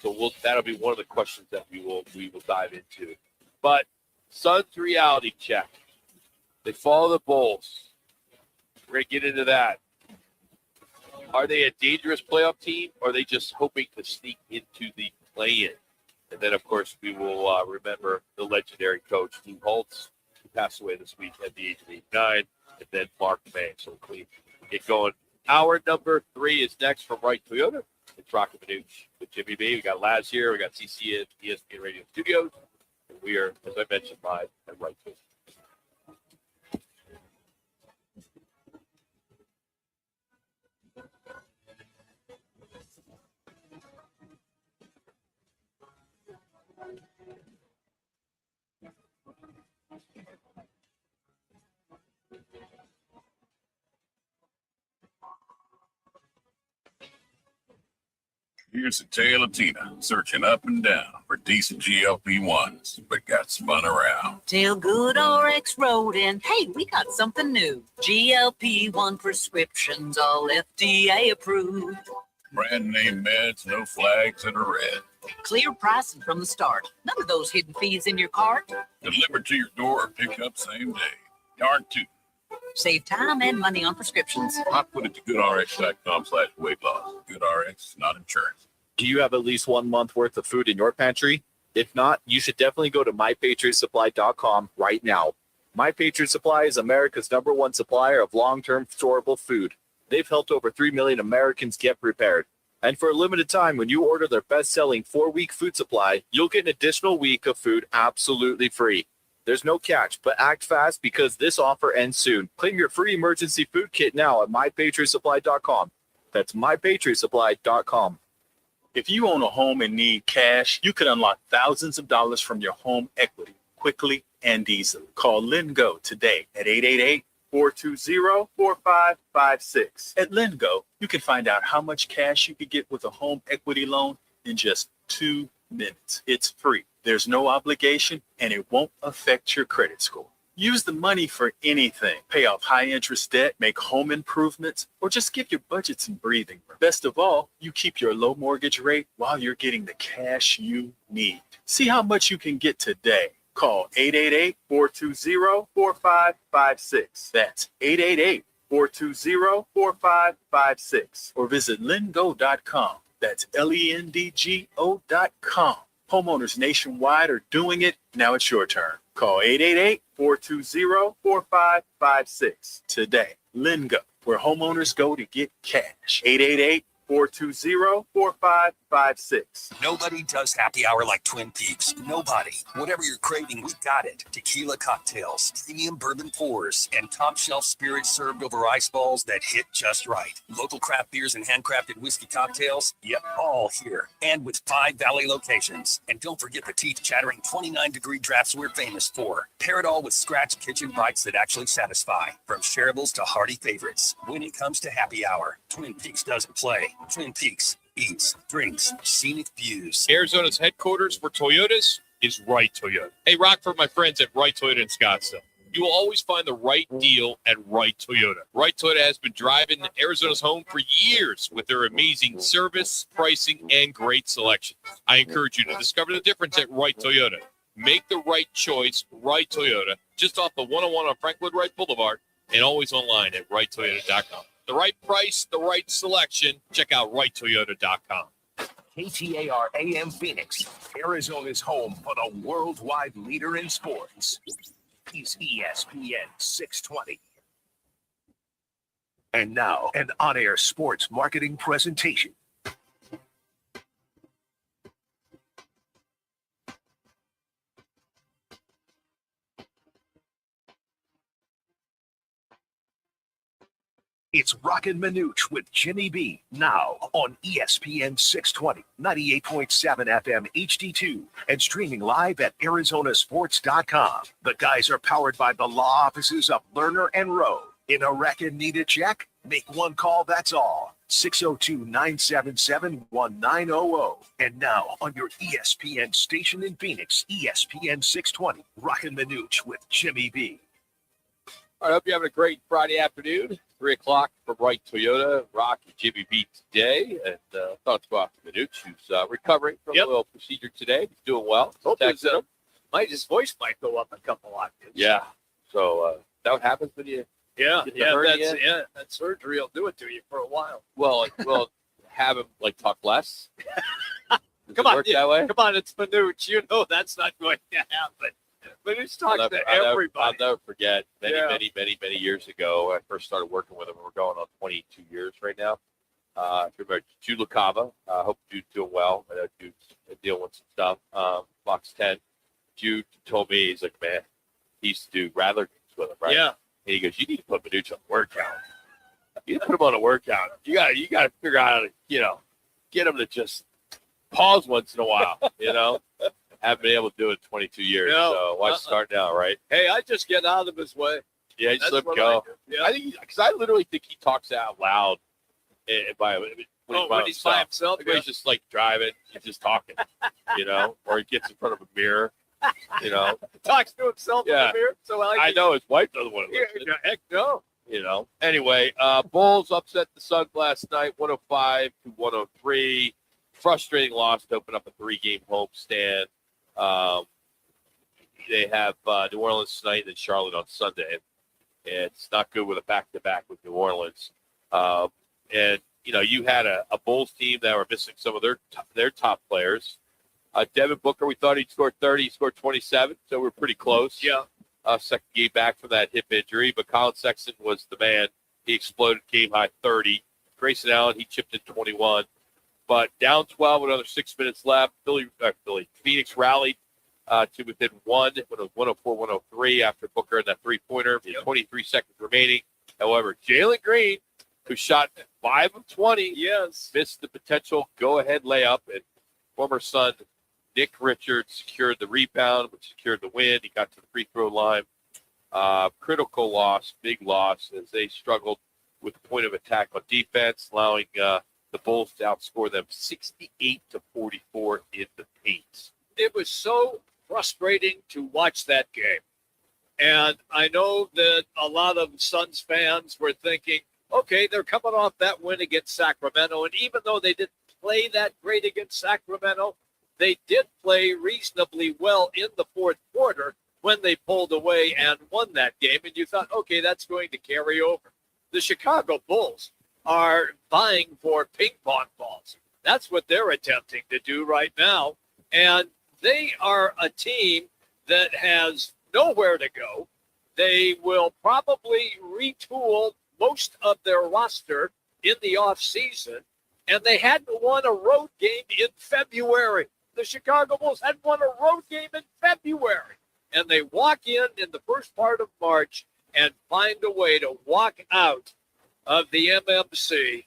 So that'll be one of the questions that we will dive into. But Suns reality check. They follow the Bulls. We're going to get into that. Are they a dangerous playoff team, or are they just hoping to sneak into the play-in? And then, of course, we will remember the legendary coach, Lou Holtz, who passed away this week at the age of 89, and then Mark May. So we get going. Hour number 3 is next from Wright Toyota. It's Roc and Manuch with Jimmy B. We got Laz here. We got CC at ESPN Radio Studios. And we are, as I mentioned, live at Wright Toyota. Here's a tale of Tina searching up and down for decent GLP-1s, but got spun around. Tell Good RX Road and hey, we got something new. GLP-1 prescriptions, all FDA approved. Brand name meds, no flags that are red. Clear pricing from the start. None of those hidden fees in your cart. Delivered to your door or pick up same day. Darn tootin'. Save time and money on prescriptions. I put it to goodrx.com/weight loss. GoodRx, not insurance. Do you have at least 1 month worth of food in your pantry? If not, you should definitely go to mypatriotsupply.com right now. My Patriot Supply is America's #1 supplier of long-term storable food. They've helped over 3 million Americans get prepared. And for a limited time, when you order their best-selling 4-week food supply, you'll get an additional week of food absolutely free. There's no catch, but act fast because this offer ends soon. Claim your free emergency food kit now at mypatriotsupply.com. That's mypatriotsupply.com. If you own a home and need cash, you could unlock thousands of dollars from your home equity quickly and easily. Call LendGo today at 888-420-4556. At LendGo, you can find out how much cash you could get with a home equity loan in just 2 minutes. It's free. There's no obligation, and it won't affect your credit score. Use the money for anything. Pay off high-interest debt, make home improvements, or just give your budget some breathing room. Best of all, you keep your low mortgage rate while you're getting the cash you need. See how much you can get today. Call 888-420-4556. That's 888-420-4556. Or visit lendgo.com. That's LENDGO.com. Homeowners nationwide are doing it. Now it's your turn. Call 888-420-4556 today. LendGo, where homeowners go to get cash. 888-420-4556. Nobody does happy hour like Twin Peaks. Nobody. Whatever you're craving, we got it. Tequila cocktails, premium bourbon pours, and top shelf spirits served over ice balls that hit just right. Local craft beers and handcrafted whiskey cocktails, yep, all here. And with 5 Valley locations. And don't forget the teeth-chattering 29-degree drafts we're famous for. Pair it all with scratch kitchen bites that actually satisfy. From shareables to hearty favorites. When it comes to happy hour, Twin Peaks doesn't play. Twin Peaks eats, drinks, scenic views. Arizona's headquarters for Toyotas is Wright Toyota. Hey, Rock, for my friends at Wright Toyota in Scottsdale. You will always find the right deal at Wright Toyota. Wright Toyota has been driving Arizona's home for years with their amazing service, pricing, and great selection. I encourage you to discover the difference at Wright Toyota. Make the right choice, Wright Toyota, just off the 101 on Franklin Wright Boulevard, and always online at wrighttoyota.com. The right price, the right selection. Check out wrighttoyota.com. KTAR AM Phoenix, Arizona's home for the worldwide leader in sports. He's ESPN 620. And now, an on-air sports marketing presentation. It's Roc and Manuch with Jimmy B. Now on ESPN 620, 98.7 FM HD-2, and streaming live at arizonasports.com. The guys are powered by the law offices of Lerner and Rowe. In a wreck and need a check? Make one call, that's all. 602-977-1900. And now on your ESPN station in Phoenix, ESPN 620, Roc and Manuch with Jimmy B. I hope you're having a great Friday afternoon. 3 o'clock from Wright Toyota. Rock and Jimmy B today. And thoughts about Manuch, who's recovering from a little procedure today. He's doing well. Hope his voice might go up a couple octaves. Yeah. So that what happens when you get the hernia? That surgery will do it to you for a while. Well, have him talk less. Does Come it on, work that way? come on, it's Manuch. You know that's not going to happen. Manuch talks to everybody. I'll never forget Yeah. many years ago. I first started working with him. We're going on 22 years right now. I remember Jude LaCava. I hope Jude's doing well. I know Jude's dealing with some stuff. Box 10. Jude told me, he's like, man, he used to do Rattler games with him, right? Yeah. And he goes, you need to put Manuch on the workout. You need to put him on a workout. You got to figure out how to, get him to just pause once in a while, Haven't been able to do it in 22 years. No. So why start now, right? Hey, I just get out of his way. Yeah, he just That's let him what go. I do. Yeah. I think because I literally think he talks out loud when he's by himself. Like, when he's just like driving, he's just talking, or he gets in front of a mirror, Talks to himself in Yeah. the mirror. So I know his wife doesn't want to listen. Heck no. Anyway, Bulls upset the Suns last night, 105-103. Frustrating loss to open up a 3-game homestand. They have New Orleans tonight and then Charlotte on Sunday. It's not good with a back-to-back with New Orleans. And you had a Bulls team that were missing some of their top players. Devin Booker, we thought he'd score 30. He scored 27, so we're pretty close. Yeah. Second game back from that hip injury, but Colin Sexton was the man. He exploded game high 30. Grayson Allen, he chipped in 21. But down 12 with another 6 minutes left. Phoenix rallied to within one when it was 104-103 after Booker and that three-pointer. 23 seconds remaining. However, Jalen Green, who shot 5 of 20, missed the potential go-ahead layup, and former Sun Nick Richards secured the rebound, which secured the win. He got to the free throw line. Critical loss, big loss, as they struggled with the point of attack on defense, allowing the Bulls to outscore them 68-44 in the paint. It was so frustrating to watch that game. And I know that a lot of Suns fans were thinking, okay, they're coming off that win against Sacramento. And even though they didn't play that great against Sacramento, they did play reasonably well in the fourth quarter when they pulled away and won that game. And you thought, okay, that's going to carry over. The Chicago Bulls are vying for ping pong balls. That's what they're attempting to do right now. And they are a team that has nowhere to go. They will probably retool most of their roster in the offseason, and they hadn't won a road game in February. The Chicago Bulls hadn't won a road game in February, and they walk in the first part of March and find a way to walk out of the MMC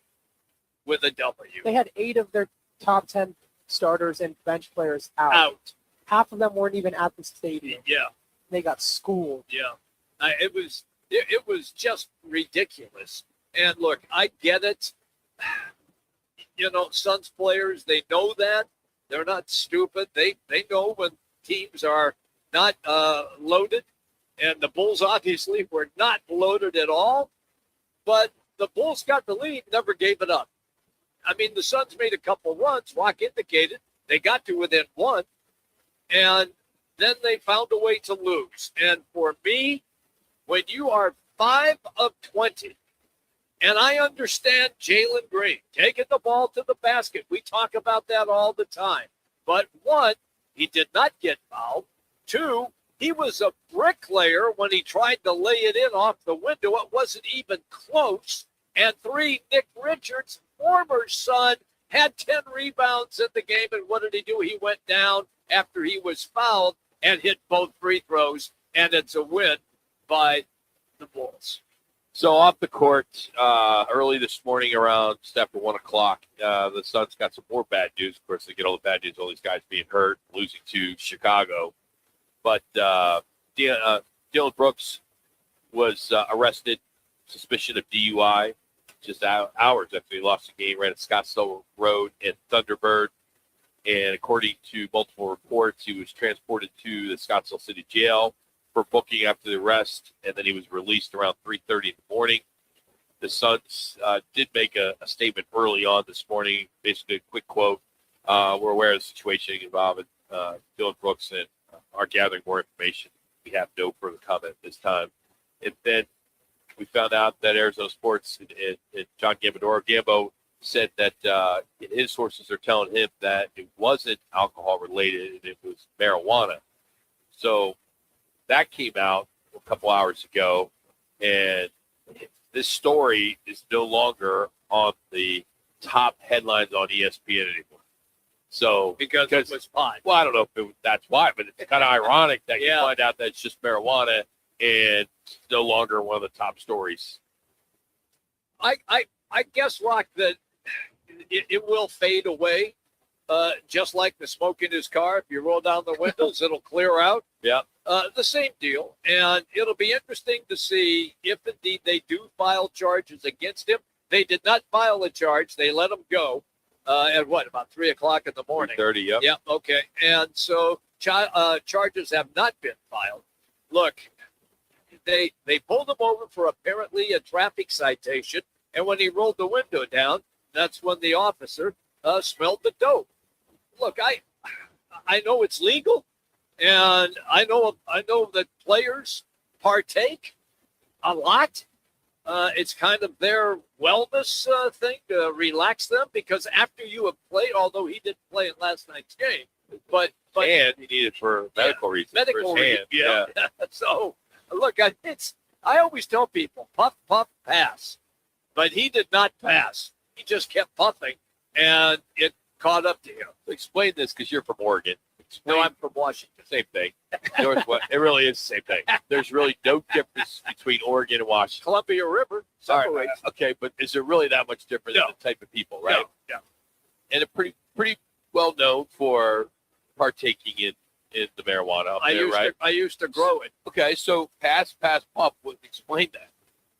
with a W. They had 8 of their top 10 starters and bench players out. Half of them weren't even at the stadium. Yeah. They got schooled. Yeah. It was just ridiculous. And look, I get it. Suns players, they know that. They're not stupid. They know when teams are not loaded. And the Bulls obviously were not loaded at all. But the Bulls got the lead, never gave it up. I mean, the Suns made a couple runs. Rock indicated they got to within one. And then they found a way to lose. And for me, when you are 5 of 20, and I understand Jalen Green taking the ball to the basket. We talk about that all the time. But 1, he did not get fouled. 2, he was a bricklayer when he tried to lay it in off the window. It wasn't even close. And 3, Nick Richards, former Sun, had 10 rebounds in the game. And what did he do? He went down after he was fouled and hit both free throws. And it's a win by the Bulls. So off the court, early this morning around after 1 o'clock, the Suns got some more bad news. Of course, they get all the bad news, all these guys being hurt, losing to Chicago. But Dylan Brooks was arrested, suspicion of DUI, just hours after he lost the game, ran at Scottsdale Road in Thunderbird. And according to multiple reports, he was transported to the Scottsdale City Jail for booking after the arrest, and then he was released around 3:30 in the morning. The Suns did make a statement early on this morning, basically a quick quote. We're aware of the situation involving Dylan Brooks and are gathering more information. We have no further comment at this time. And then we found out that Arizona Sports and John Gambadoro, Gambo said that his sources are telling him that it wasn't alcohol related and it was marijuana. So that came out a couple hours ago, and this story is no longer on the top headlines on ESPN anymore. So because it was pot. Well, I don't know if that's why, but it's kind of ironic that you find out that it's just marijuana and it's no longer one of the top stories. I guess, Rock, that it will fade away, just like the smoke in his car. If you roll down the windows, it'll clear out. Yeah. The same deal. And it'll be interesting to see if indeed they do file charges against him. They did not file a charge. They let him go at about 3 o'clock in the morning? 3:30, yep. Yep, okay. And so charges have not been filed. Look, they pulled him over for apparently a traffic citation. And when he rolled the window down, that's when the officer smelled the dope. Look, I know it's legal, and I know that players partake a lot. It's kind of their wellness thing to relax them, because after you have played, although he didn't play in last night's game, but and he needed for medical reasons. Medical for his reasons, hand. yeah. So look, I always tell people, puff, puff, pass. But he did not pass. He just kept puffing, and it caught up to him. Explain this, because you're from Oregon. No, I'm from Washington. Same thing. Northwest. It really is the same thing. There's really no difference between Oregon and Washington. Columbia River All separates. right, okay, but is there really that much difference in the type of people, right? No. And a pretty well known for partaking in the marijuana up there, right? I used to grow it. Okay, so pass, puff. Explain that.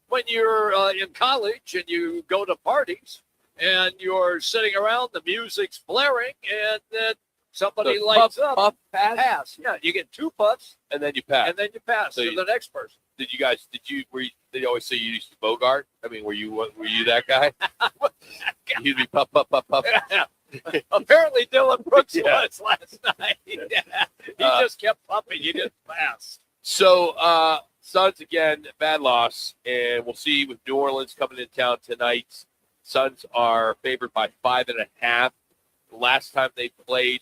When you're in college and you go to parties and you're sitting around, the music's blaring, and then somebody So lights puff, up. puff, pass. Yeah, you get 2 puffs, And then you pass. and then you pass So to the next person. Did they always say you used to Bogart? I mean, were you that guy? You'd be puff, puff, puff, puff. Yeah. Apparently Dylan Brooks Yeah. was last night. He just kept pumping. You didn't pass. So, Suns again, bad loss, and we'll see with New Orleans coming into town tonight. Suns are favored by 5.5. The last time they played,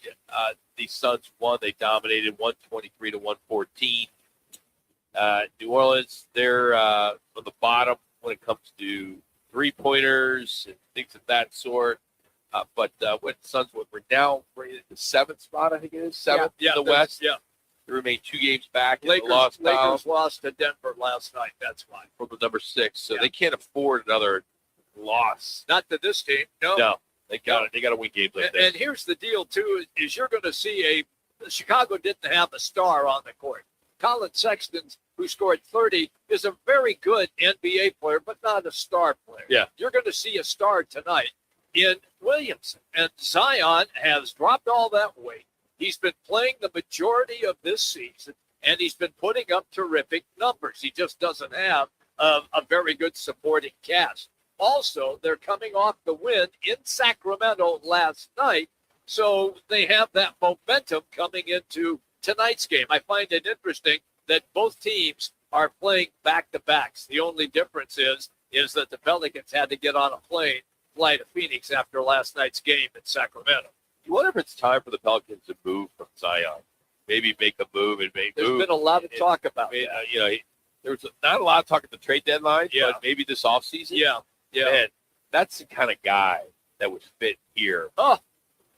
the Suns won. They dominated 123 to 114. New Orleans, they're on the bottom when it comes to three-pointers and things of that sort. But when Suns we're now rated the 7th spot, I think it is, 7th in the West. Yeah. They remain 2 games back in the loss column Lakers lost to Denver last night. That's why. from the number 6, so they can't afford another loss. Not to this team. No. No, they got to win games like this. And here's the deal, too, is you're going to see Chicago didn't have a star on the court. Colin Sexton, who scored 30, is a very good NBA player, but not a star player. Yeah. You're going to see a star tonight in Williamson. And Zion has dropped all that weight. He's been playing the majority of this season, and he's been putting up terrific numbers. He just doesn't have a very good supporting cast. Also, they're coming off the win in Sacramento last night, so they have that momentum coming into tonight's game. I find it interesting that both teams are playing back-to-backs. The only difference is that the Pelicans had to get on a plane, fly to Phoenix after last night's game in Sacramento. You wonder if it's time for the Pelicans to move from Zion. Maybe make a move and make There's move. been a lot of talk about that. There was not a lot of talk at the trade deadline, but maybe this offseason. Yeah. Man, that's the kind of guy that would fit here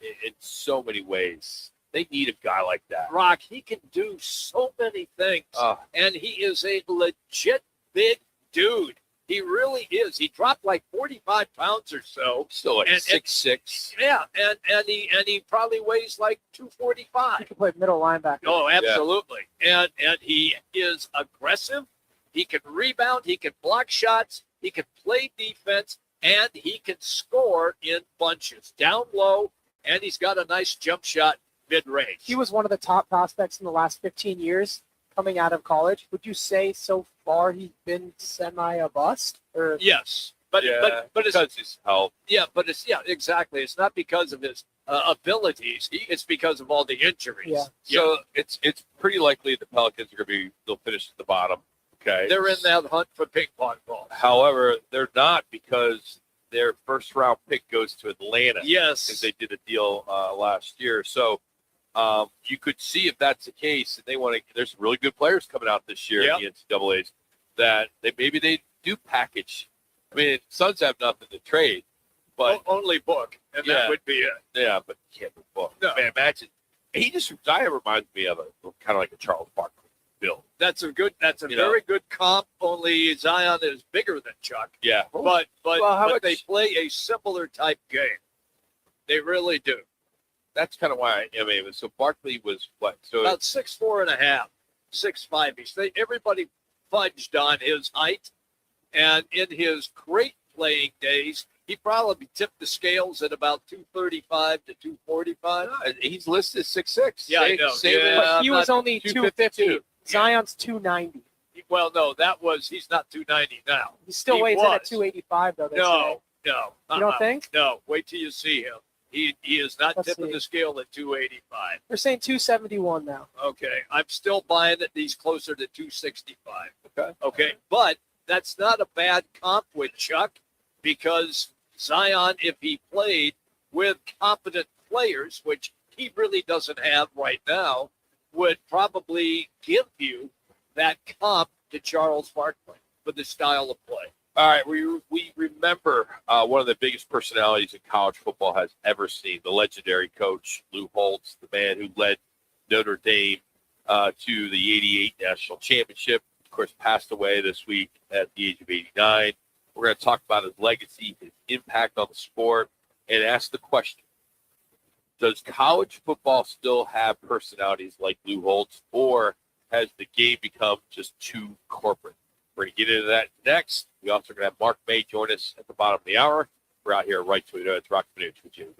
in so many ways. They need a guy like that. Rock, he can do so many things, and he is a legit big dude. He really is. He dropped like 45 pounds or so. Still like 6'6". Yeah, and he probably weighs like 245. He can play middle linebacker. Oh, absolutely. And he is aggressive. He can rebound. He can block shots. He can play defense, and he can score in bunches, down low, and he's got a nice jump shot mid-range. He was one of the top prospects in the last 15 years coming out of college. Would you say so far he's been semi a bust? Or Yes, but it's because his health. Yeah, but it's exactly. It's not because of his abilities. It's because of all the injuries. Yeah. So it's pretty likely the Pelicans are they'll finish at the bottom. Okay. They're in that hunt for ping pong balls. However, they're not, because their first round pick goes to Atlanta. Yes. Because they did a deal last year. So you could see if that's the case, and they want to. There's some really good players coming out this year in the NCAAs that maybe they do package. I mean, Suns have nothing to trade, but only Book, and that would be it. Yeah, but you can't move Book. No. Man, imagine Zion reminds me of kind of like a Charles Barkley build. That's a very good comp. Only Zion is bigger than Chuck. Yeah, but they play a similar type game. They really do. That's kind of why so Barkley was what? So about 6'4.5", 6'5". Everybody fudged on his height, and in his great playing days, he probably tipped the scales at about 235 to 245. He's listed 6'6". Yeah, I know. But he was only 250. 252. Zion's 290. Well, no, he's not 290 now. He still weighs in at 285, though. No. You don't think? No, wait till you see him. He is not tipping the scale at 285. They're saying 271 now. Okay, I'm still buying that he's closer to 265. Okay, but that's not a bad comp with Chuck, because Zion, if he played with competent players, which he really doesn't have right now, would probably give you that comp to Charles Barkley for the style of play. All right, we remember one of the biggest personalities in college football has ever seen, the legendary coach Lou Holtz, the man who led Notre Dame to the '88 national championship. Of course, passed away this week at the age of 89. We're going to talk about his legacy, his impact on the sport, and ask the question: does college football still have personalities like Lou Holtz, or has the game become just too corporate? We're going to get into that next. We also going to have Mark May join us at the bottom of the hour. We're out here at Right Toyota. It's Roc and Manuch with Jimmy.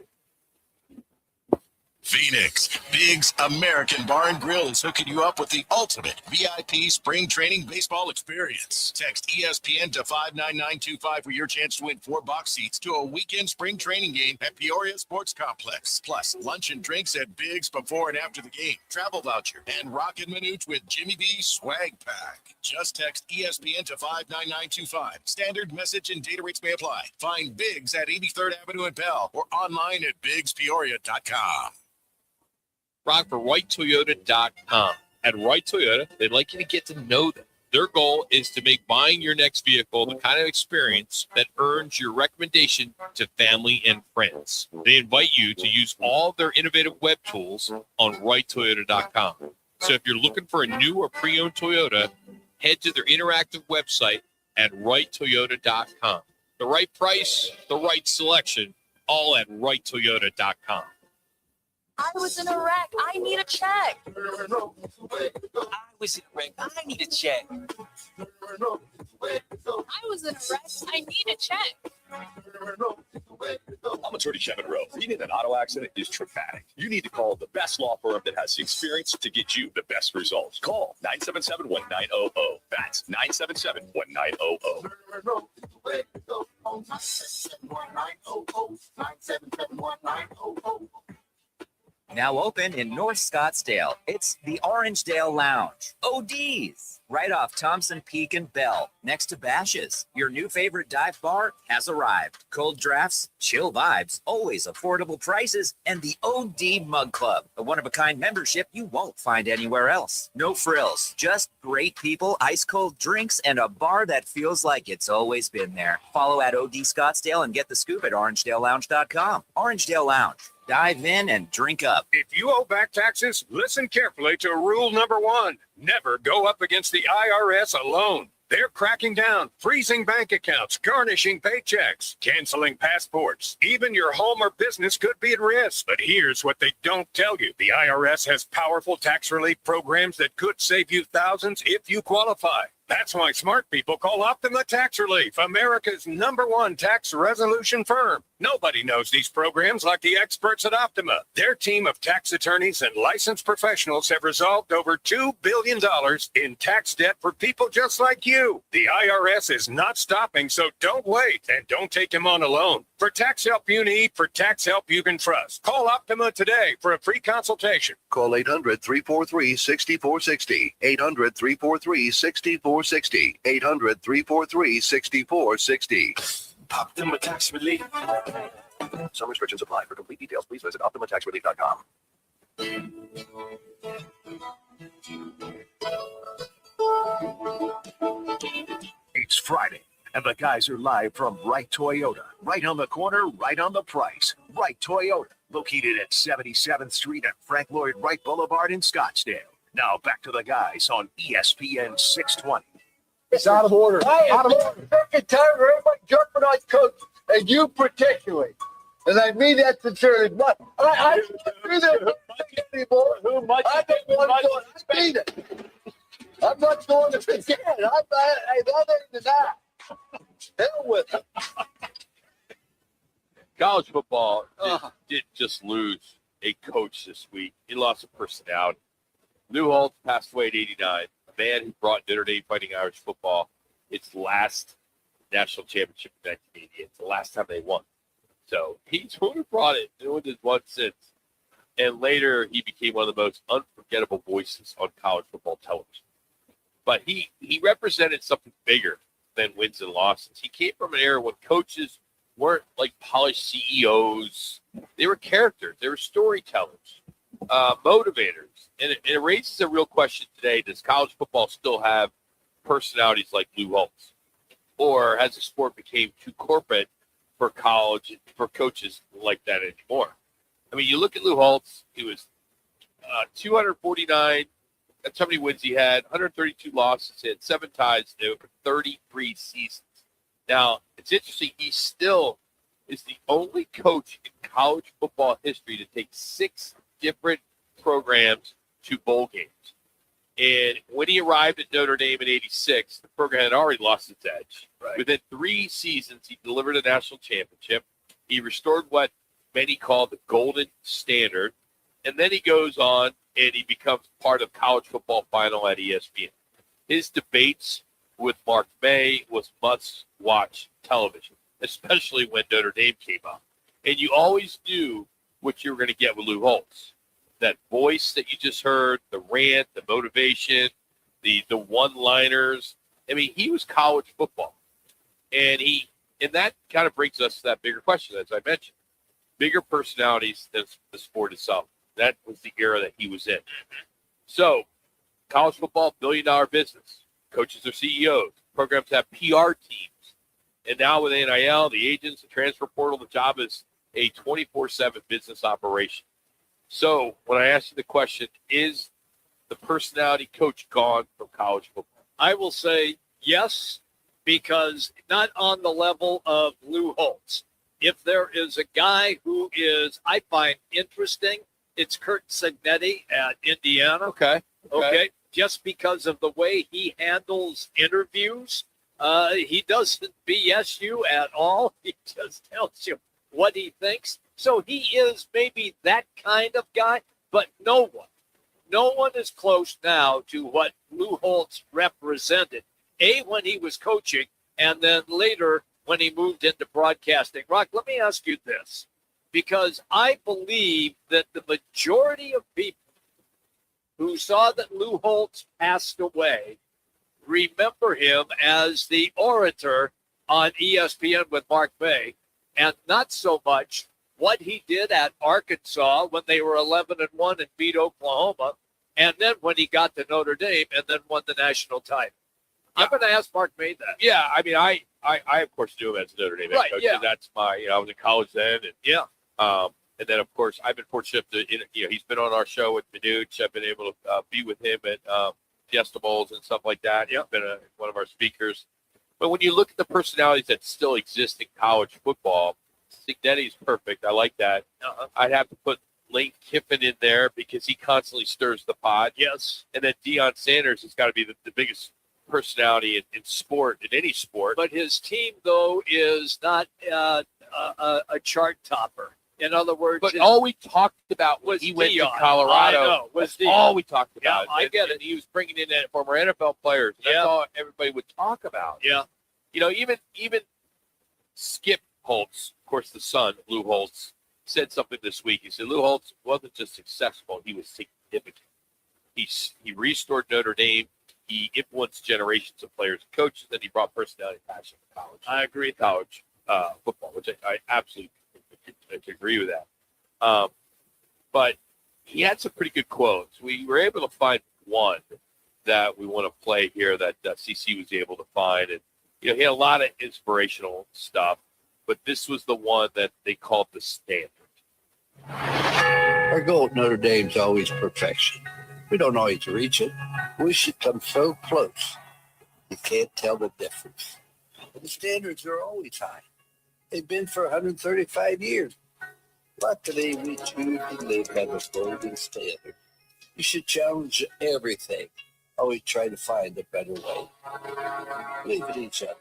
Phoenix, Big's American Bar and Grill is hooking you up with the ultimate VIP spring training baseball experience. Text ESPN to 59925 for your chance to win 4 box seats to a weekend spring training game at Peoria Sports Complex. Plus, lunch and drinks at Big's before and after the game, travel voucher, and Roc and Manuch with Jimmy B swag pack. Just text ESPN to 59925. Standard message and data rates may apply. Find Big's at 83rd Avenue in Bell or online at bigspeoria.com. Rock for WrightToyota.com. At Right Toyota, they'd like you to get to know them. Their goal is to make buying your next vehicle the kind of experience that earns your recommendation to family and friends. They invite you to use all of their innovative web tools on WrightToyota.com. So if you're looking for a new or pre-owned Toyota, head to their interactive website at WrightToyota.com. The right price, the right selection, all at WrightToyota.com. I was in a wreck. I need a check. I was in a wreck. I need a check. I was in a wreck. I need a check. I'm attorney Kevin Rowe. Being an auto accident is traumatic. You need to call the best law firm that has the experience to get you the best results. Call 977-1900. That's 977-1900. Now open in North Scottsdale. It's the Orangedale Lounge. ODs, right off Thompson Peak and Bell, next to Bash's. Your new favorite dive bar has arrived. Cold drafts, chill vibes, always affordable prices, and the OD Mug Club, a one-of-a-kind membership you won't find anywhere else. No frills, just great people, ice-cold drinks, and a bar that feels like it's always been there. Follow at OD Scottsdale and get the scoop at orangedalelounge.com. Orangedale Lounge. Dive in and drink up. If you owe back taxes, listen carefully to rule number 1. Never go up against the IRS alone. They're cracking down, freezing bank accounts, garnishing paychecks, canceling passports. Even your home or business could be at risk. But here's what they don't tell you. The IRS has powerful tax relief programs that could save you thousands if you qualify. That's why smart people call Optima Tax Relief, America's #1 tax resolution firm. Nobody knows these programs like the experts at Optima. Their team of tax attorneys and licensed professionals have resolved over $2 billion in tax debt for people just like you. The IRS is not stopping, so don't wait and don't take them on alone. For tax help you need, for tax help you can trust, call Optima today for a free consultation. Call 800-343-6460. 800-343-6460. 800-343-6460. Pop them a tax relief. Some restrictions apply. For complete details, please visit OptimaTaxRelief.com. It's Friday, and the guys are live from Wright Toyota. Right on the corner, right on the price. Wright Toyota, located at 77th Street and Frank Lloyd Wright Boulevard in Scottsdale. Now back to the guys on ESPN 620. It's out of order. Out of order. Second time for everybody jumping on coach, and you particularly. And I mean that sincerely. But I don't do that anymore. I don't want to go. I mean it. I'm not going to forget. I'm other than that. Hell with it. College football didn't just lose a coach this week. He lost a personality. Lou Holtz passed away at 89. A man who brought Notre Dame Fighting Irish football its last national championship in 1988. It's the last time they won. So he's the one who brought it. No one did one since. And later, he became one of the most unforgettable voices on college football television. But he represented something bigger than wins and losses. He came from an era when coaches weren't like polished CEOs. They were characters. They were storytellers, motivators. And it raises a real question today. Does college football still have personalities like Lou Holtz? Or has the sport become too corporate for college, for coaches like that anymore? I mean, you look at Lou Holtz, he was 249. That's how many wins he had, 132 losses. He had 7 ties over 33 seasons. Now, it's interesting. He still is the only coach in college football history to take 6 different programs to bowl games. And when he arrived at Notre Dame in 86, the program had already lost its edge. Right. Within 3 seasons, he delivered a national championship. He restored what many call the golden standard. And then he goes on and he becomes part of college football final at ESPN. His debates with Mark May was must-watch television, especially when Notre Dame came up. And you always knew what you were going to get with Lou Holtz. That voice that you just heard, the rant, the motivation, the one-liners. I mean, he was college football. And that kind of brings us to that bigger question, as I mentioned. Bigger personalities than the sport itself. That was the era that he was in. So, college football, billion-dollar business. Coaches are CEOs. Programs have PR teams. And now with NIL, the agents, the transfer portal, the job is a 24/7 business operation. So, when I ask you the question, is the personality coach gone from college football? I will say yes, because not on the level of Lou Holtz. If there is a guy who is, I find interesting, it's Kurt Signetti at Indiana. Okay. Just because of the way he handles interviews. He doesn't BS you at all. He just tells you what he thinks. So he is maybe that kind of guy, but no one is close now to what Lou Holtz represented. When he was coaching, and then later when he moved into broadcasting. Rock, let me ask you this, because I believe that the majority of people who saw that Lou Holtz passed away remember him as the orator on ESPN with Mark May, and not so much what he did at Arkansas when they were 11-1 and beat Oklahoma, and then when he got to Notre Dame and then won the national title. I'm going to ask Mark May that. Yeah, I mean, I of course knew him as a Notre Dame head coach. Yeah. That's my, I was in college then, and and then of course I've been fortunate to, he's been on our show with Manuch. I've been able to be with him at Fiesta Bowls and stuff like that. He's been one of our speakers. But when you look at the personalities that still exist in college football, Signetti's perfect. I like that. I'd have to put Lane Kiffin in there because he constantly stirs the pot. Yes. And then Deion Sanders has got to be the biggest personality in sport, in any sport. But his team, though, is not a chart topper. In other words, but all we talked about was he went to Colorado. I know, was all we talked about. Yeah, I get it. He was bringing in former NFL players. That's all everybody would talk about. Yeah. Even Skip Holtz, of course, the son, Lou Holtz, said something this week. He said Lou Holtz wasn't just successful; he was significant. He restored Notre Dame. He influenced generations of players and coaches, and he brought personality and passion to college. I agree. College football, which I absolutely agree with that. But he had some pretty good quotes. We were able to find one that we want to play here that CC was able to find. And, he had a lot of inspirational stuff, but this was the one that they called the standard. Our goal at Notre Dame's always perfection. We don't always reach it. We should come so close. You can't tell the difference. But the standards are always high. They've been for 135 years. Luckily, we choose to live by the golden standard. You should challenge everything. Always try to find a better way. Believe in each other.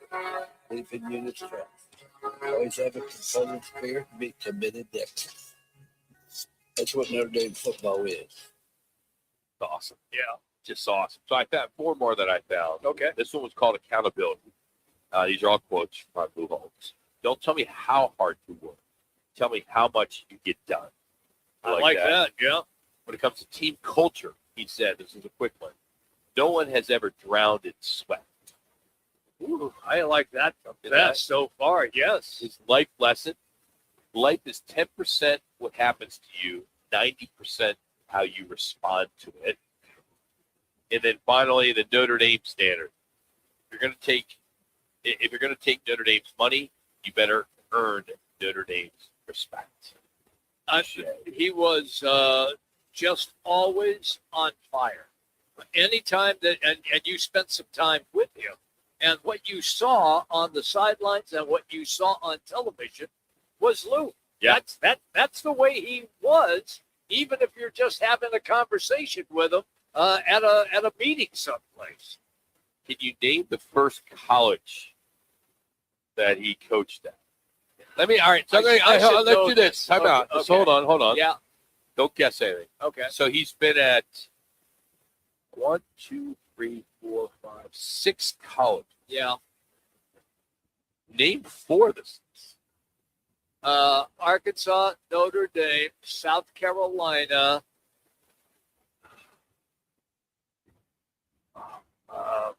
Believe in unit strength. Always have a competitive spirit and be committed to excellence. That's what Notre Dame football is. Awesome. Yeah, just awesome. So I found 4 more that I found. Okay. This one was called accountability. These are all quotes from Blue Holmes. Don't tell me how hard you work. Tell me how much you get done. I like that. Yeah. When it comes to team culture, he said, this is a quick one. No one has ever drowned in sweat. Ooh, I like that the best so far. Yes. His life lesson. Life is 10% what happens to you, 90% how you respond to it. And then finally, the Notre Dame standard. If you're going to take Notre Dame's money, you better earn Notre Dame's respect. He was just always on fire. Anytime that, and you spent some time with him, and what you saw on the sidelines and what you saw on television was Lou. Yeah. That's the way he was, even if you're just having a conversation with him at a meeting someplace. Can you name the first college that he coached at? All right. So let's do this. Time out. Just hold on. Yeah. Don't guess anything. Okay. So he's been at 1, 2, 3, 4, 5, 6 colleges. Yeah. Name 4 of this. Arkansas, Notre Dame, South Carolina.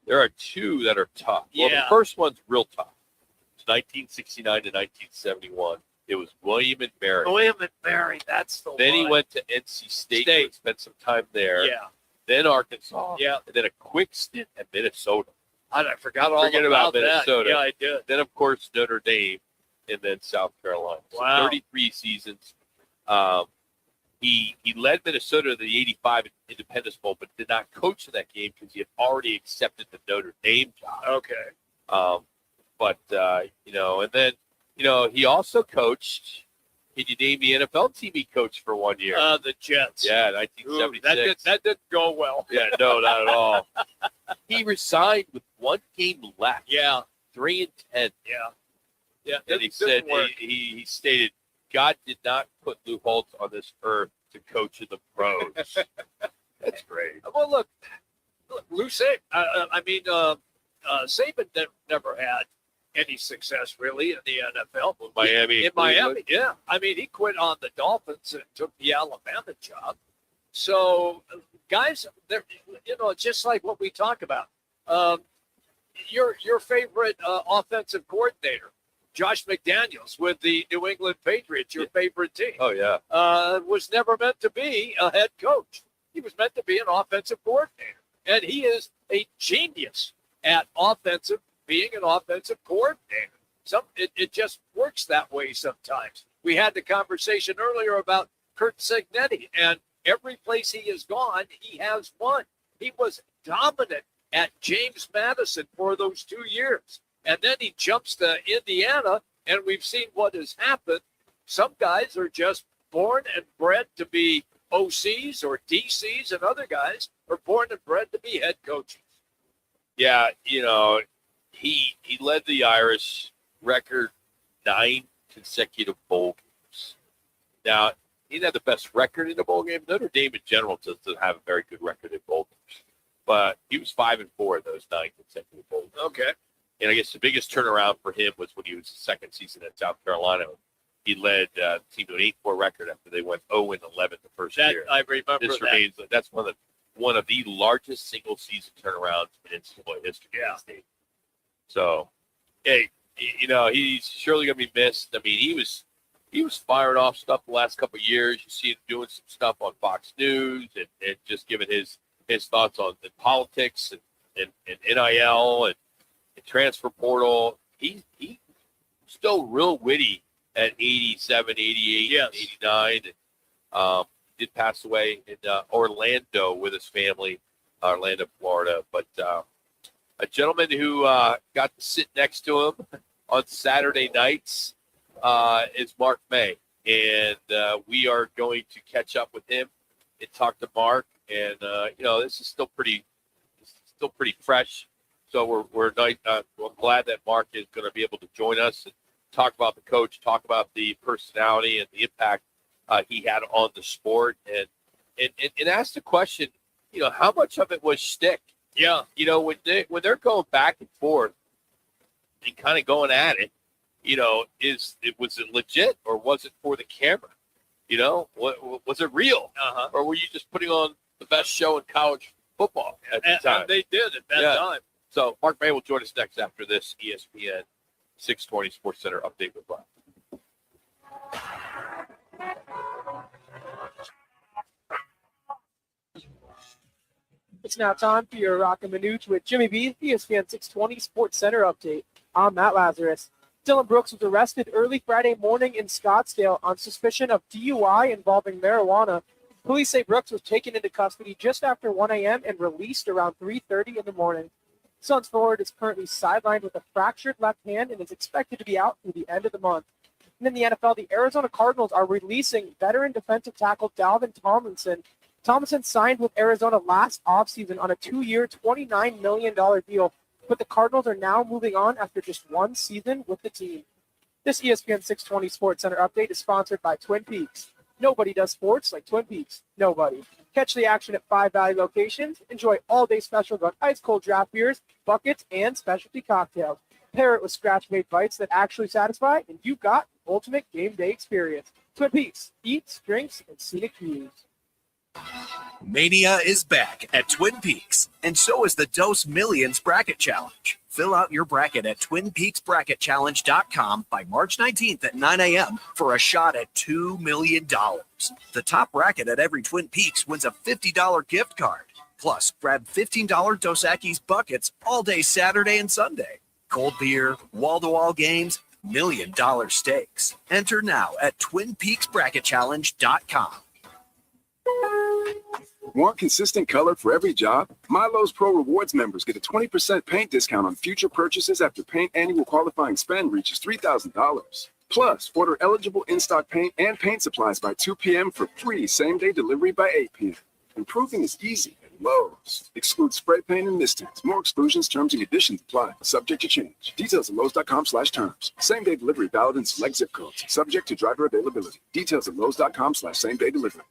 There are 2 that are tough. Well, Yeah. the first one's real tough. It's 1969 to 1971. It was William and Mary. William and Mary, that's the Then one. he went to NC State. Spent some time there. Yeah. Then Arkansas. Yeah. And then a quick stint at Minnesota. I forgot all Forget about that. Minnesota. Yeah, I did. Then, of course, Notre Dame, and then South Carolina. So Wow. 33 seasons. He led Minnesota to the 85 Independence Bowl, but did not coach in that game because he had already accepted the Notre Dame job. Okay. And then, he also coached. Can you name the NFL team he coached for 1 year? The Jets. Yeah, Ooh, 1976. that didn't go well. Yeah, no, not at all. He resigned with 1 game left. Yeah. 3-10. Yeah. Yeah. And he said he stated, God did not put Lou Holtz on this earth to coach in the pros. That's great. Well, look, Lou Saban. Saban never had any success really in the NFL. Miami. In Miami, yeah. I mean, he quit on the Dolphins and took the Alabama job. So, guys, they're, just like what we talk about. Your favorite offensive coordinator, Josh McDaniels with the New England Patriots, your favorite team. Oh, yeah. Was never meant to be a head coach. He was meant to be an offensive coordinator. And he is a genius at being an offensive coordinator. It just works that way sometimes. We had the conversation earlier about Kurt Signetti, and every place he has gone, he has won. He was dominant at James Madison for those 2 years. And then he jumps to Indiana, and we've seen what has happened. Some guys are just born and bred to be OCs or DCs, and other guys are born and bred to be head coaches. Yeah, he led the Irish record 9 consecutive bowl games. Now, he didn't have the best record in the bowl game. Notre Dame in general doesn't have a very good record in bowl games. But he was 5-4 in those 9 consecutive bowl games. Okay. And I guess the biggest turnaround for him was when he was his second season at South Carolina. He led the team to an 8-4 record after they went 0-11 the first year. I remember this that. Remains, that's one of the largest single season turnarounds in NCAA history. Yeah. So, hey, he's surely going to be missed. I mean, he was firing off stuff the last couple of years. You see him doing some stuff on Fox News and just giving his thoughts on the politics and NIL and transfer portal. He's still real witty at 87, 88, Yes. 89. And, did pass away in Orlando with his family, Orlando, Florida. But a gentleman who got to sit next to him on Saturday nights is Mark May. And we are going to catch up with him and talk to Mark. And, this is still pretty fresh. So we're glad that Mark is going to be able to join us and talk about the coach, talk about the personality and the impact he had on the sport, and ask the question, how much of it was shtick? Yeah. When they're going back and forth and kind of going at it, was it legit or was it for the camera? Was it real? Or were you just putting on the best show in college football at the time? And they did at that time. So Mark May will join us next after this ESPN 620 Sports Center update with Roth. It's now time for your Roc and Manuch with Jimmy B, ESPN 620 Sports Center update. I'm Matt Lazarus. Dylan Brooks was arrested early Friday morning in Scottsdale on suspicion of DUI involving marijuana. Police say Brooks was taken into custody just after 1 a.m. and released around 3:30 in the morning. Suns forward is currently sidelined with a fractured left hand and is expected to be out through the end of the month. And in the NFL, the Arizona Cardinals are releasing veteran defensive tackle Dalvin Tomlinson. Tomlinson signed with Arizona last offseason on a 2-year, $29 million deal, but the Cardinals are now moving on after just one season with the team. This ESPN 620 Sports Center update is sponsored by Twin Peaks. Nobody does sports like Twin Peaks. Nobody. Catch the action at 5 Valley locations. Enjoy all-day specials on ice-cold draft beers, buckets, and specialty cocktails. Pair it with scratch-made bites that actually satisfy, and you've got the ultimate game day experience. Twin Peaks. Eats, drinks, and scenic views. Mania is back at Twin Peaks, and so is the Dose Millions Bracket Challenge. Fill out your bracket at TwinPeaksBracketChallenge.com by March 19th at 9 a.m. for a shot at $2 million. The top bracket at every Twin Peaks wins a $50 gift card. Plus, grab $15 Dos Equis buckets all day Saturday and Sunday. Cold beer, wall-to-wall games, $1 million stakes. Enter now at TwinPeaksBracketChallenge.com. Want consistent color for every job? Milo's Pro Rewards members get a 20% paint discount on future purchases after paint annual qualifying spend reaches $3,000. Plus, order eligible in-stock paint and paint supplies by 2 p.m. for free same-day delivery by 8 p.m. Improving is easy at Lowe's. Excludes spray paint and mist tints. More exclusions, terms, and conditions apply. Subject to change. Details at Lowe's.com/terms. Same-day delivery valid in select zip codes. Subject to driver availability. Details at Lowe's.com/same-day delivery.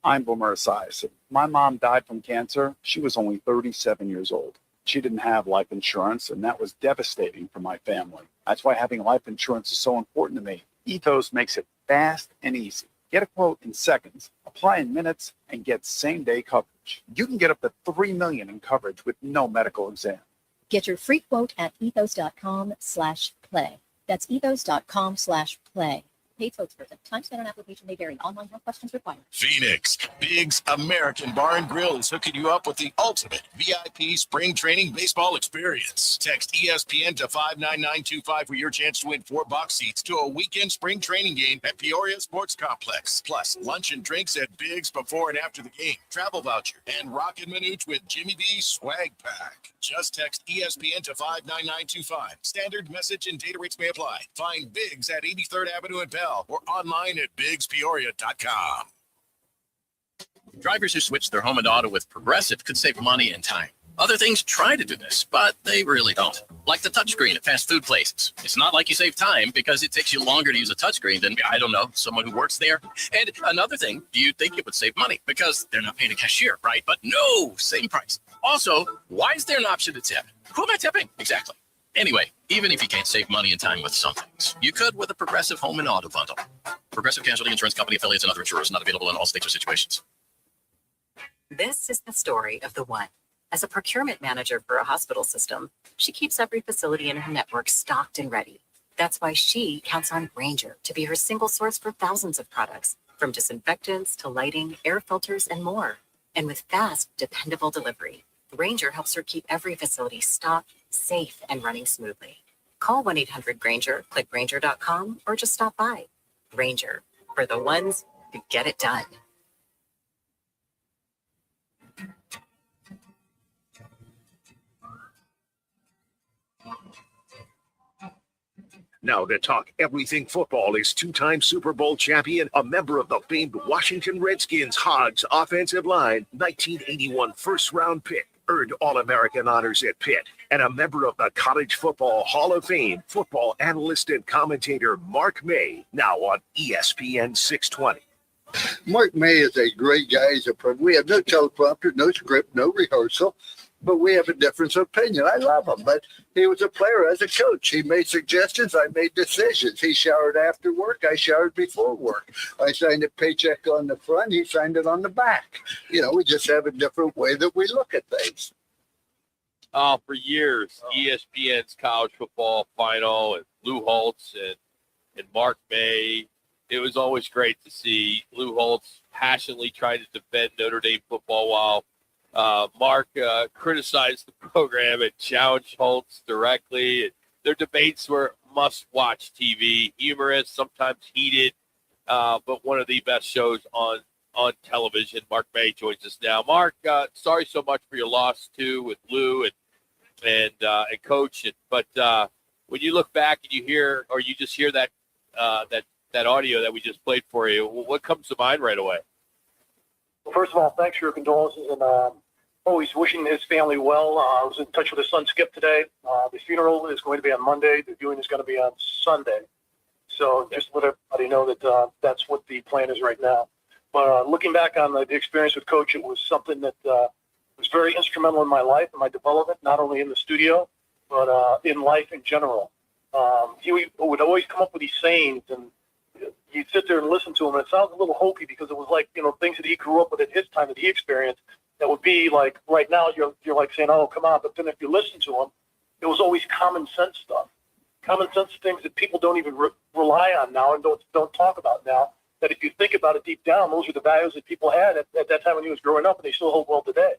I'm Boomer Esiason. My mom died from cancer. She was only 37 years old. She didn't have life insurance, and that was devastating for my family. That's why having life insurance is so important to me. Ethos makes it fast and easy. Get a quote in seconds, apply in minutes, and get same-day coverage. You can get up to $3 million in coverage with no medical exam. Get your free quote at ethos.com/play. That's ethos.com/play. Paid spokesperson. Time spent on application may vary. Online help questions required. Phoenix, Big's American Bar and Grill is hooking you up with the ultimate VIP spring training baseball experience. Text ESPN to 59925 for your chance to win 4 box seats to a weekend spring training game at Peoria Sports Complex. Plus, lunch and drinks at Big's before and after the game, travel voucher, and Roc and Manuch with Jimmy B swag pack. Just text ESPN to 59925. Standard message and data rates may apply. Find Big's at 83rd Avenue in Bell or online at bigspeoria.com. Drivers who switch their home and auto with Progressive could save money and time. Other things try to do this, but they really don't. Like the touchscreen at fast food places. It's not like you save time because it takes you longer to use a touchscreen than, I don't know, someone who works there. And another thing, you'd think it would save money because they're not paying a cashier, right? But no, same price. Also, why is there an option to tip? Who am I tipping? Exactly. Anyway, even if you can't save money and time with some things, you could with a Progressive home and auto bundle. Progressive Casualty Insurance Company affiliates and other insurers not available in all states or situations. This is the story of the one. As a procurement manager for a hospital system, she keeps every facility in her network stocked and ready. That's why she counts on Grainger to be her single source for thousands of products, from disinfectants to lighting, air filters, and more. And with fast, dependable delivery, Grainger helps her keep every facility stocked, safe, and running smoothly. Call 1-800-GRAINGER, click Grainger.com, or just stop by. Grainger, for the ones who get it done. Now to talk everything football is two-time Super Bowl champion, a member of the famed Washington Redskins Hogs offensive line, 1981 first-round pick, earned All-American honors at Pitt, and a member of the College Football Hall of Fame, football analyst and commentator Mark May, now on ESPN 620. Mark May is a great guy. We have no teleprompter, no script, no rehearsal, but we have a difference of opinion. I love him, but he was a player as a coach. He made suggestions. I made decisions. He showered after work. I showered before work. I signed a paycheck on the front. He signed it on the back. We just have a different way that we look at things. For years, ESPN's college football final and Lou Holtz and Mark May. It was always great to see Lou Holtz passionately trying to defend Notre Dame football while Mark criticized the program and challenged Holtz directly. Their debates were must-watch TV, humorous, sometimes heated, but one of the best shows on television. Mark May joins us now. Mark, sorry so much for your loss too with Lou and Coach. But when you look back and you hear, or you just hear that audio that we just played for you, what comes to mind right away? Well, first of all, thanks for your condolences, and always wishing his family well. I was in touch with his son Skip today. The funeral is going to be on Monday. The viewing is going to be on Sunday. So just let everybody know that that's what the plan is right now. But looking back on the experience with Coach, it was something that was very instrumental in my life and my development, not only in the studio, but in life in general. He would always come up with these sayings, and you'd sit there and listen to him, and it sounds a little hokey because it was like, things that he grew up with at his time that he experienced that would be like, right now you're like saying, oh, come on. But then if you listen to him, it was always common sense stuff. Common sense things that people don't even rely on now and don't talk about now, that if you think about it deep down, those are the values that people had at that time when he was growing up, and they still hold well today.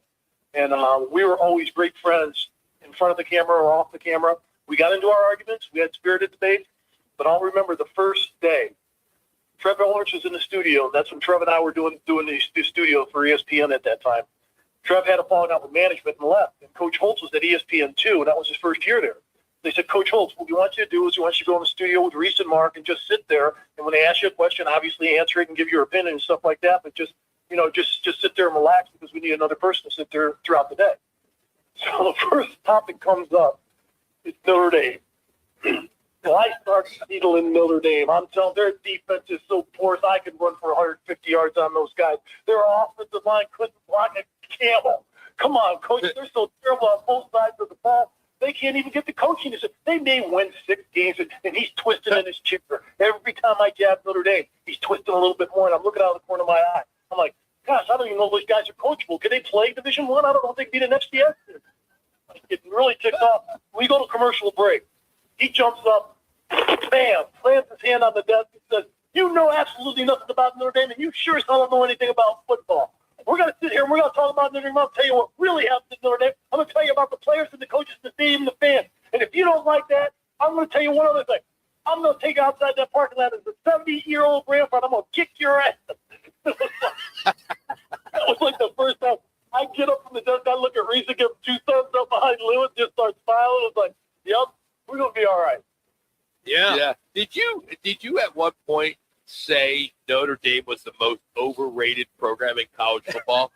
And we were always great friends in front of the camera or off the camera. We got into our arguments. We had spirited debates. But I'll remember the first day, Trev Ulrich was in the studio. That's when Trev and I were doing the studio for ESPN at that time. Trev had a falling out with management and left. And Coach Holtz was at ESPN too, and that was his first year there. They said, Coach Holtz, what we want you to do is we want you to go in the studio with Reese and Mark and just sit there. And when they ask you a question, obviously answer it and give your opinion and stuff like that. But just sit there and relax because we need another person to sit there throughout the day. So the first topic comes up. It's Notre Dame. Well, I start needling Notre Dame. I'm telling their defense is so porous. I could run for 150 yards on those guys. Their offensive line couldn't block a camel. Come on, Coach. They're so terrible on both sides of the ball. They can't even get the coaching. They may win 6 games, and he's twisting in his chair. Every time I jab Notre Dame, he's twisting a little bit more, and I'm looking out of the corner of my eye. I'm like, gosh, I don't even know if those guys are coachable. Can they play Division I? I don't know if they can beat an FCS. It really ticked off. We go to commercial break. He jumps up, bam, slams his hand on the desk and says, you know absolutely nothing about Notre Dame, and you sure as hell don't know anything about football. We're going to sit here and we're going to talk about Notre Dame. I'll tell you what really happened at Notre Dame. I'm going to tell you about the players and the coaches, the stadium, and the fans. And if you don't like that, I'm going to tell you one other thing. I'm going to take you outside that parking lot as a 70-year-old grandfather. I'm going to kick your ass. That was like the first time. I get up from the desk, I look at Reese and give him 2 thumbs up behind Lewis, just start smiling. It was like, yep, we're going to be all right. Yeah. Did you at one point say Notre Dame was the most overrated program in college football?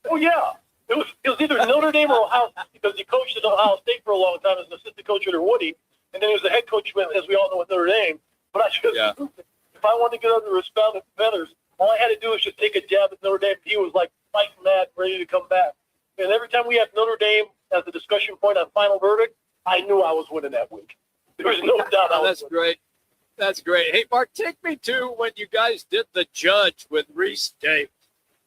Oh, yeah. It was either Notre Dame or Ohio State because he coached at Ohio State for a long time as an assistant coach under Woody, and then he was the head coach, as we all know, at Notre Dame. But I just, if I wanted to get under his feathers, all I had to do was just take a jab at Notre Dame. He was like fighting mad, ready to come back. And every time we had Notre Dame as a discussion point on final verdict, I knew I was winning that week. There was no doubt. That's great. That's great. Hey, Mark, take me to when you guys did the judge with Reese Davis.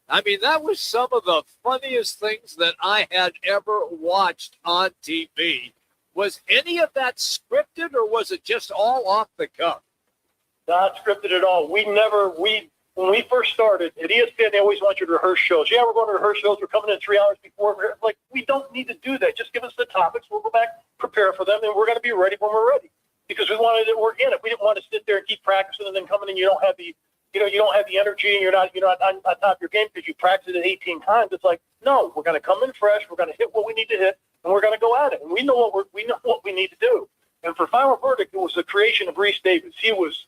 I mean, that was some of the funniest things that I had ever watched on TV. Was any of that scripted, or was it just all off the cuff? Not scripted at all. When we first started at ESPN, they always want you to rehearse shows. Yeah, we're going to rehearse shows. We're coming in 3 hours before. We're like, we don't need to do that. Just give us the topics. We'll go back, prepare for them, and we're going to be ready when we're ready. Because we wanted it organic. We didn't want to sit there and keep practicing and then coming in. You don't have the energy, and you're not on top of your game because you practiced it 18 times. It's like, no, we're going to come in fresh. We're going to hit what we need to hit, and we're going to go at it. And we know what we need to do. And for Final Verdict, it was the creation of Reese Davis. He was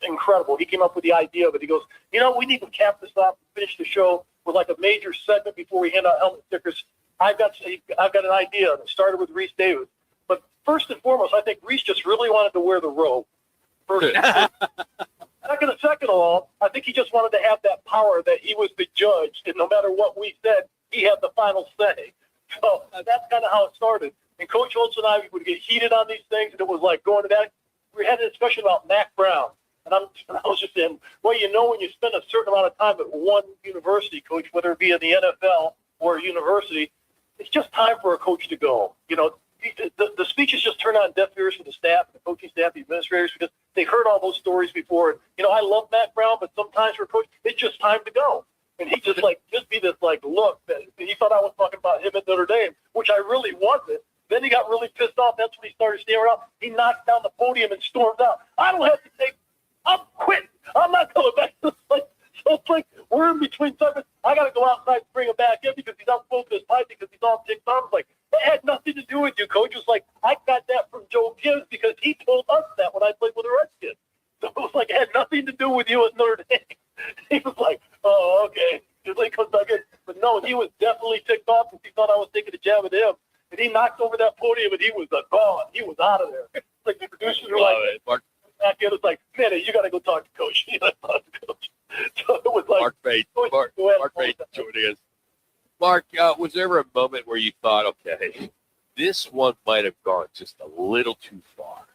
incredible. He came up with the idea of it. He goes, we need to cap this off and finish the show with like a major segment before we hand out helmet stickers. I've got an idea. And it started with Reese Davis. But first and foremost, I think Reese just really wanted to wear the robe. Second of all, I think he just wanted to have that power that he was the judge, and no matter what we said, he had the final say. So that's kind of how it started. And Coach Holtz and I would get heated on these things, and it was like going to that. We had a discussion about Mac Brown, and I was just saying, well, when you spend a certain amount of time at one university, Coach, whether it be in the NFL or a university, it's just time for a coach to go. The speeches just turn on deaf ears for the staff, the coaching staff, the administrators, because they heard all those stories before. I love Matt Brown, but sometimes for a coach, it's just time to go. And he just be this look that he thought I was talking about him at Notre Dame, which I really wasn't. Then he got really pissed off. That's when he started staring out. He knocked down the podium and stormed out. I don't have to take. I'm quitting. I'm not coming back. So it's like we're in between segments. I got to go outside and bring him back in because he's not smoking his pipe because he's all ticked off. Like, it had nothing to do with you, Coach. It was like, I got that from Joe Gibbs because he told us that when I played with the Redskins. So it was like, it had nothing to do with you at Notre Dame. He was like, oh, okay. Just like comes back in. But no, he was definitely ticked off because he thought I was taking a jab at him. And he knocked over that podium and he was gone. He was out of there. Like the producers were like, back in, it's like, man, you got to go talk to Coach. You got to talk to Coach. So it was like, Mark Bates joining us. Mark, was there ever a moment where you thought, okay, this one might have gone just a little too far?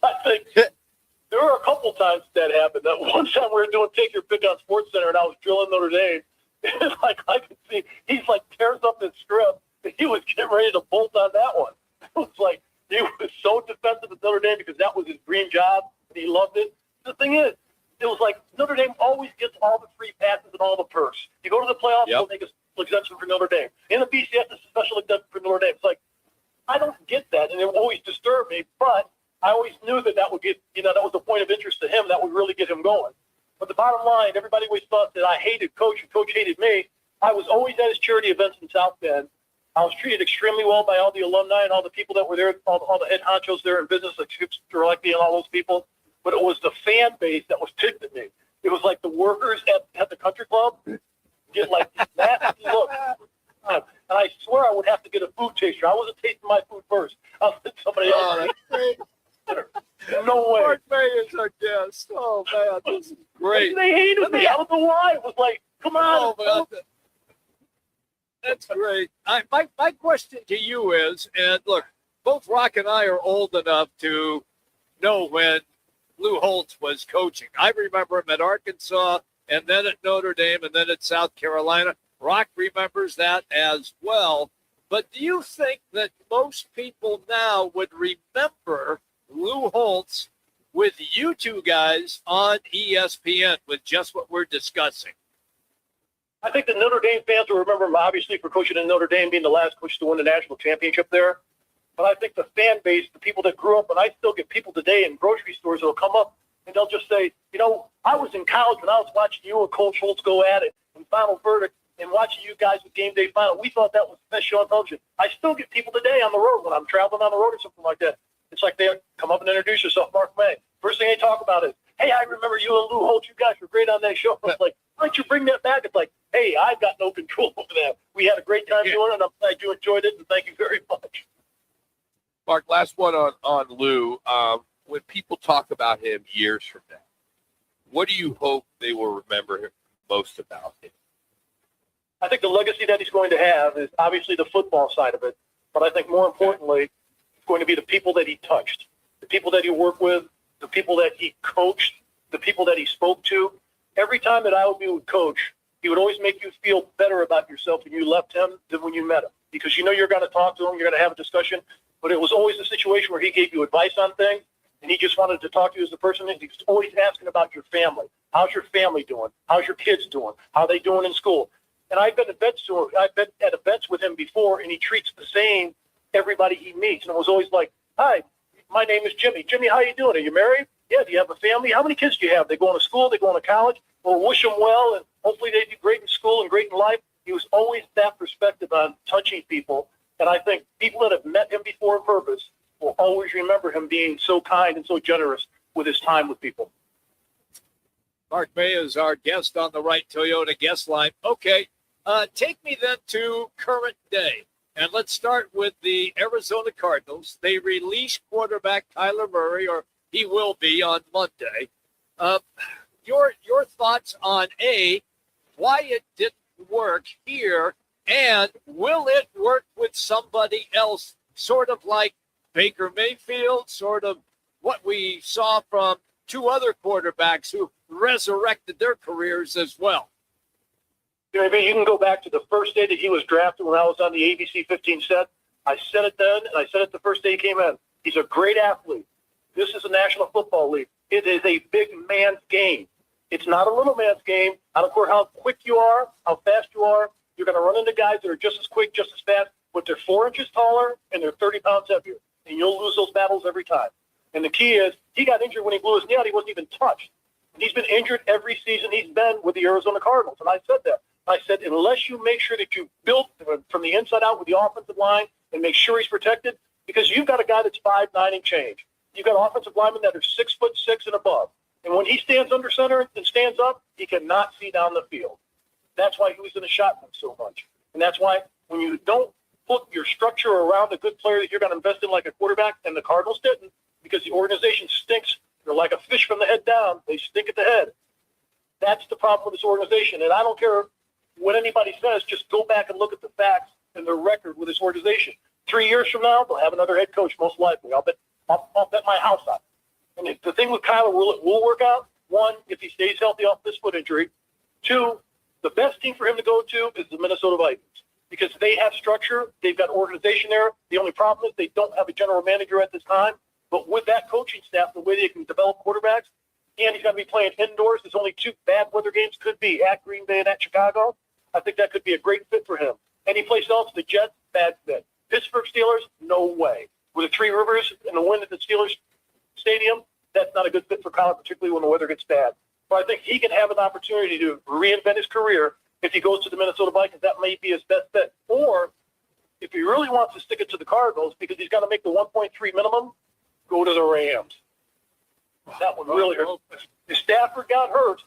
I think there were a couple times that happened. That one time we were doing Take Your Pick on SportsCenter, and I was drilling Notre Dame. And I could see he's tears up his script, and he was getting ready to bolt on that one. It was like he was so defensive at Notre Dame because that was his dream job, and he loved it. The thing is, it was like Notre Dame always gets all the free passes and all the perks. You go to the playoffs, they'll make a special exemption for Notre Dame. In the BCS, it's a special exemption for Notre Dame. It's like, I don't get that, and it always disturbed me, but I always knew that would get, that was a point of interest to him. That would really get him going. But the bottom line, everybody always thought that I hated Coach and Coach hated me. I was always at his charity events in South Bend. I was treated extremely well by all the alumni and all the people that were there, all the head honchos there in business, like Skip Strzelecki and all those people. But it was the fan base that was ticked at me. It was like the workers at the country club get like nasty looks. And I swear I would have to get a food taster. I wasn't tasting my food first. I was with somebody else. No way. Mark May is our guest. Oh, man, this is great. They hated me. I don't know why. It was like, come on. Oh, man. That's great. My question to you is, and look, both Rock and I are old enough to know when Lou Holtz was coaching. I remember him at Arkansas and then at Notre Dame and then at South Carolina. Rock remembers that as well. But do you think that most people now would remember Lou Holtz with you two guys on ESPN with just what we're discussing? I think the Notre Dame fans will remember him, obviously, for coaching in Notre Dame, being the last coach to win the national championship there. But I think the fan base, the people that grew up, and I still get people today in grocery stores that will come up and they'll just say, I was in college when I was watching you and Coach Holtz go at it in Final Verdict and watching you guys with Game Day Final. We thought that was the best show on television. I still get people today on the road when I'm traveling on the road or something like that. It's like they come up and introduce yourself, Mark May. First thing they talk about is, hey, I remember you and Lou Holtz. You guys were great on that show. It's like, why don't you bring that back? It's like, hey, I've got no control over that. We had a great time doing it, and I'm glad you enjoyed it, and thank you very much. Mark, last one on Lou. When people talk about him years from now, what do you hope they will remember most about him? I think the legacy that he's going to have is obviously the football side of it, but I think more importantly, it's going to be the people that he touched, the people that he worked with, the people that he coached, the people that he spoke to. every time that I would be with Coach, he would always make you feel better about yourself when you left him than when you met him, because you know you're going to talk to him, you're going to have a discussion, but it was always a situation where he gave you advice on things, and he just wanted to talk to you as a person, and he was always asking about your family. How's your family doing? How's your kids doing? How are they doing in school? And I've been at events with him before, and he treats the same everybody he meets, and it was always like, hi, my name is Jimmy. Jimmy, how you doing? Are you married? Yeah. Do you have a family? How many kids do you have? They going to school? They going to college? Well, wish them well, and hopefully they do great in school and great in life. He was always that perspective on touching people, and I think people that have met him before on purpose will always remember him being so kind and so generous with his time with people. Mark May is our guest on the Right Toyota guest line. Okay, take me then to current day. And let's start with the Arizona Cardinals. They released quarterback Kyler Murray, or he will be on Monday. Your thoughts on why it didn't work here, and will it work with somebody else, sort of like Baker Mayfield, sort of what we saw from two other quarterbacks who resurrected their careers as well? You can go back to the first day that he was drafted when I was on the ABC 15 set. I said it then, and I said it the first day he came in. He's a great athlete. This is a National Football League. It is a big man's game. It's not a little man's game. I don't care how quick you are, how fast you are. You're going to run into guys that are just as quick, just as fast, but they're 4 inches taller and they're 30 pounds heavier. And you'll lose those battles every time. And the key is he got injured when he blew his knee out. He wasn't even touched. And he's been injured every season he's been with the Arizona Cardinals. And I said that. I said, unless you make sure that you build from the inside out with the offensive line and make sure he's protected, because you've got a guy that's 5'9" and change. You've got offensive linemen that are 6'6" and above. And when he stands under center and stands up, he cannot see down the field. That's why he was in the shotgun so much. And that's why when you don't put your structure around a good player that you're going to invest in like a quarterback, and the Cardinals didn't, because the organization stinks. They're like a fish from the head down. They stink at the head. That's the problem with this organization. And I don't care what anybody says, just go back and look at the facts and the record with this organization. 3 years from now, they'll have another head coach, most likely. I'll bet my house on it. And the thing with Kyler, will work out. One, if he stays healthy off this foot injury. Two, the best team for him to go to is the Minnesota Vikings, because they have structure. They've got organization there. The only problem is they don't have a general manager at this time. But with that coaching staff, the way they can develop quarterbacks, and he's going to be playing indoors. There's only 2 bad weather games could be at Green Bay and at Chicago. I think that could be a great fit for him. Any place else, the Jets, bad fit. Pittsburgh Steelers, no way. With the Three Rivers and the wind at the Steelers Stadium, that's not a good fit for Kyler, particularly when the weather gets bad. So I think he can have an opportunity to reinvent his career if he goes to the Minnesota Vikings. That may be his best bet. Or if he really wants to stick it to the Cardinals because he's got to make the 1.3 minimum, go to the Rams. That would really hurt. If Stafford got hurt,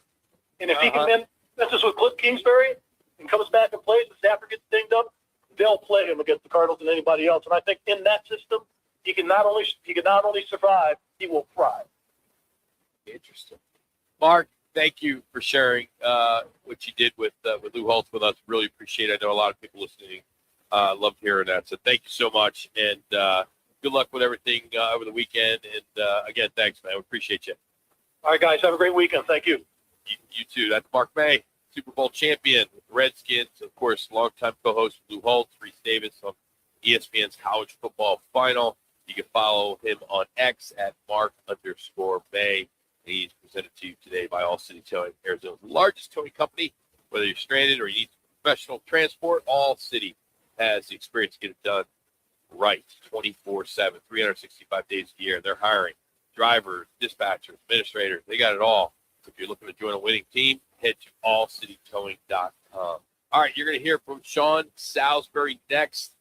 and if he can then, that's just with Cliff Kingsbury, and comes back and plays, and Stafford gets dinged up, they'll play him against the Cardinals and anybody else. And I think in that system, he can not only survive, he will thrive. Interesting. Mark, thank you for sharing what you did with Lou Holtz with us. Really appreciate it. I know a lot of people listening loved hearing that. So thank you so much, and good luck with everything over the weekend. And again, thanks, man. We appreciate you. All right, guys. Have a great weekend. Thank you. You too. That's Mark May, Super Bowl champion with the Redskins. Of course, longtime co-host Lou Holtz, Reese Davis on ESPN's College Football Final. You can follow him on X at Mark_May. He's presented to you today by All City Towing, Arizona's largest towing company. Whether you're stranded or you need professional transport, All City has the experience to get it done right 24/7, 365 days a year. They're hiring drivers, dispatchers, administrators. They got it all. If you're looking to join a winning team, head to allcitytowing.com. All right, you're going to hear from Sean Salisbury next.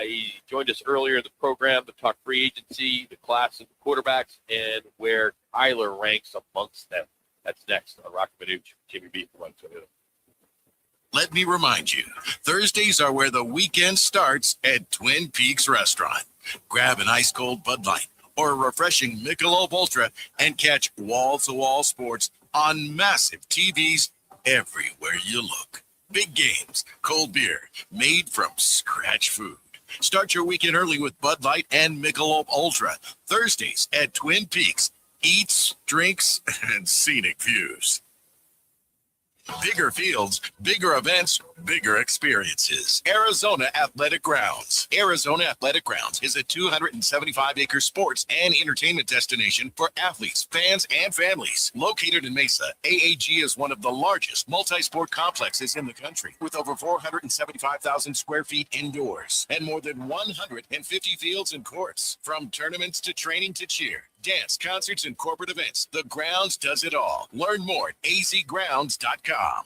He joined us earlier in the program to talk free agency, the class of the quarterbacks, and where Kyler ranks amongst them. That's next on Roc and Manuch, Jimmy B from Roc and Manuch. Let me remind you, Thursdays are where the weekend starts at Twin Peaks Restaurant. Grab an ice-cold Bud Light or a refreshing Michelob Ultra and catch wall-to-wall sports on massive TVs everywhere you look. Big games, cold beer, made from scratch food. Start your weekend early with Bud Light and Michelob Ultra. Thursdays at Twin Peaks. Eats, drinks, and scenic views. Bigger fields, bigger events, bigger experiences. Arizona Athletic Grounds. Arizona Athletic Grounds is a 275-acre sports and entertainment destination for athletes, fans, and families. Located in Mesa, AAG is one of the largest multi-sport complexes in the country, with over 475,000 square feet indoors and more than 150 fields and courts. From tournaments to training to cheer, dance, concerts, and corporate events, the Grounds does it all. Learn more at azgrounds.com.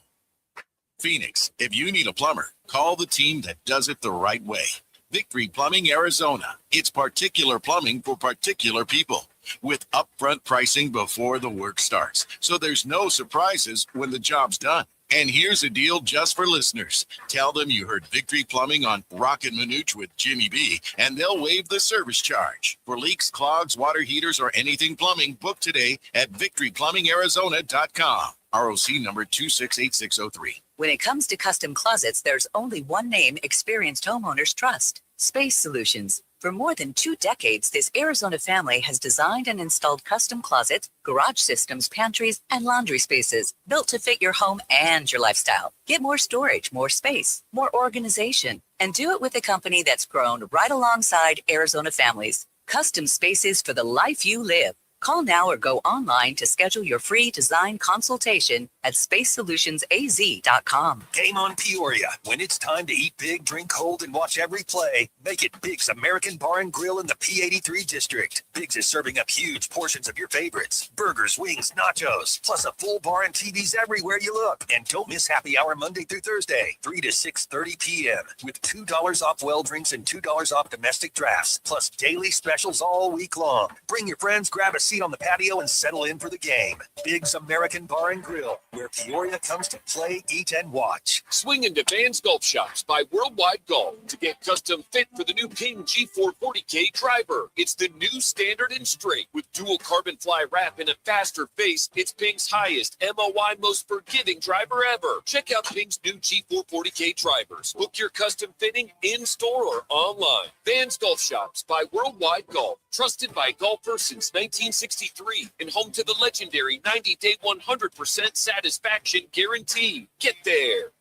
Phoenix, if you need a plumber, call the team that does it the right way. Victory Plumbing Arizona. It's particular plumbing for particular people, with upfront pricing before the work starts, so there's no surprises when the job's done. And here's a deal just for listeners. Tell them you heard Victory Plumbing on Roc and Manuch with Jimmy B, and they'll waive the service charge. For leaks, clogs, water heaters, or anything plumbing, book today at victoryplumbingarizona.com. ROC number 268603. When it comes to custom closets, there's only one name experienced homeowners trust: Space Solutions. For more than 2 decades, this Arizona family has designed and installed custom closets, garage systems, pantries, and laundry spaces built to fit your home and your lifestyle. Get more storage, more space, more organization, and do it with a company that's grown right alongside Arizona families. Custom spaces for the life you live. Call now or go online to schedule your free design consultation at spacesolutionsaz.com. Game on Peoria. When it's time to eat big, drink cold, and watch every play, make it Big's American Bar and Grill in the P83 district. Big's is serving up huge portions of your favorites: burgers, wings, nachos, plus a full bar and TVs everywhere you look. And don't miss happy hour Monday through Thursday, 3 to 6:30 p.m. with $2 off well drinks and $2 off domestic drafts, plus daily specials all week long. Bring your friends, grab a seat on the patio, and settle in for the game. Big's American Bar and Grill, where Peoria comes to play, eat, and watch. Swing into Van's Golf Shops by Worldwide Golf to get custom fit for the new Ping G440K driver. It's the new standard and straight with dual carbon fly wrap and a faster face. It's Ping's highest MOI, most forgiving driver ever. Check out Ping's new G440K drivers. Book your custom fitting in-store or online. Van's Golf Shops by Worldwide Golf. Trusted by golfers since 1963 and home to the legendary 90-day 100% satisfaction guarantee. Get there.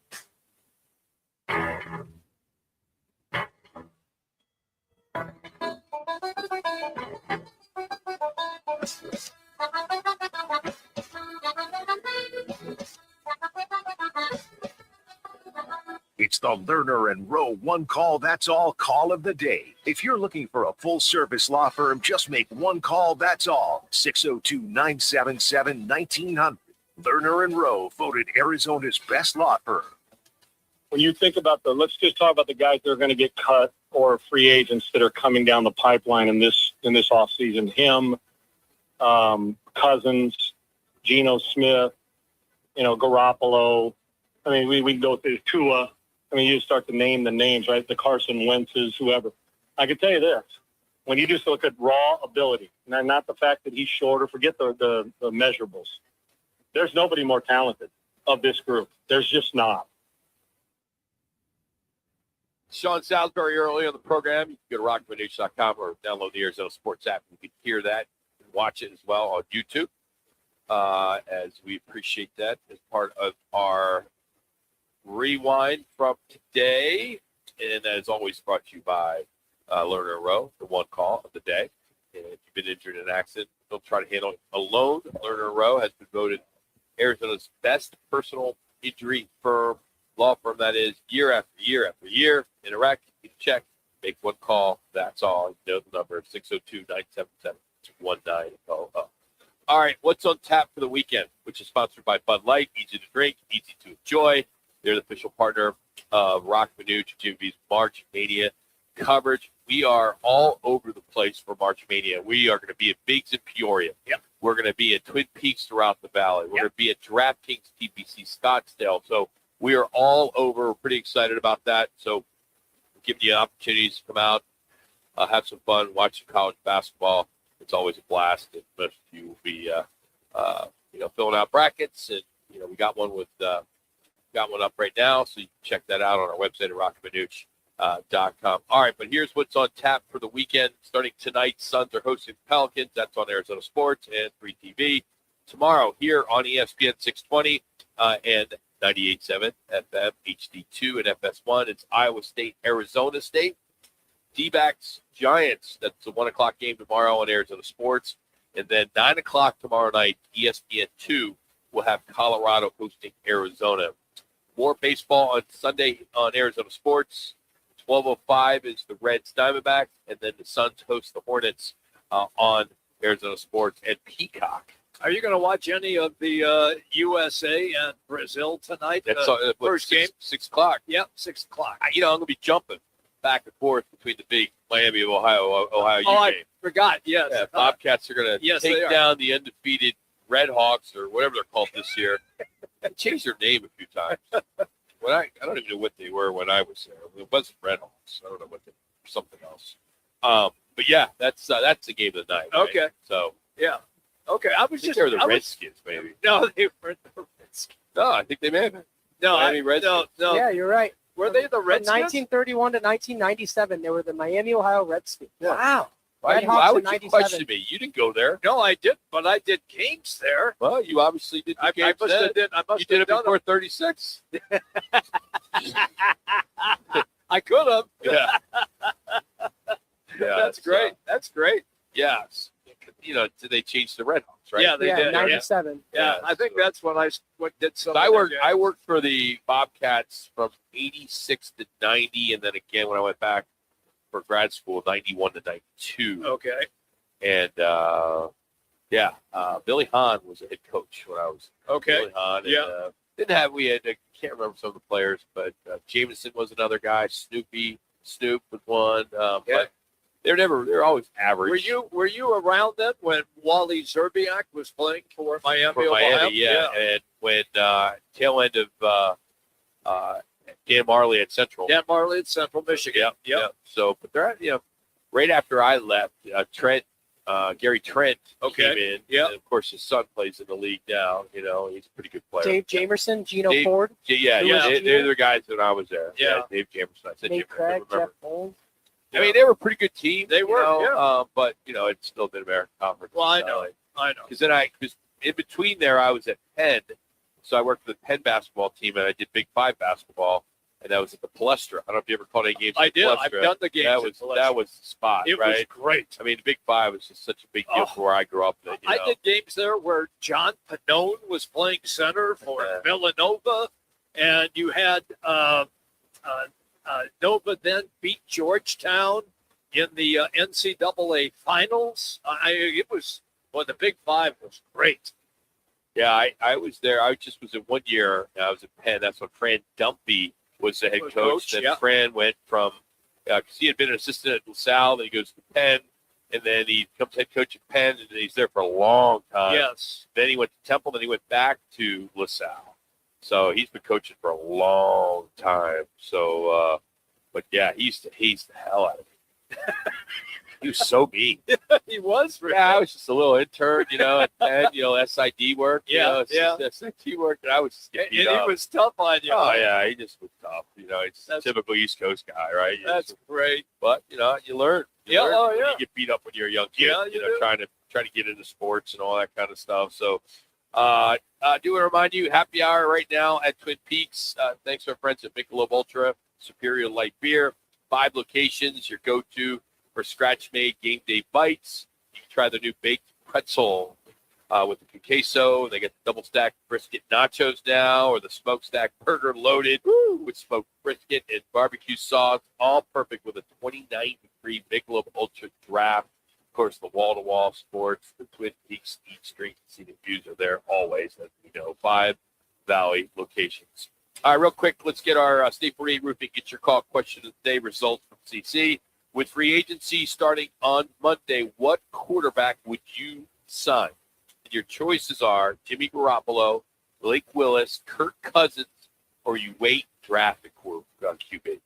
It's the Lerner and Rowe one call, that's all call of the day. If you're looking for a full service law firm, just make one call, that's all. 602-977-1900. Lerner and Rowe, voted Arizona's best law firm. When you think about let's just talk about the guys that are going to get cut or free agents that are coming down the pipeline in this offseason. Him, Cousins, Geno Smith, Garoppolo. I mean, we can go through Tua. I mean, you start to name the names, right? The Carson Wentz's, whoever. I can tell you this. When you just look at raw ability, and not the fact that he's shorter, forget the measurables. There's nobody more talented of this group. There's just not. Sean Salisbury early on the program. You can go to rockmanuch.com or download the Arizona Sports app. You can hear that and watch it as well on YouTube, as we appreciate that as part of our rewind from today. And that is always brought to you by Lerner and Rowe, the one call of the day. And if you've been injured in an accident, don't try to handle it alone. Lerner and Rowe has been voted Arizona's best personal injury firm, law firm that is, year after year after year. Interact, you can check, make one call, that's all. You know the number, 602-977-1900. All right, what's on tap for the weekend, which is sponsored by Bud Light, easy to drink, easy to enjoy. They're the official partner of Roc Manuch, Jimmy B's March Mania coverage. We are all over the place for March Mania. We are going to be at Biggs in Peoria. Yep. We're going to be at Twin Peaks throughout the valley. We're going to be at DraftKings TPC Scottsdale. So we are all over. We're pretty excited about that. So give you opportunities to come out, have some fun, watch some college basketball. It's always a blast. And most of you will be, filling out brackets. And, we got one up right now. So you can check that out on our website at rockmanuch.com. All right, but here's what's on tap for the weekend. Starting tonight, Suns are hosting the Pelicans. That's on Arizona Sports and Free TV. Tomorrow here on ESPN 620 and 98.7 FM, HD2 and FS1. It's Iowa State, Arizona State. D-backs, Giants. That's a 1 o'clock game tomorrow on Arizona Sports. And then 9 o'clock tomorrow night, ESPN 2 will have Colorado hosting Arizona. More baseball on Sunday on Arizona Sports. 12:05 is the Reds Diamondbacks, and then the Suns host the Hornets on Arizona Sports and Peacock. Are you going to watch any of the USA and Brazil tonight? That's first game? 6 o'clock. Yep, 6 o'clock. I'm going to be jumping back and forth between the big Miami of Ohio U I game. forgot. Yes. Yeah, Bobcats are going to Yes, they take are. down the undefeated Red Hawks or whatever they're called this year. They changed their name a few times. I don't even know what they were when I was there. It wasn't Red Hawks. I don't know what they were. Something else. But yeah, that's the game of the night. Right? Okay. So yeah. Okay. I was just. they were the I was- Redskins, maybe. No, they weren't the Redskins. No, I think they may have been. No, Miami no, Redskins. no. Yeah, you're right. Were they the From Redskins? 1931 to 1997, they were the Miami, Ohio Redskins. Wow. Why Red Hawks would in you 97. question me? You didn't go there. No, I didn't, but I did games there. Well, you obviously did. I games must then. have did. I must You did have it done before 36. I could have. Yeah. Yeah, That's great. That's great. Yes. They changed the Red Hawks, right? Yeah, they did. 97. Yeah, I think that's when I did some. So of their I games. worked for the Bobcats from 86 to 90, and then again when I went back for grad school, 91 to 92. Okay. And Billy Hahn was a head coach when I was Okay. Billy Hahn. Yeah. And, we had I can't remember some of the players, but Jameson was another guy. Snoop was one. But they're always average. Were you around then when Wally Zerbiak was playing for Miami? For Ohio? Miami, yeah. And when tail end of Dan Marley at Central. Dan Marley at Central Michigan. Yep. So, but they're right after I left, Gary Trent came in. Yep. And of course, his son plays in the league now. He's a pretty good player. Dave Jamerson, Gino Dave- Ford, Yeah. Louis They're Gino. the guys when I was there. Yeah. Dave Jamerson. I said Nate Jamerson, I Craig, remember. Jeff Bowles. I mean, they were a pretty good team. They were, but it's still the American Conference. Well, I know. Because because in between there, I was at Penn, so I worked for the Penn basketball team, and I did Big Five basketball, and that was at the Palestra. I don't know if you ever caught any games. I at the did. Palestra. I've done the games. That was the spot. It right? was great. I mean, the Big Five was just such a big deal for where I grew up. That, I did games there where John Pannone was playing center for Villanova, and you had Nova then beat Georgetown in the NCAA finals. The Big Five was great. Yeah, I was there. I just was in 1 year. I was at Penn. That's when Fran Dumpy was the head coach. Then Fran went from because he had been an assistant at LaSalle. Then he goes to Penn, and then he becomes head coach at Penn, and he's there for a long time. Yes. Then he went to Temple. Then he went back to LaSalle. So he's been coaching for a long time. So, but yeah, he used to haze the hell out of me. He was so mean. He was. Really. Yeah, I was just a little intern, at Penn, SID work. Yeah. Just SID work, and I was just getting beat And up. he was tough on you. Oh yeah, he just was tough. He's a typical East Coast guy, right? That's great. But you learn. You Yeah, learn oh, when yeah. You get beat up when you're a young kid. Yeah, you do. trying to get into sports and all that kind of stuff. So, do want to remind you, happy hour right now at Twin Peaks. Thanks to our friends at Michelob Ultra Superior Light Beer. 5 locations, your go-to for scratch-made game day bites. You can try the new baked pretzel with the queso. They got the double-stacked brisket nachos now, or the smokestack burger loaded with smoked brisket and barbecue sauce. All perfect with a 29-degree Michelob Ultra draft. Of course, the wall-to-wall sports, the Twin Peaks Eat, Drink, and Scenic views are there always. As we know, 5 Valley locations. All right, real quick, let's get our State 48 Roofing Get Your Call question of the day results from CC. With free agency starting on Monday, what quarterback would you sign? And your choices are Jimmy Garoppolo, Blake Willis, Kirk Cousins, or you wait draft a QB.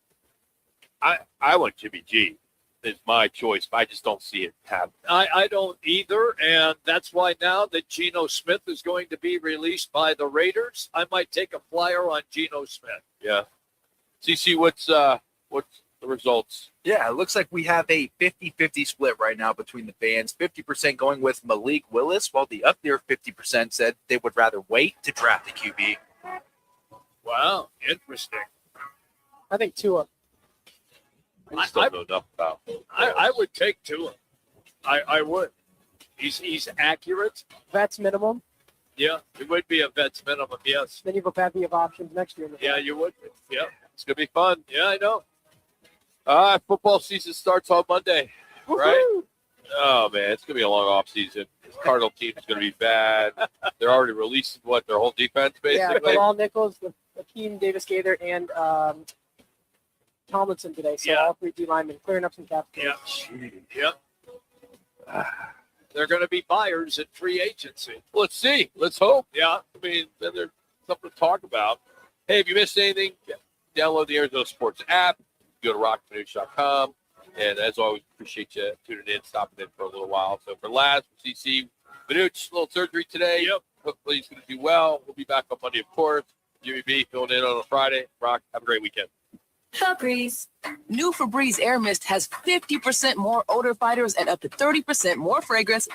I want Jimmy G. Is my choice, but I just don't see it happen. I don't either, and that's why now that Geno Smith is going to be released by the Raiders, I might take a flyer on Geno Smith. Yeah. CC, what's the results? Yeah, it looks like we have a 50-50 split right now between the fans. 50% going with Malik Willis, while the other 50% said they would rather wait to draft the QB. Wow, interesting. I think Tua. I still don't know enough about. I would take Tua. I would. He's accurate. Vets minimum. Yeah, it would be a vet's minimum. Yes. Then you go back of options next year. Yeah, you would. Yeah, It's gonna be fun. yeah, I know. Football season starts on Monday, right? Oh man, it's gonna be a long off season. This Cardinal team is gonna be bad. They're already releasing their whole defense Yeah, basically. Bilal Nichols, Akeem Davis Gaither, and Tomlinson today. So all three D linemen clearing up some cap space. Yeah. They're going to be buyers at free agency. Let's see. Let's hope. Yeah. I mean, then there's something to talk about. Hey, if you missed anything, download the Arizona Sports app. Go to rockmanuch.com. And as always, appreciate you tuning in, stopping in for a little while. So for last, CC Manuch, little surgery today. Yep. Hopefully he's going to do well. We'll be back on Monday, of course. Jimmy B filling in on a Friday. Rock, have a great weekend. Febreze. New Febreze Air Mist has 50% more odor fighters and up to 30% more fragrance